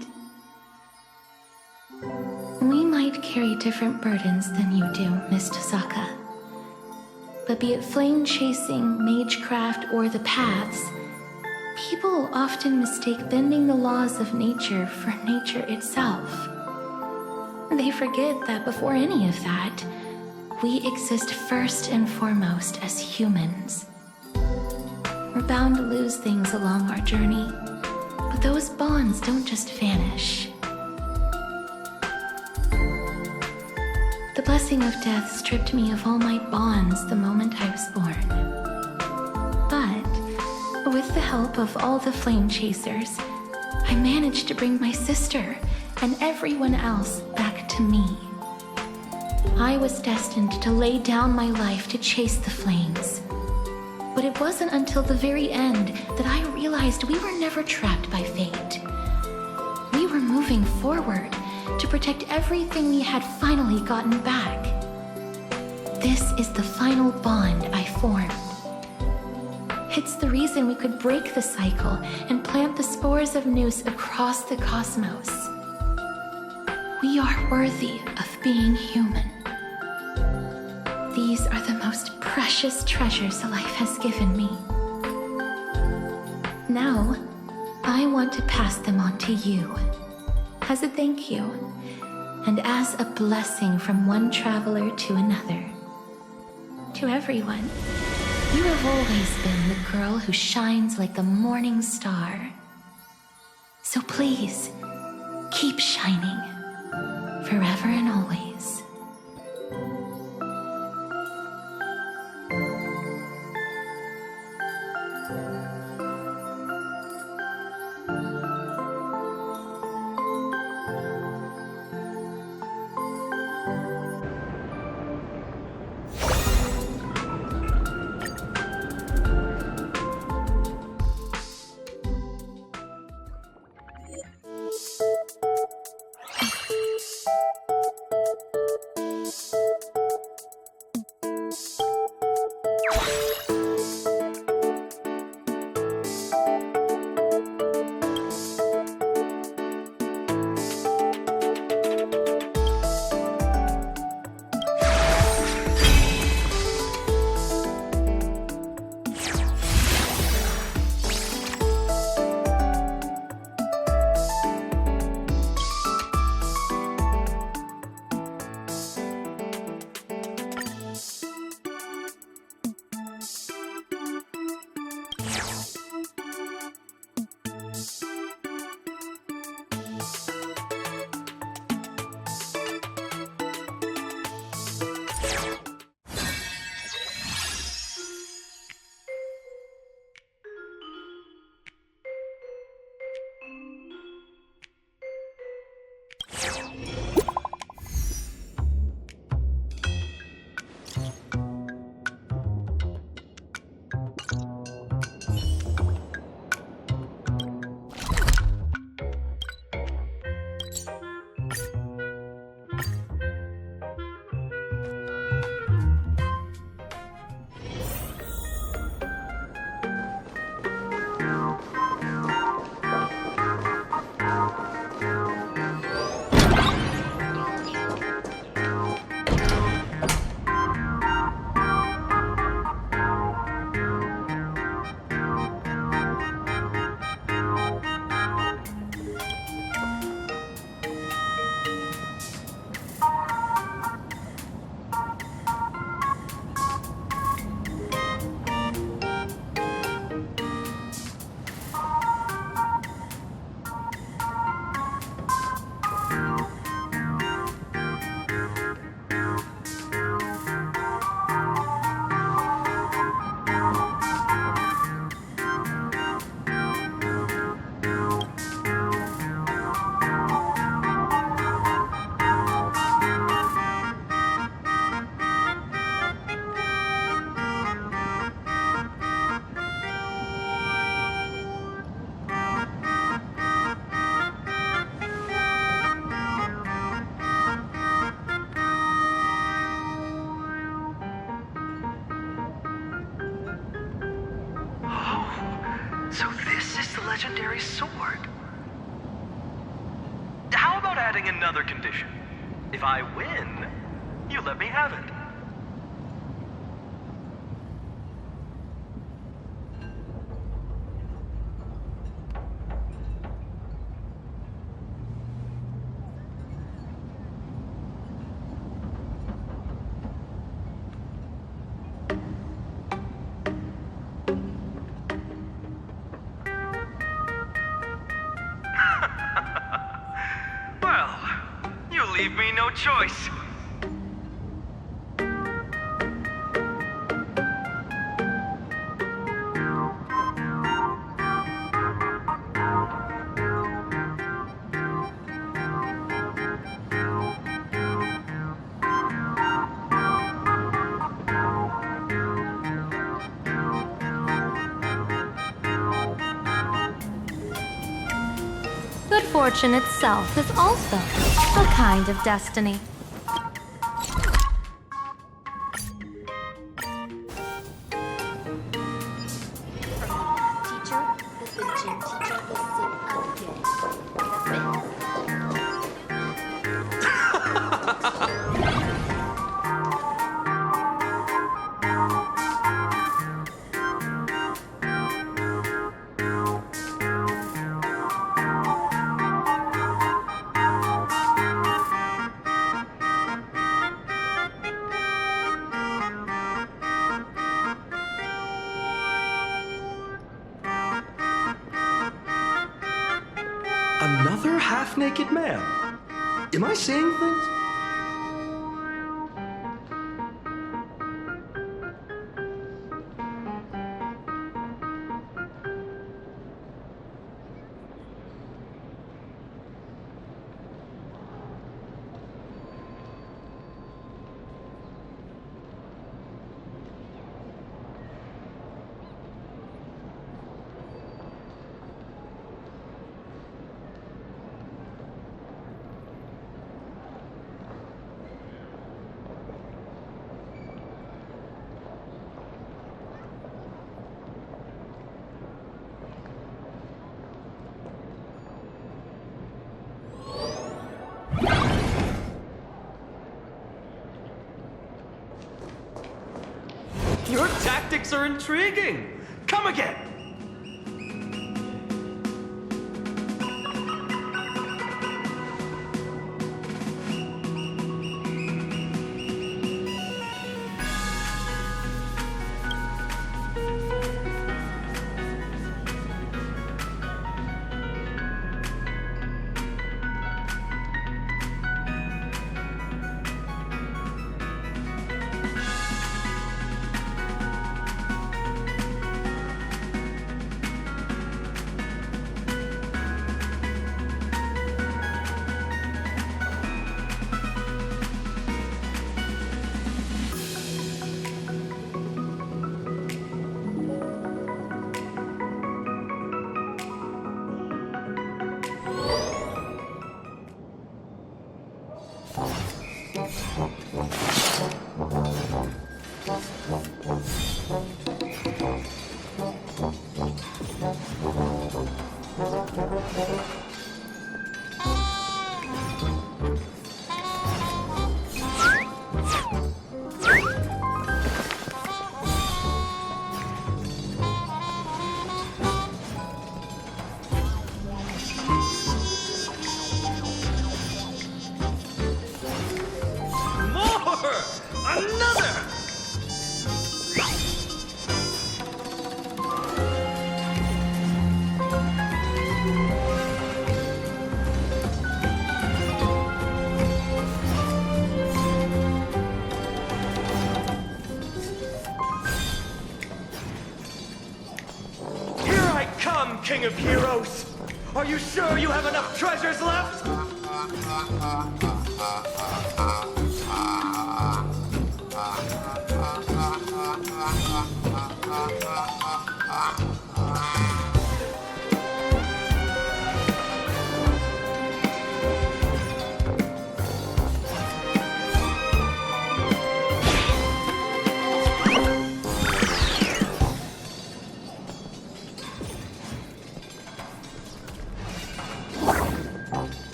We might carry different burdens than you do, Miss Tosaka. But be it flame chasing, magecraft, or the paths, people often mistake bending the laws of nature for nature itself. They forget that before any of that, we exist first and foremost as humans. We're bound to lose things along our journey, but those bonds don't just vanish. The blessing of death stripped me of all my bonds the moment I was born. But with the help of all the flame chasers, I managed to bring my sister and everyone else back to me. I was destined to lay down my life to chase the flames. But it wasn't until the very end that I realized we were never trapped by fate. We were moving forward to protect everything we had finally gotten back. This is the final bond I formed. It's the reason we could break the cycle and plant the spores of Noose across the cosmos. We are worthy of being human. These are the most precious treasures life has given me. Now, I want to pass them on to you, as a thank you, and as a blessing from one traveler to another. To everyone, you have always been the girl who shines like the morning star. So please, keep shining, forever and always. legendary sword. How about adding another condition? If I win, you let me have it. Leave me no choice. Good fortune itself is also a kind of destiny. Another half-naked man? Am I seeing things? Your tactics are intriguing. Come again. King of Heroes! Are you sure you have enough treasures left?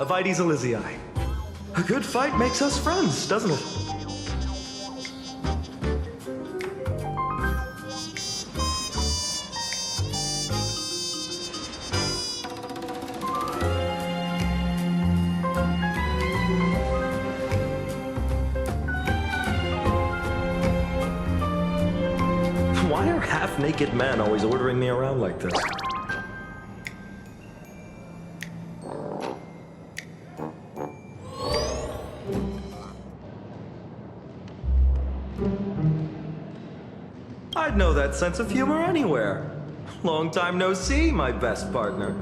Vites Elysiae. A good fight makes us friends, doesn't it? Why are half-naked men always ordering me around like this? I'd know that sense of humor anywhere. Long time no see, my best partner.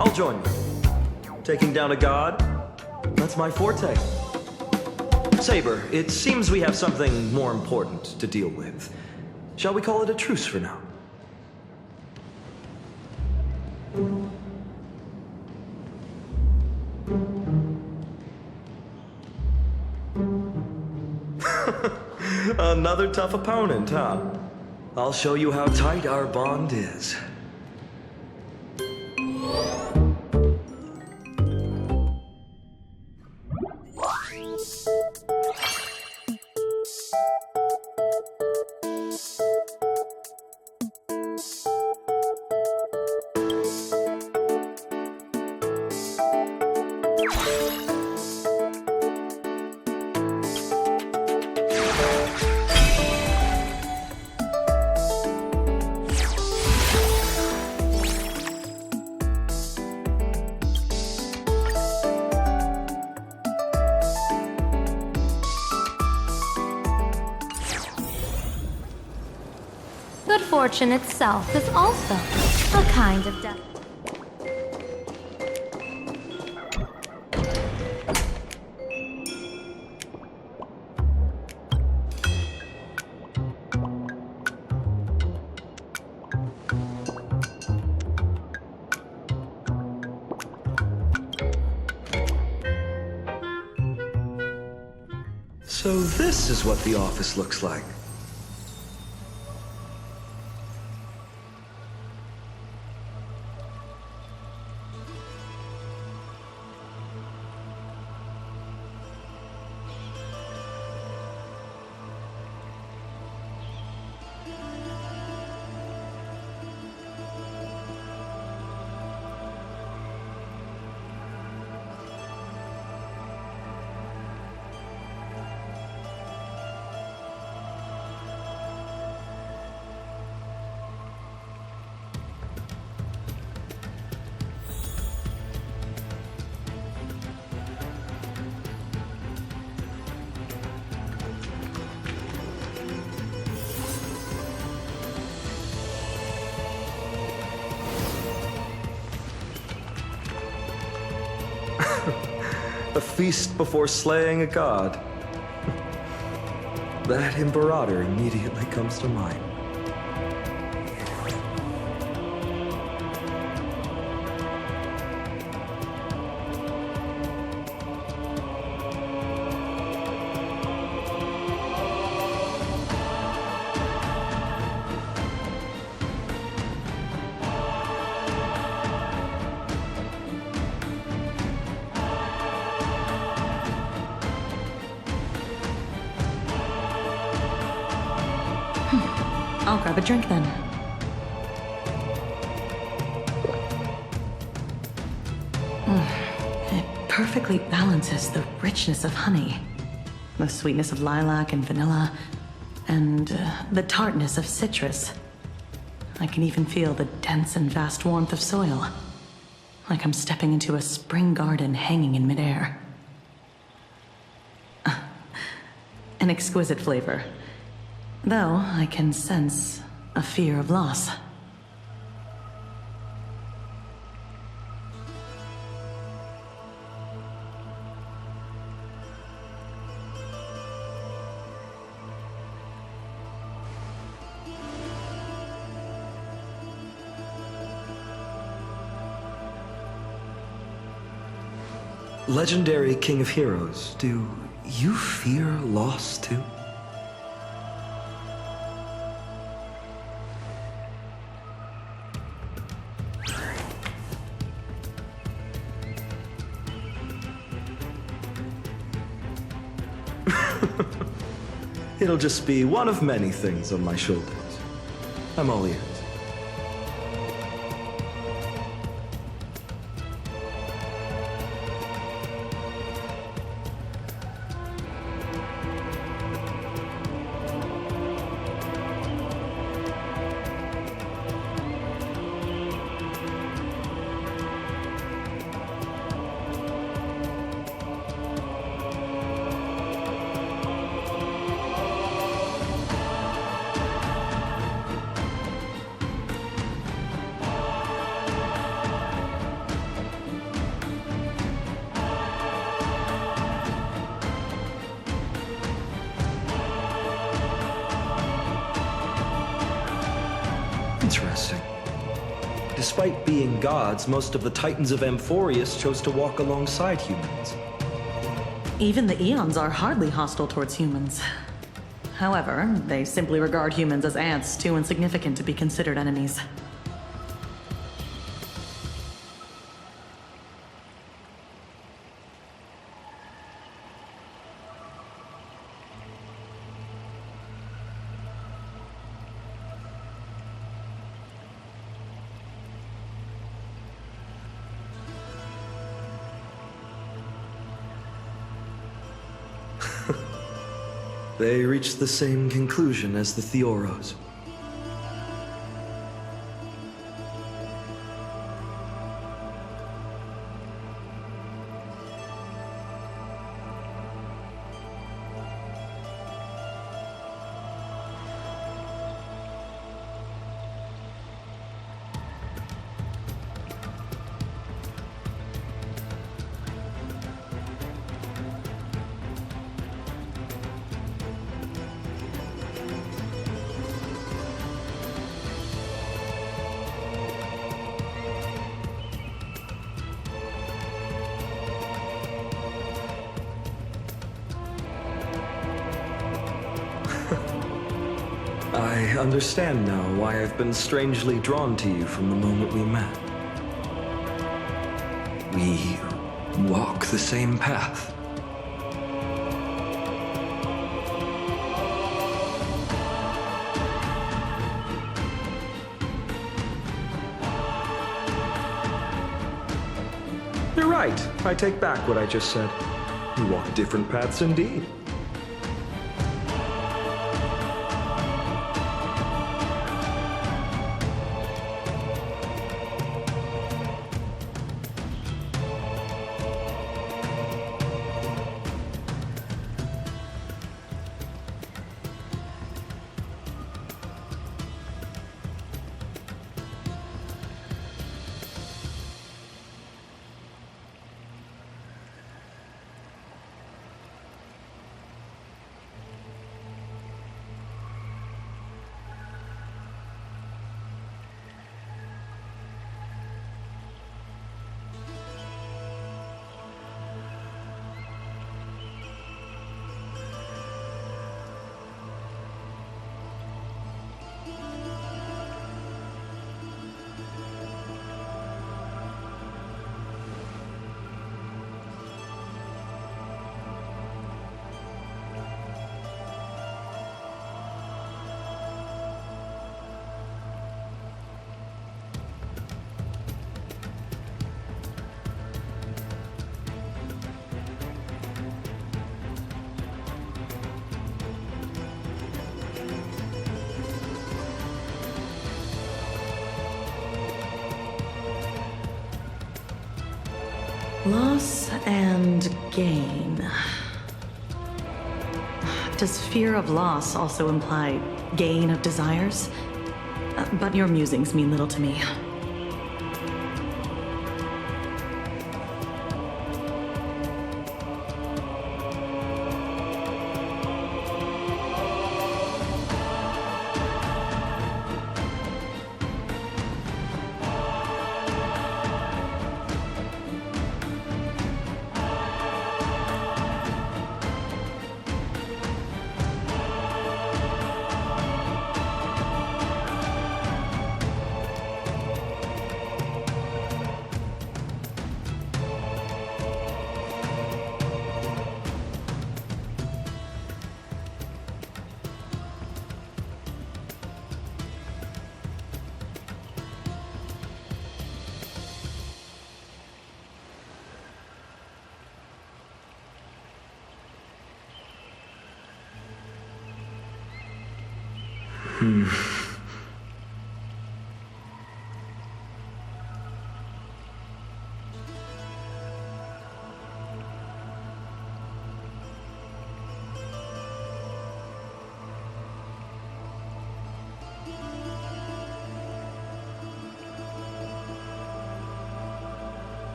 I'll join you. Taking down a god? That's my forte. Saber, it seems we have something more important to deal with. Shall we call it a truce for now? Another tough opponent, huh? I'll show you how tight our bond is. Good fortune itself is also a kind of death. So this is what the office looks like. A feast before slaying a god. That Imperator immediately comes to mind. I'll grab a drink then. perfectly balances the richness of honey, the sweetness of lilac and vanilla, and the tartness of citrus. I can even feel the dense and vast warmth of soil, like I'm stepping into a spring garden hanging in midair. An exquisite flavor, though I can sense a fear of loss. Legendary King of Heroes, do you fear loss too? It'll just be one of many things on my shoulders. I'm all ears. Interesting. Despite being gods, most of the Titans of Amphorius chose to walk alongside humans. Even the Eons are hardly hostile towards humans. However, they simply regard humans as ants too insignificant to be considered enemies. They reached the same conclusion as the Theoros. I understand now why I've been strangely drawn to you from the moment we met. We walk the same path. You're right. I take back what I just said. We walk different paths indeed. Loss and gain. Does fear of loss also imply gain of desires? But your musings mean little to me.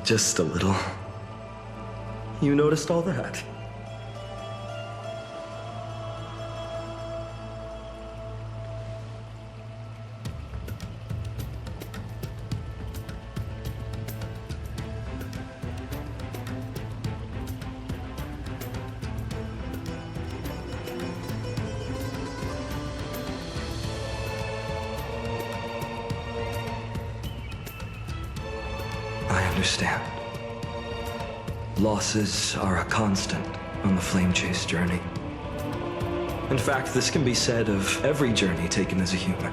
Just a little. You noticed all that? I understand. Losses are a constant on the Flame Chase journey. In fact, this can be said of every journey taken as a human.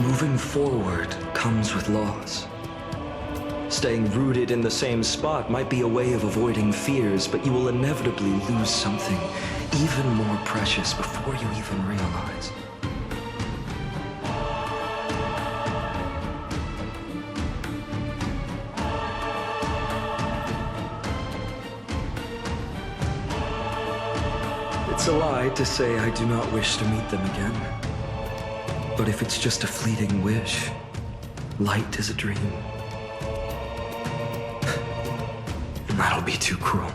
Moving forward comes with loss. Staying rooted in the same spot might be a way of avoiding fears, but you will inevitably lose something even more precious before you even realize. It's a lie to say I do not wish to meet them again. But if it's just a fleeting wish, light is a dream. And that'll be too cruel.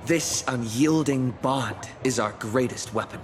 This unyielding bond is our greatest weapon.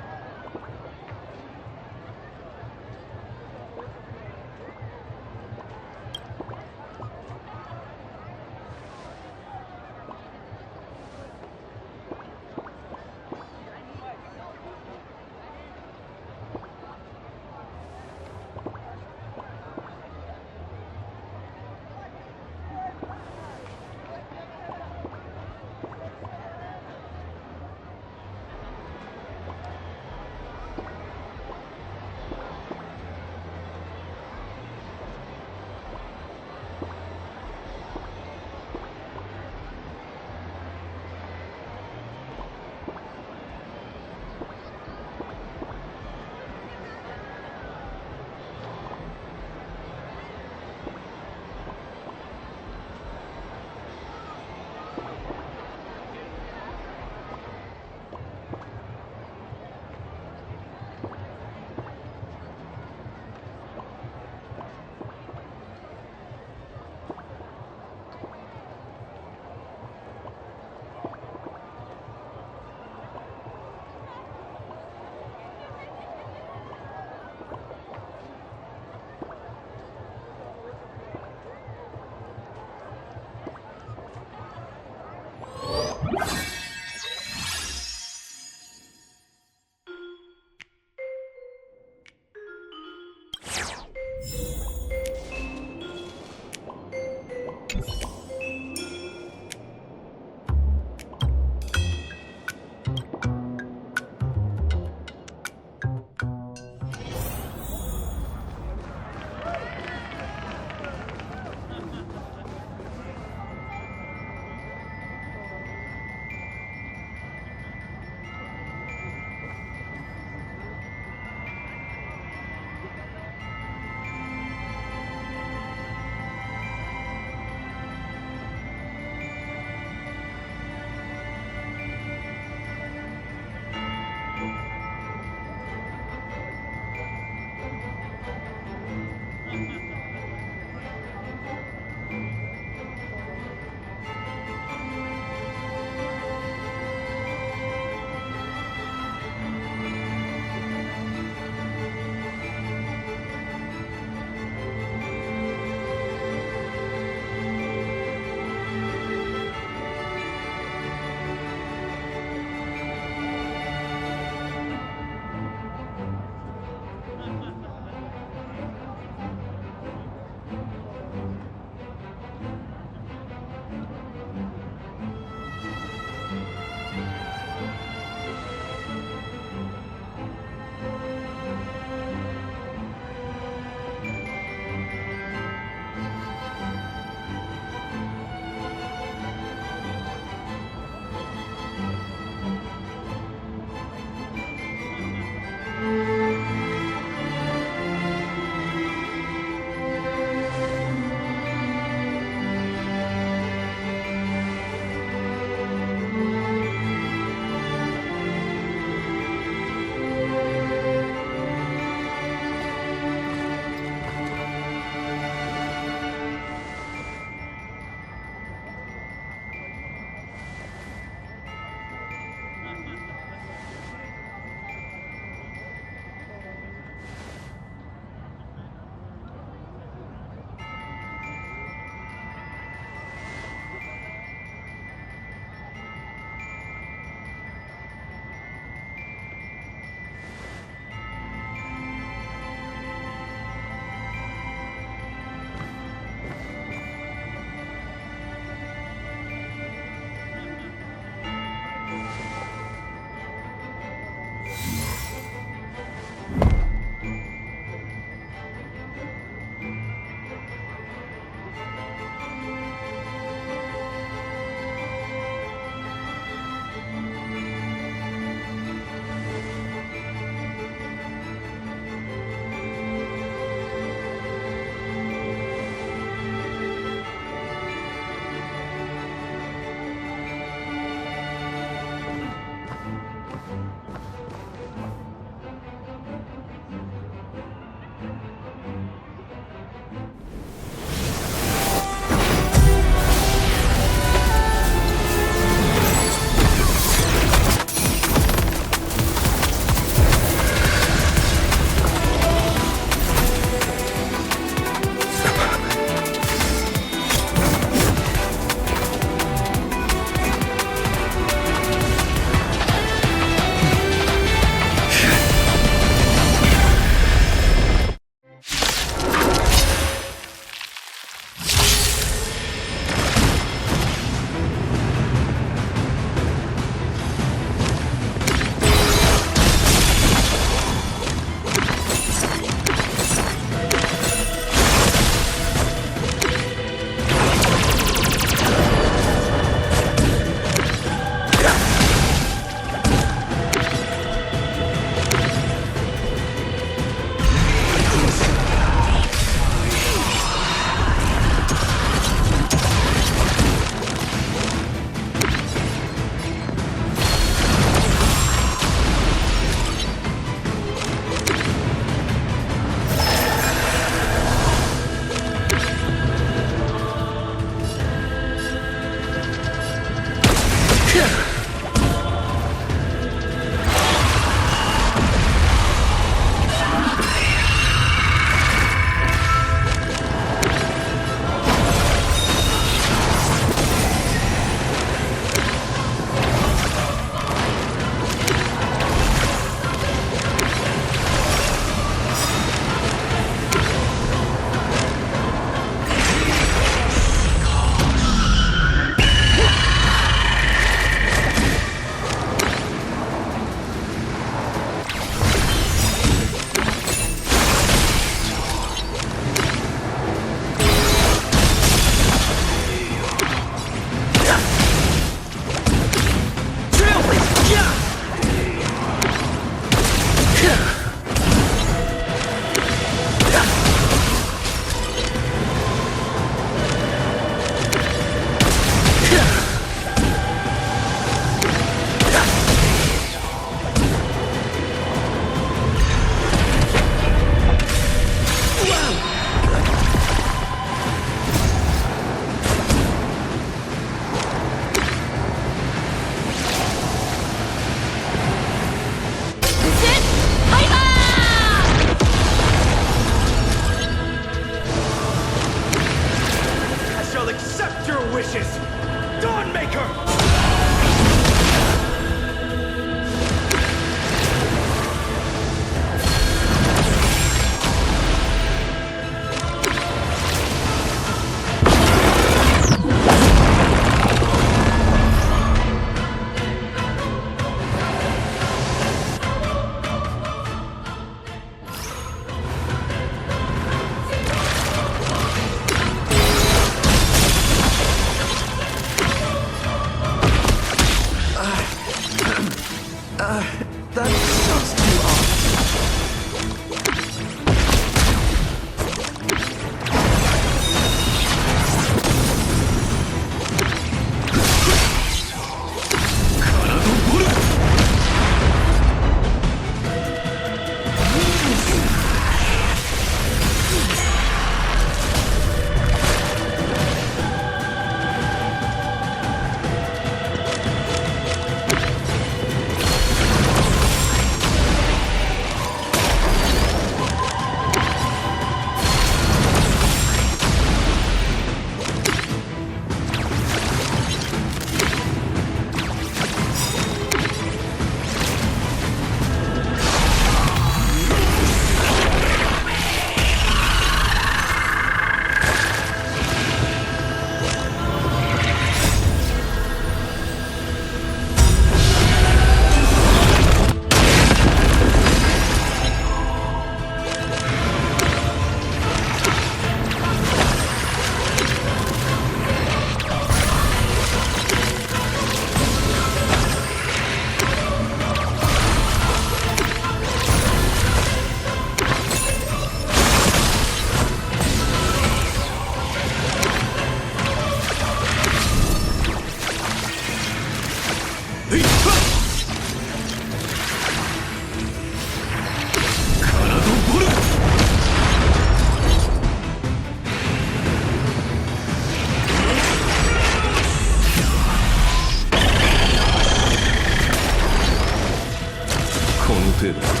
程度。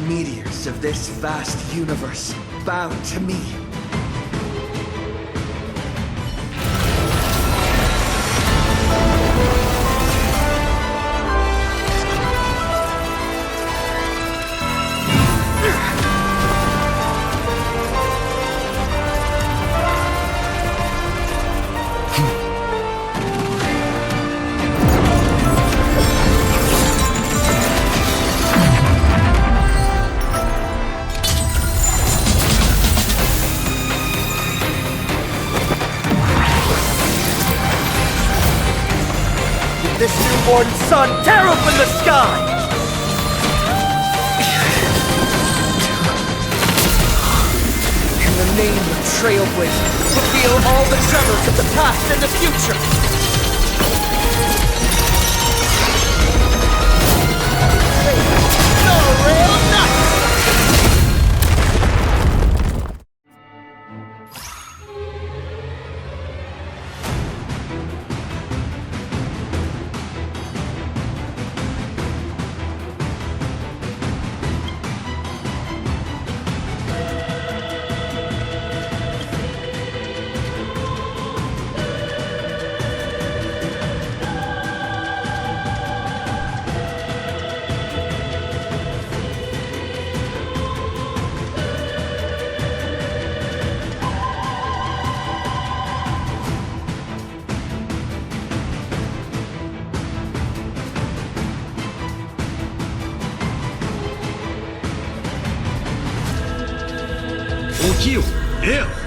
Meteors of this vast universe bow to me. This newborn sun tear open the sky! In the name of trailblazer. Reveal all the tremors of the past and the future. The rail nut! Yeah.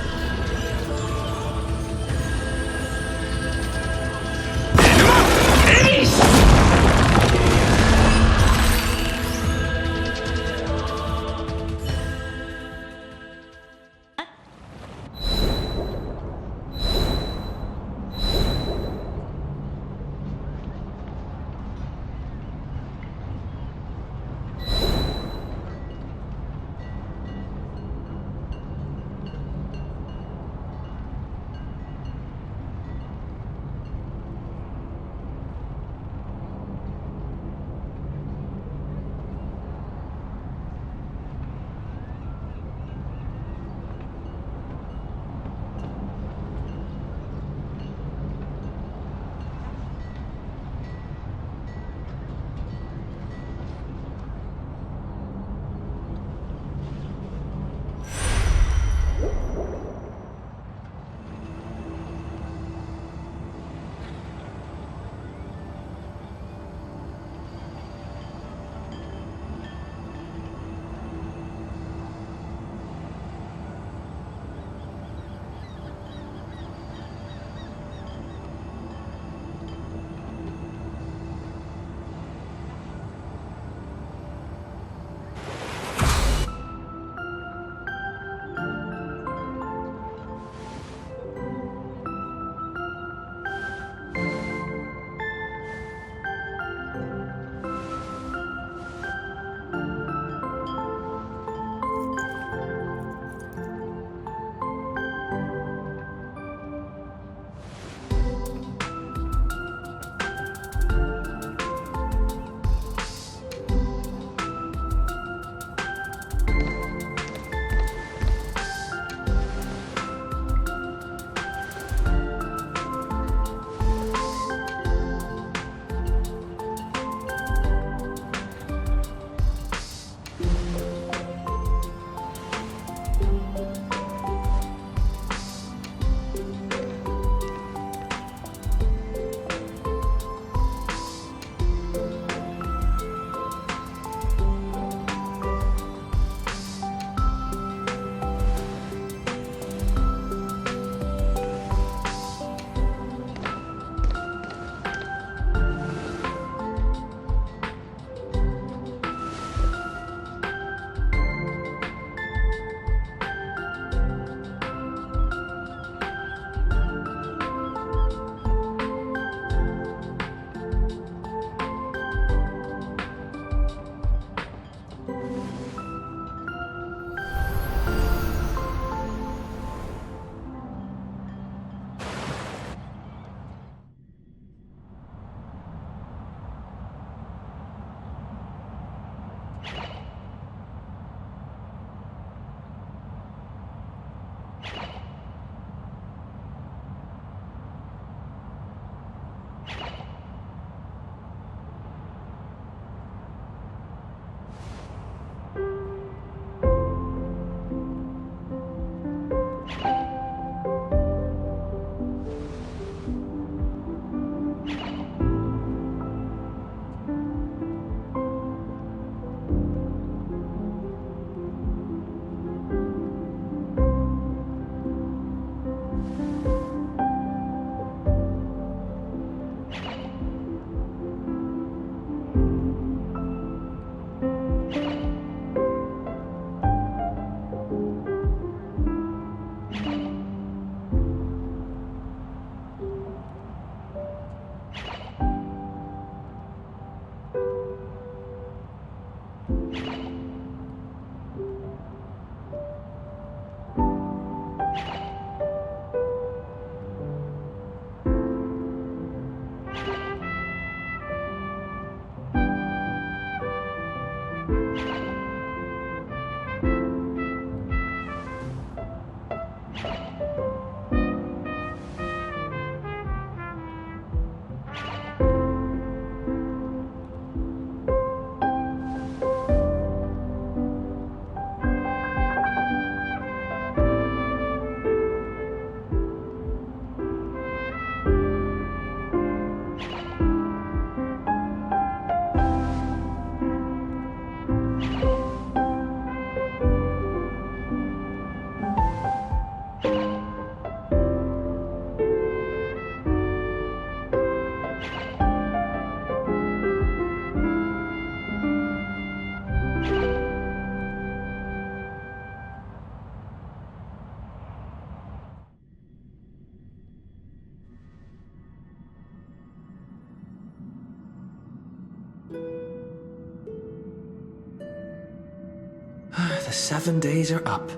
The 7 days are up.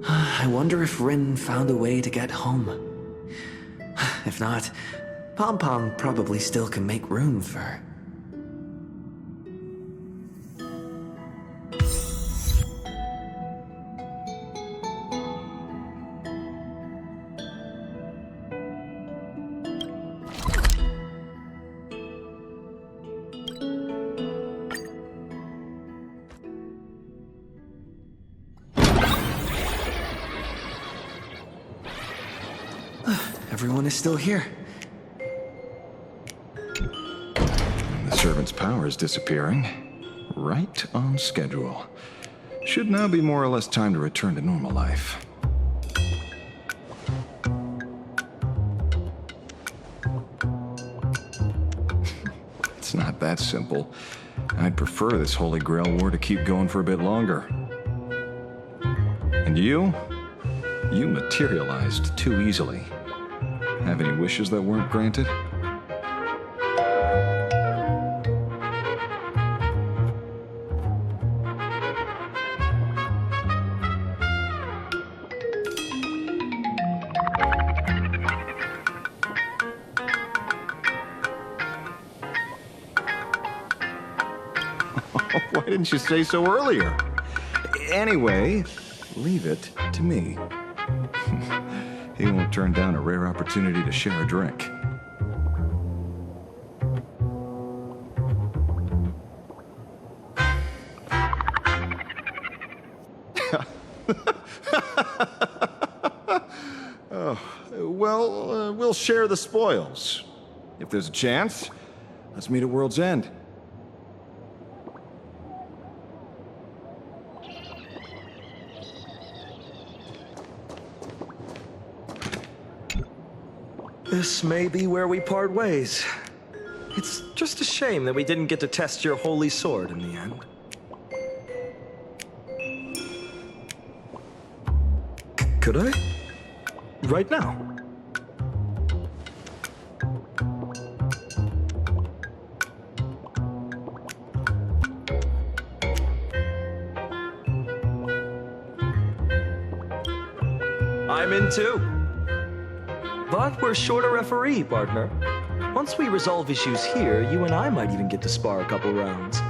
I wonder if Rin found a way to get home. If not, Pom Pom probably still can make room for her. Everyone is still here. The servant's power is disappearing. Right on schedule. Should now be more or less time to return to normal life. It's not that simple. I'd prefer this Holy Grail war to keep going for a bit longer. And you? You materialized too easily. Have any wishes that weren't granted? Why didn't you say so earlier? Anyway, leave it to me. He won't turn down a rare opportunity to share a drink. We'll share the spoils. If there's a chance, let's meet at World's End. This may be where we part ways. It's just a shame that we didn't get to test your holy sword in the end. Could I? Right now? I'm in too. But we're short a referee, partner. Once we resolve issues here, you and I might even get to spar a couple rounds.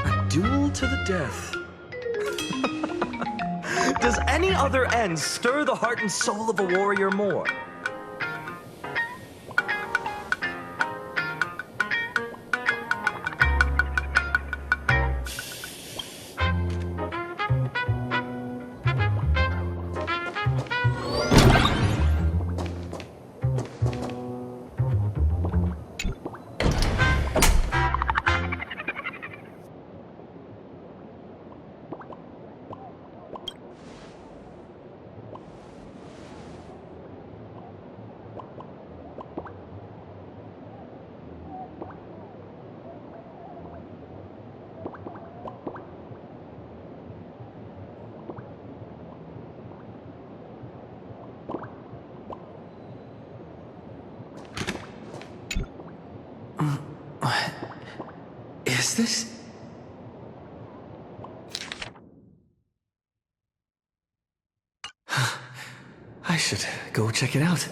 A duel to the death. Does any other end stir the heart and soul of a warrior more? What is this? I should go check it out.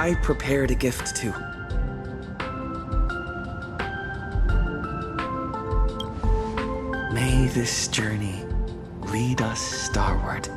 I prepared a gift too. May this journey lead us starward.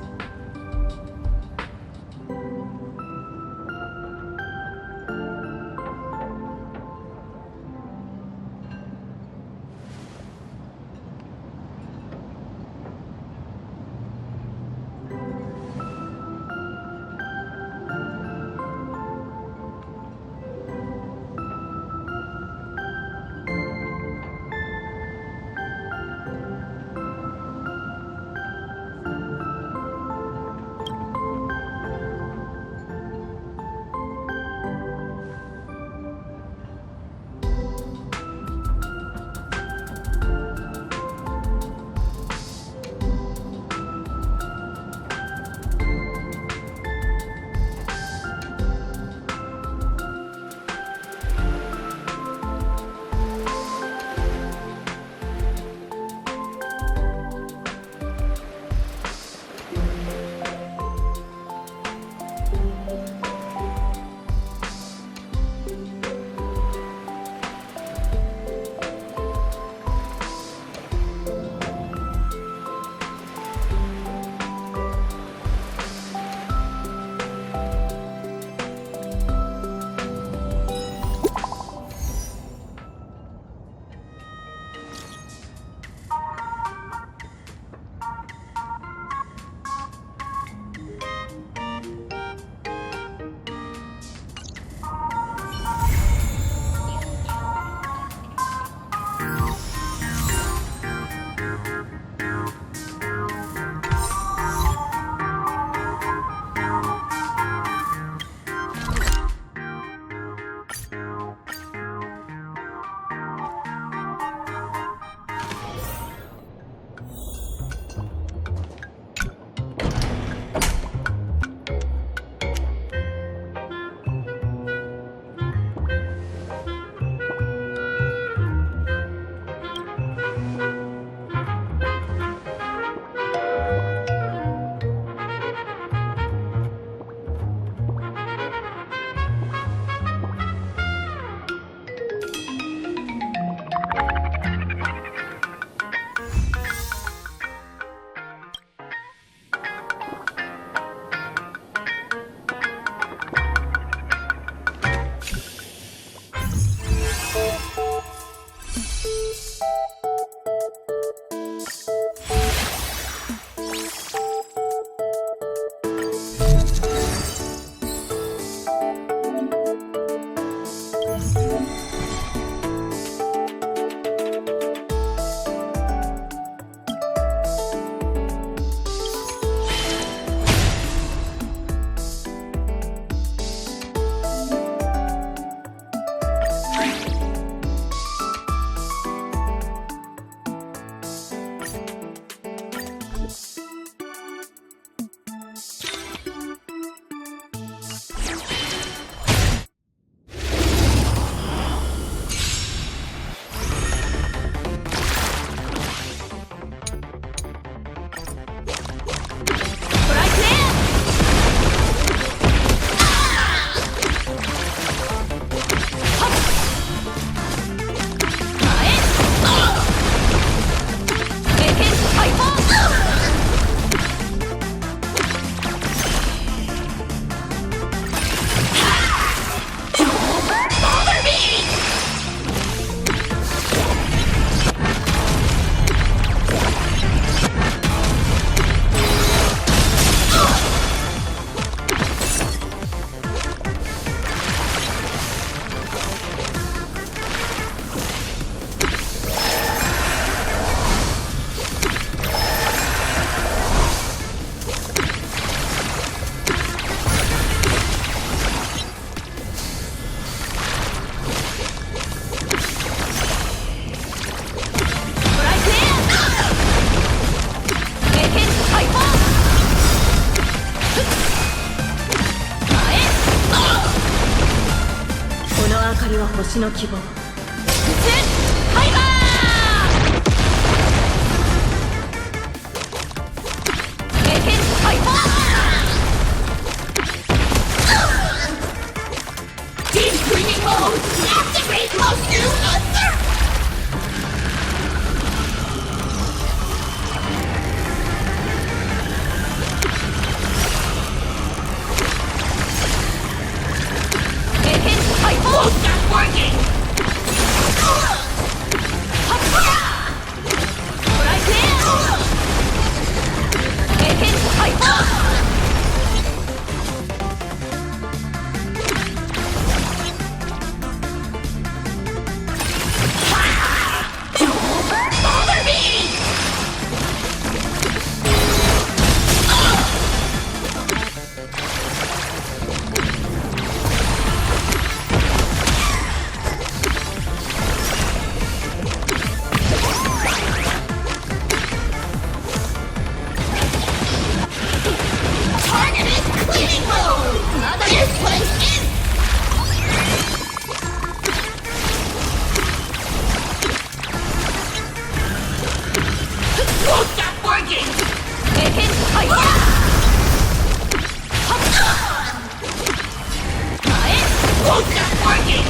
Won't stop working!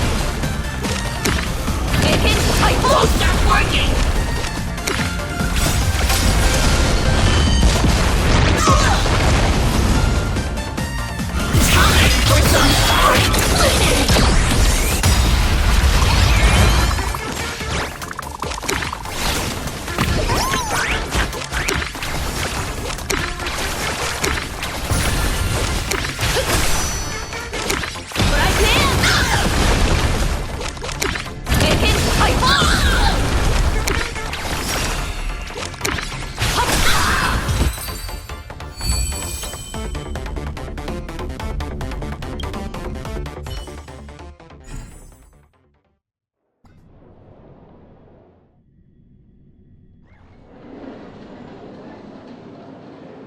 Won't stop working! Time for some hard cleaning!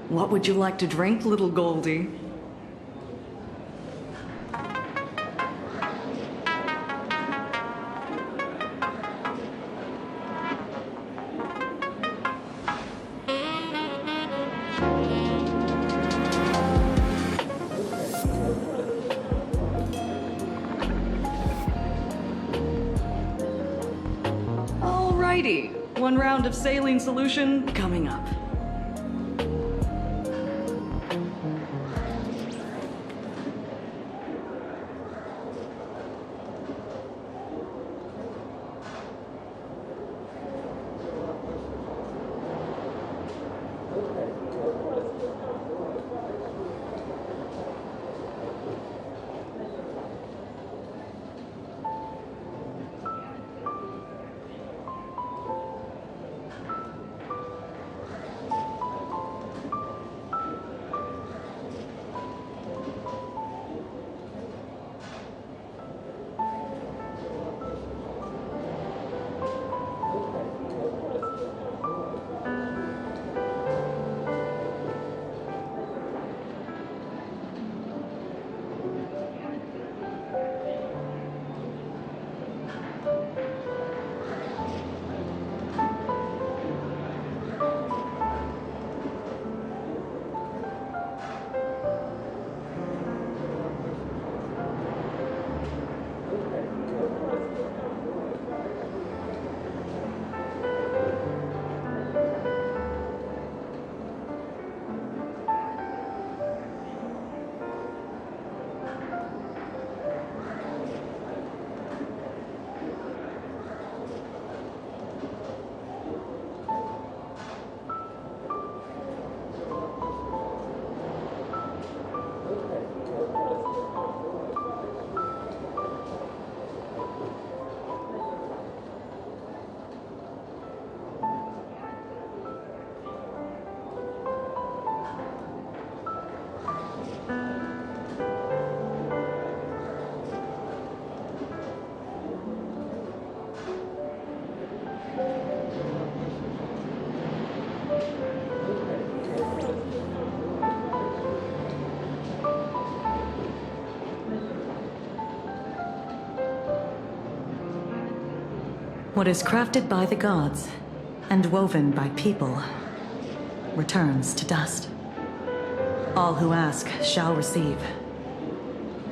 What would you like to drink, little Goldie? Alrighty, one round of saline solution coming up. What is crafted by the gods and woven by people returns to dust. All who ask shall receive.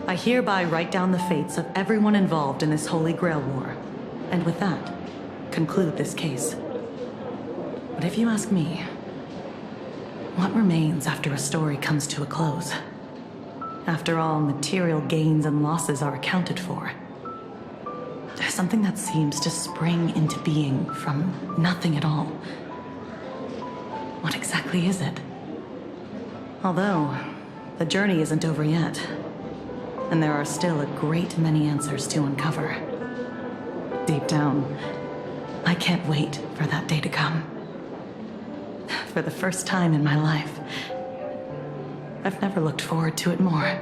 I hereby write down the fates of everyone involved in this Holy Grail War, and with that, conclude this case. But if you ask me, what remains after a story comes to a close? After all material gains and losses are accounted for, there's something that seems to spring into being from nothing at all. What exactly is it? Although, the journey isn't over yet, and there are still a great many answers to uncover. Deep down, I can't wait for that day to come. For the first time in my life, I've never looked forward to it more.